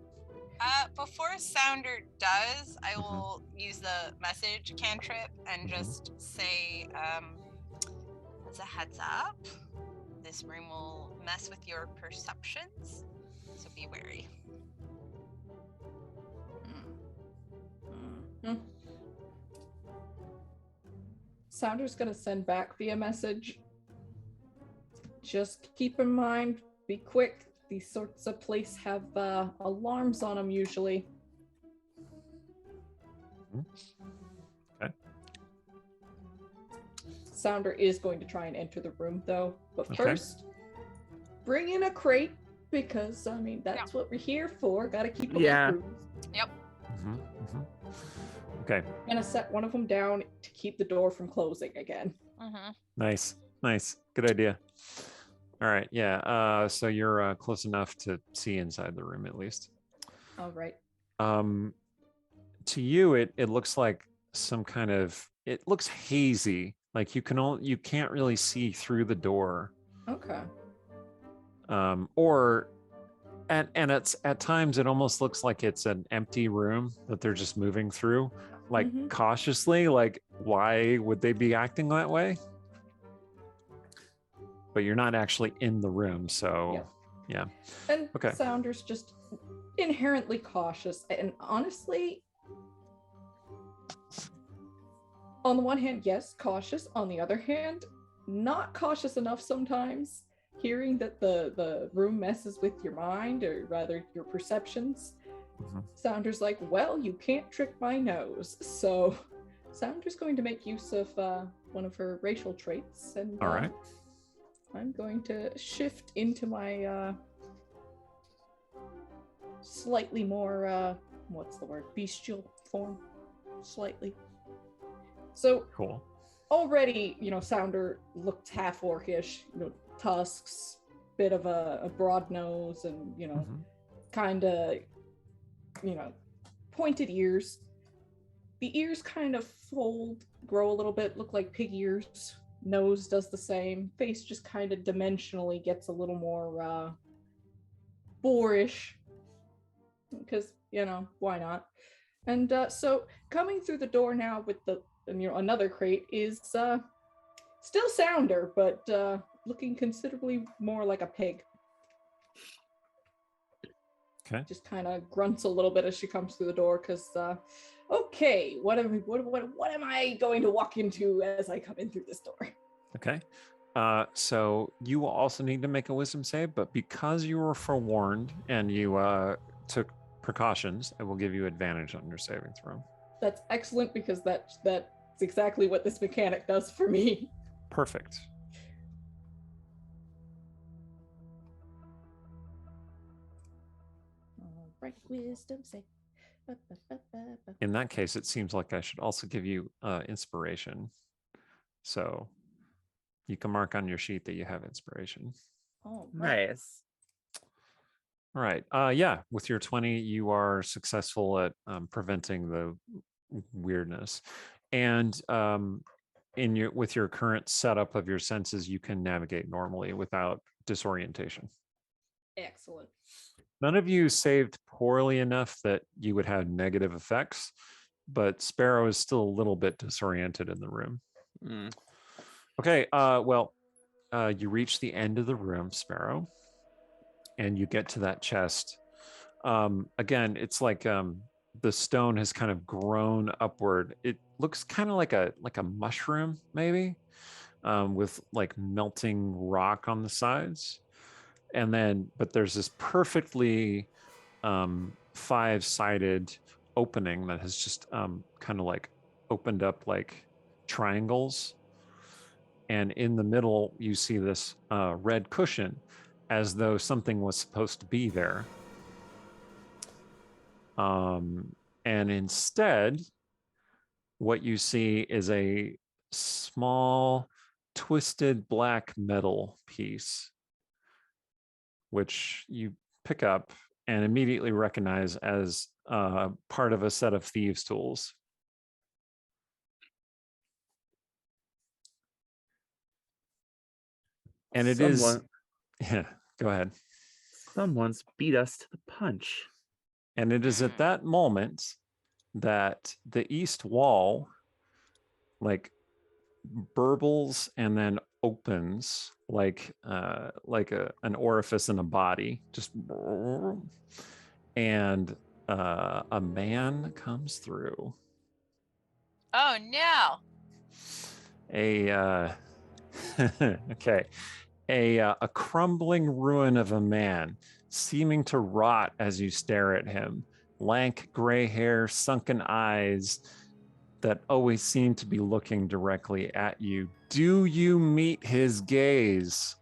Before Sounder does, I will use the message cantrip and just say, as a heads up, this room will mess with your perceptions, so be wary. Sounder's gonna send back via message. Just keep in mind, be quick. These sorts of places have alarms on them usually. Okay. Sounder is going to try and enter the room though, but Okay. first, bring in a crate because I mean that's what we're here for. Gotta keep them Yeah. Yep. Okay. I'm gonna set one of them down to keep the door from closing again. Nice. Good idea. All right. Yeah. So you're close enough to see inside the room at least. All right. To you, it looks like some kind of. It looks hazy. Like you can't really see through the door. Okay. And it's at times it almost looks like it's an empty room that they're just moving through, like cautiously. Like, why would they be acting that way? But you're not actually in the room, so yeah. And Okay. Sounder's just inherently cautious, and honestly, on the one hand, yes, cautious. On the other hand, not cautious enough sometimes. Hearing that the room messes with your mind, or rather your perceptions, Sounder's like, well, you can't trick my nose. So Sounder's going to make use of one of her racial traits. And All right. I'm going to shift into my slightly more, what's the word? Bestial form. Slightly. So Cool. already, Sounder looked half orcish, tusks, bit of a broad nose, and kind of pointed ears. The ears kind of fold, grow a little bit, look like pig ears. Nose does the same. Face just kind of dimensionally gets a little more boorish, because why not? And so coming through the door now with another crate is still Sounder, but looking considerably more like a pig. Okay. Just kind of grunts a little bit as she comes through the door, because okay, what am I going to walk into as I come in through this door? Okay. So you will also need to make a wisdom save, but because you were forewarned and you took precautions, I will give you advantage on your saving throw. That's excellent, because that's exactly what this mechanic does for me. Perfect. All right, wisdom save. In that case, it seems like I should also give you inspiration. So you can mark on your sheet that you have inspiration. Oh, right. Nice. All right. Yeah, with your 20, you are successful at preventing the weirdness. and with your current setup of your senses, you can navigate normally without disorientation. Excellent. None of you saved poorly enough that you would have negative effects, but Sparrow is still a little bit disoriented in the room. Okay, you reach the end of the room, Sparrow, and you get to that chest. Again, it's like the stone has kind of grown upward. It looks kind of like a mushroom, maybe, with like melting rock on the sides. And then, but there's this perfectly five-sided opening that has just kind of like opened up like triangles. And in the middle, you see this red cushion, as though something was supposed to be there. And instead, what you see is a small, twisted black metal piece, which you pick up and immediately recognize as part of a set of thieves' tools. And it is. Yeah, go ahead. Someone's beat us to the punch. And it is at that moment that the east wall like burbles and then opens like an orifice in a body, just, and a man comes through. Oh no. Okay, a crumbling ruin of a man, seeming to rot as you stare at him. Lank gray hair, sunken eyes that always seem to be looking directly at you. Do you meet his gaze?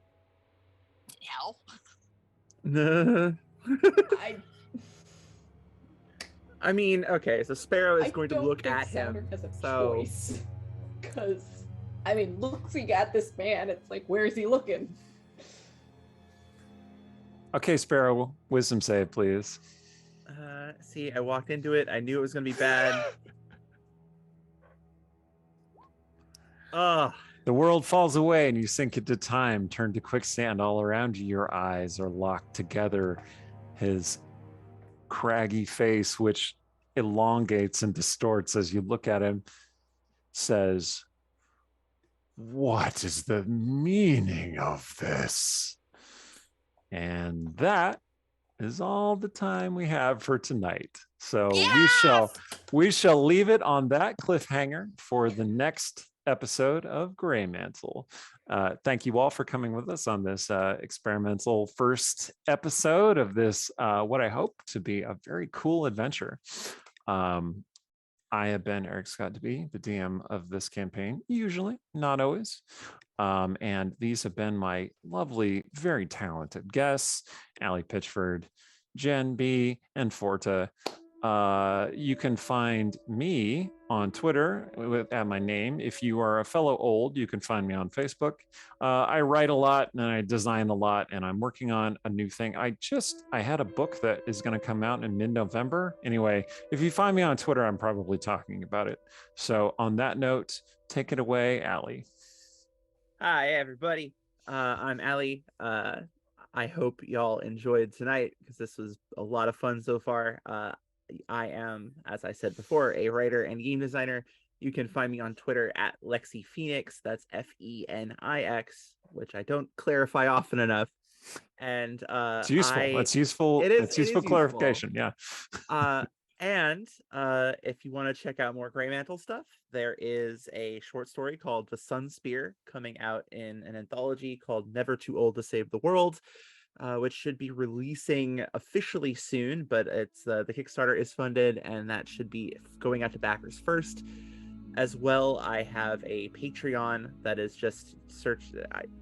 No. I mean, okay, so Sparrow is going to look think at him. Sounder has a So choice, because I mean, looking at this man, it's like, where is he looking? Okay, Sparrow, wisdom save, please. See, I walked into it. I knew it was going to be bad. The world falls away and you sink into time, turn to quicksand all around you. Your eyes are locked together. His craggy face, which elongates and distorts as you look at him, says, "What is the meaning of this?" And that is all the time we have for tonight. So we shall leave it on that cliffhanger for the next episode of Greymantle. Thank you all for coming with us on this experimental first episode of this, what I hope to be a very cool adventure. I have been Eric Scott DeB, the DM of this campaign, usually, not always. And these have been my lovely, very talented guests, Allie Pitchford, Jen B, and Forta. You can find me on Twitter at my name. If you are a fellow old, you can find me on Facebook. I write a lot and I design a lot, and I'm working on a new thing. I had a book that is going to come out in mid-November. Anyway, if you find me on Twitter, I'm probably talking about it. So on that note, take it away, Allie. Hi, everybody. I'm Allie. I hope y'all enjoyed tonight, because this was a lot of fun so far. I am, as I said before, a writer and game designer. You can find me on Twitter at Lexi Phoenix. That's Fenix, which I don't clarify often enough. And it's useful. It's useful. It's useful clarification. Yeah. And if you want to check out more Greymantle stuff, there is a short story called The Sun Spear coming out in an anthology called Never Too Old to Save the World, which should be releasing officially soon, but it's the Kickstarter is funded, and that should be going out to backers first. As well, I have a Patreon that is just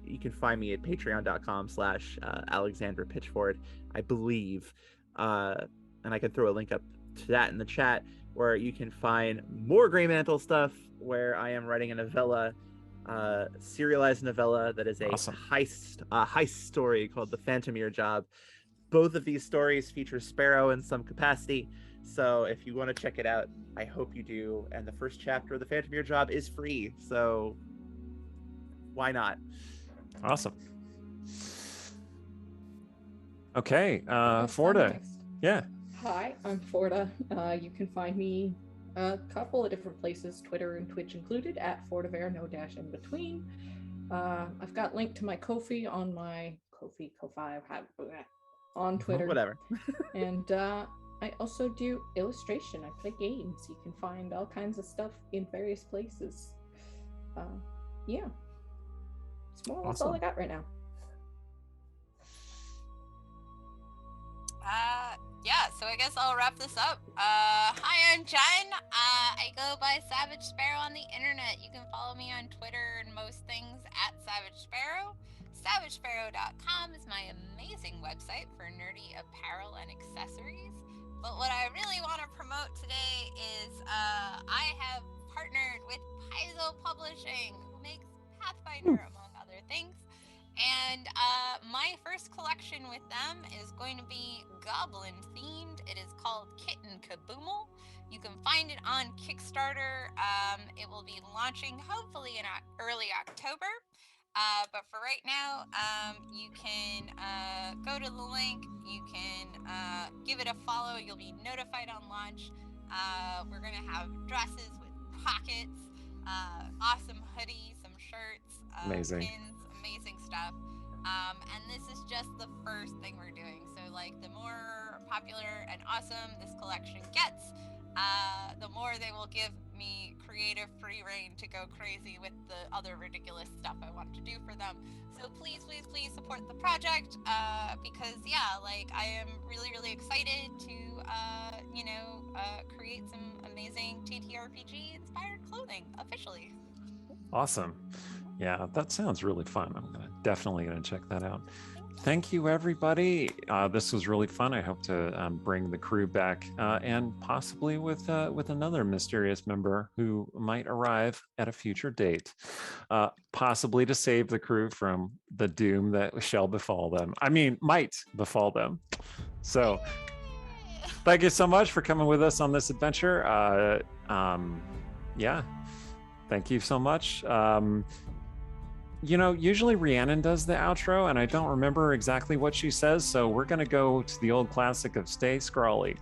you can find me at patreon.com/Alexandra Pitchford, I believe. And I can throw a link up to that in the chat, where you can find more Greymantle stuff, where I am writing a novella, serialized novella that is a awesome heist story called The Phantom Ear Job. both of these stories feature Sparrow in some capacity. So if you want to check it out, I hope you do. And the first chapter of The Phantom Year Job is free, so why not? Awesome. Okay, I'm Forda. next. Yeah. Hi, I'm Forda. You can find me a couple of different places, Twitter and Twitch included, at Fordaver, no dash in between. I've got linked to my Ko-fi on my Ko-fi, on Twitter. Whatever. And I also do illustration. I play games. You can find all kinds of stuff in various places. Yeah. It's more or less all I got right now. Yeah, so I guess I'll wrap this up. Hi, I'm Jen. I go by Savage Sparrow on the internet. You can follow me on Twitter and most things at Savage Sparrow. SavageSparrow.com is my amazing website for nerdy apparel and accessories. But what I really want to promote today is I have partnered with Paizo Publishing, who makes Pathfinder, among other things. And my first collection with them is going to be goblin themed. It is called Kitten Kaboomal. You can find it on Kickstarter. It will be launching hopefully in early October. But for right now, you can go to the link. You can give it a follow. You'll be notified on launch. We're going to have dresses with pockets, awesome hoodies, some shirts, Amazing. pins, amazing stuff. And this is just the first thing we're doing. So like the more popular and awesome this collection gets, the more they will give me creative free reign to go crazy with the other ridiculous stuff I want to do for them. So please, please, please support the project, because yeah, like I am really, really excited to, create some amazing TTRPG inspired clothing officially. Awesome. Yeah, that sounds really fun. I'm definitely gonna check that out. Thank you, everybody. This was really fun. I hope to bring the crew back and possibly with another mysterious member who might arrive at a future date, possibly to save the crew from the doom that shall befall them. I mean, might befall them. So thank you so much for coming with us on this adventure. Yeah, thank you so much. Usually Rhiannon does the outro, and I don't remember exactly what she says, so we're going to go to the old classic of Stay Scrawly.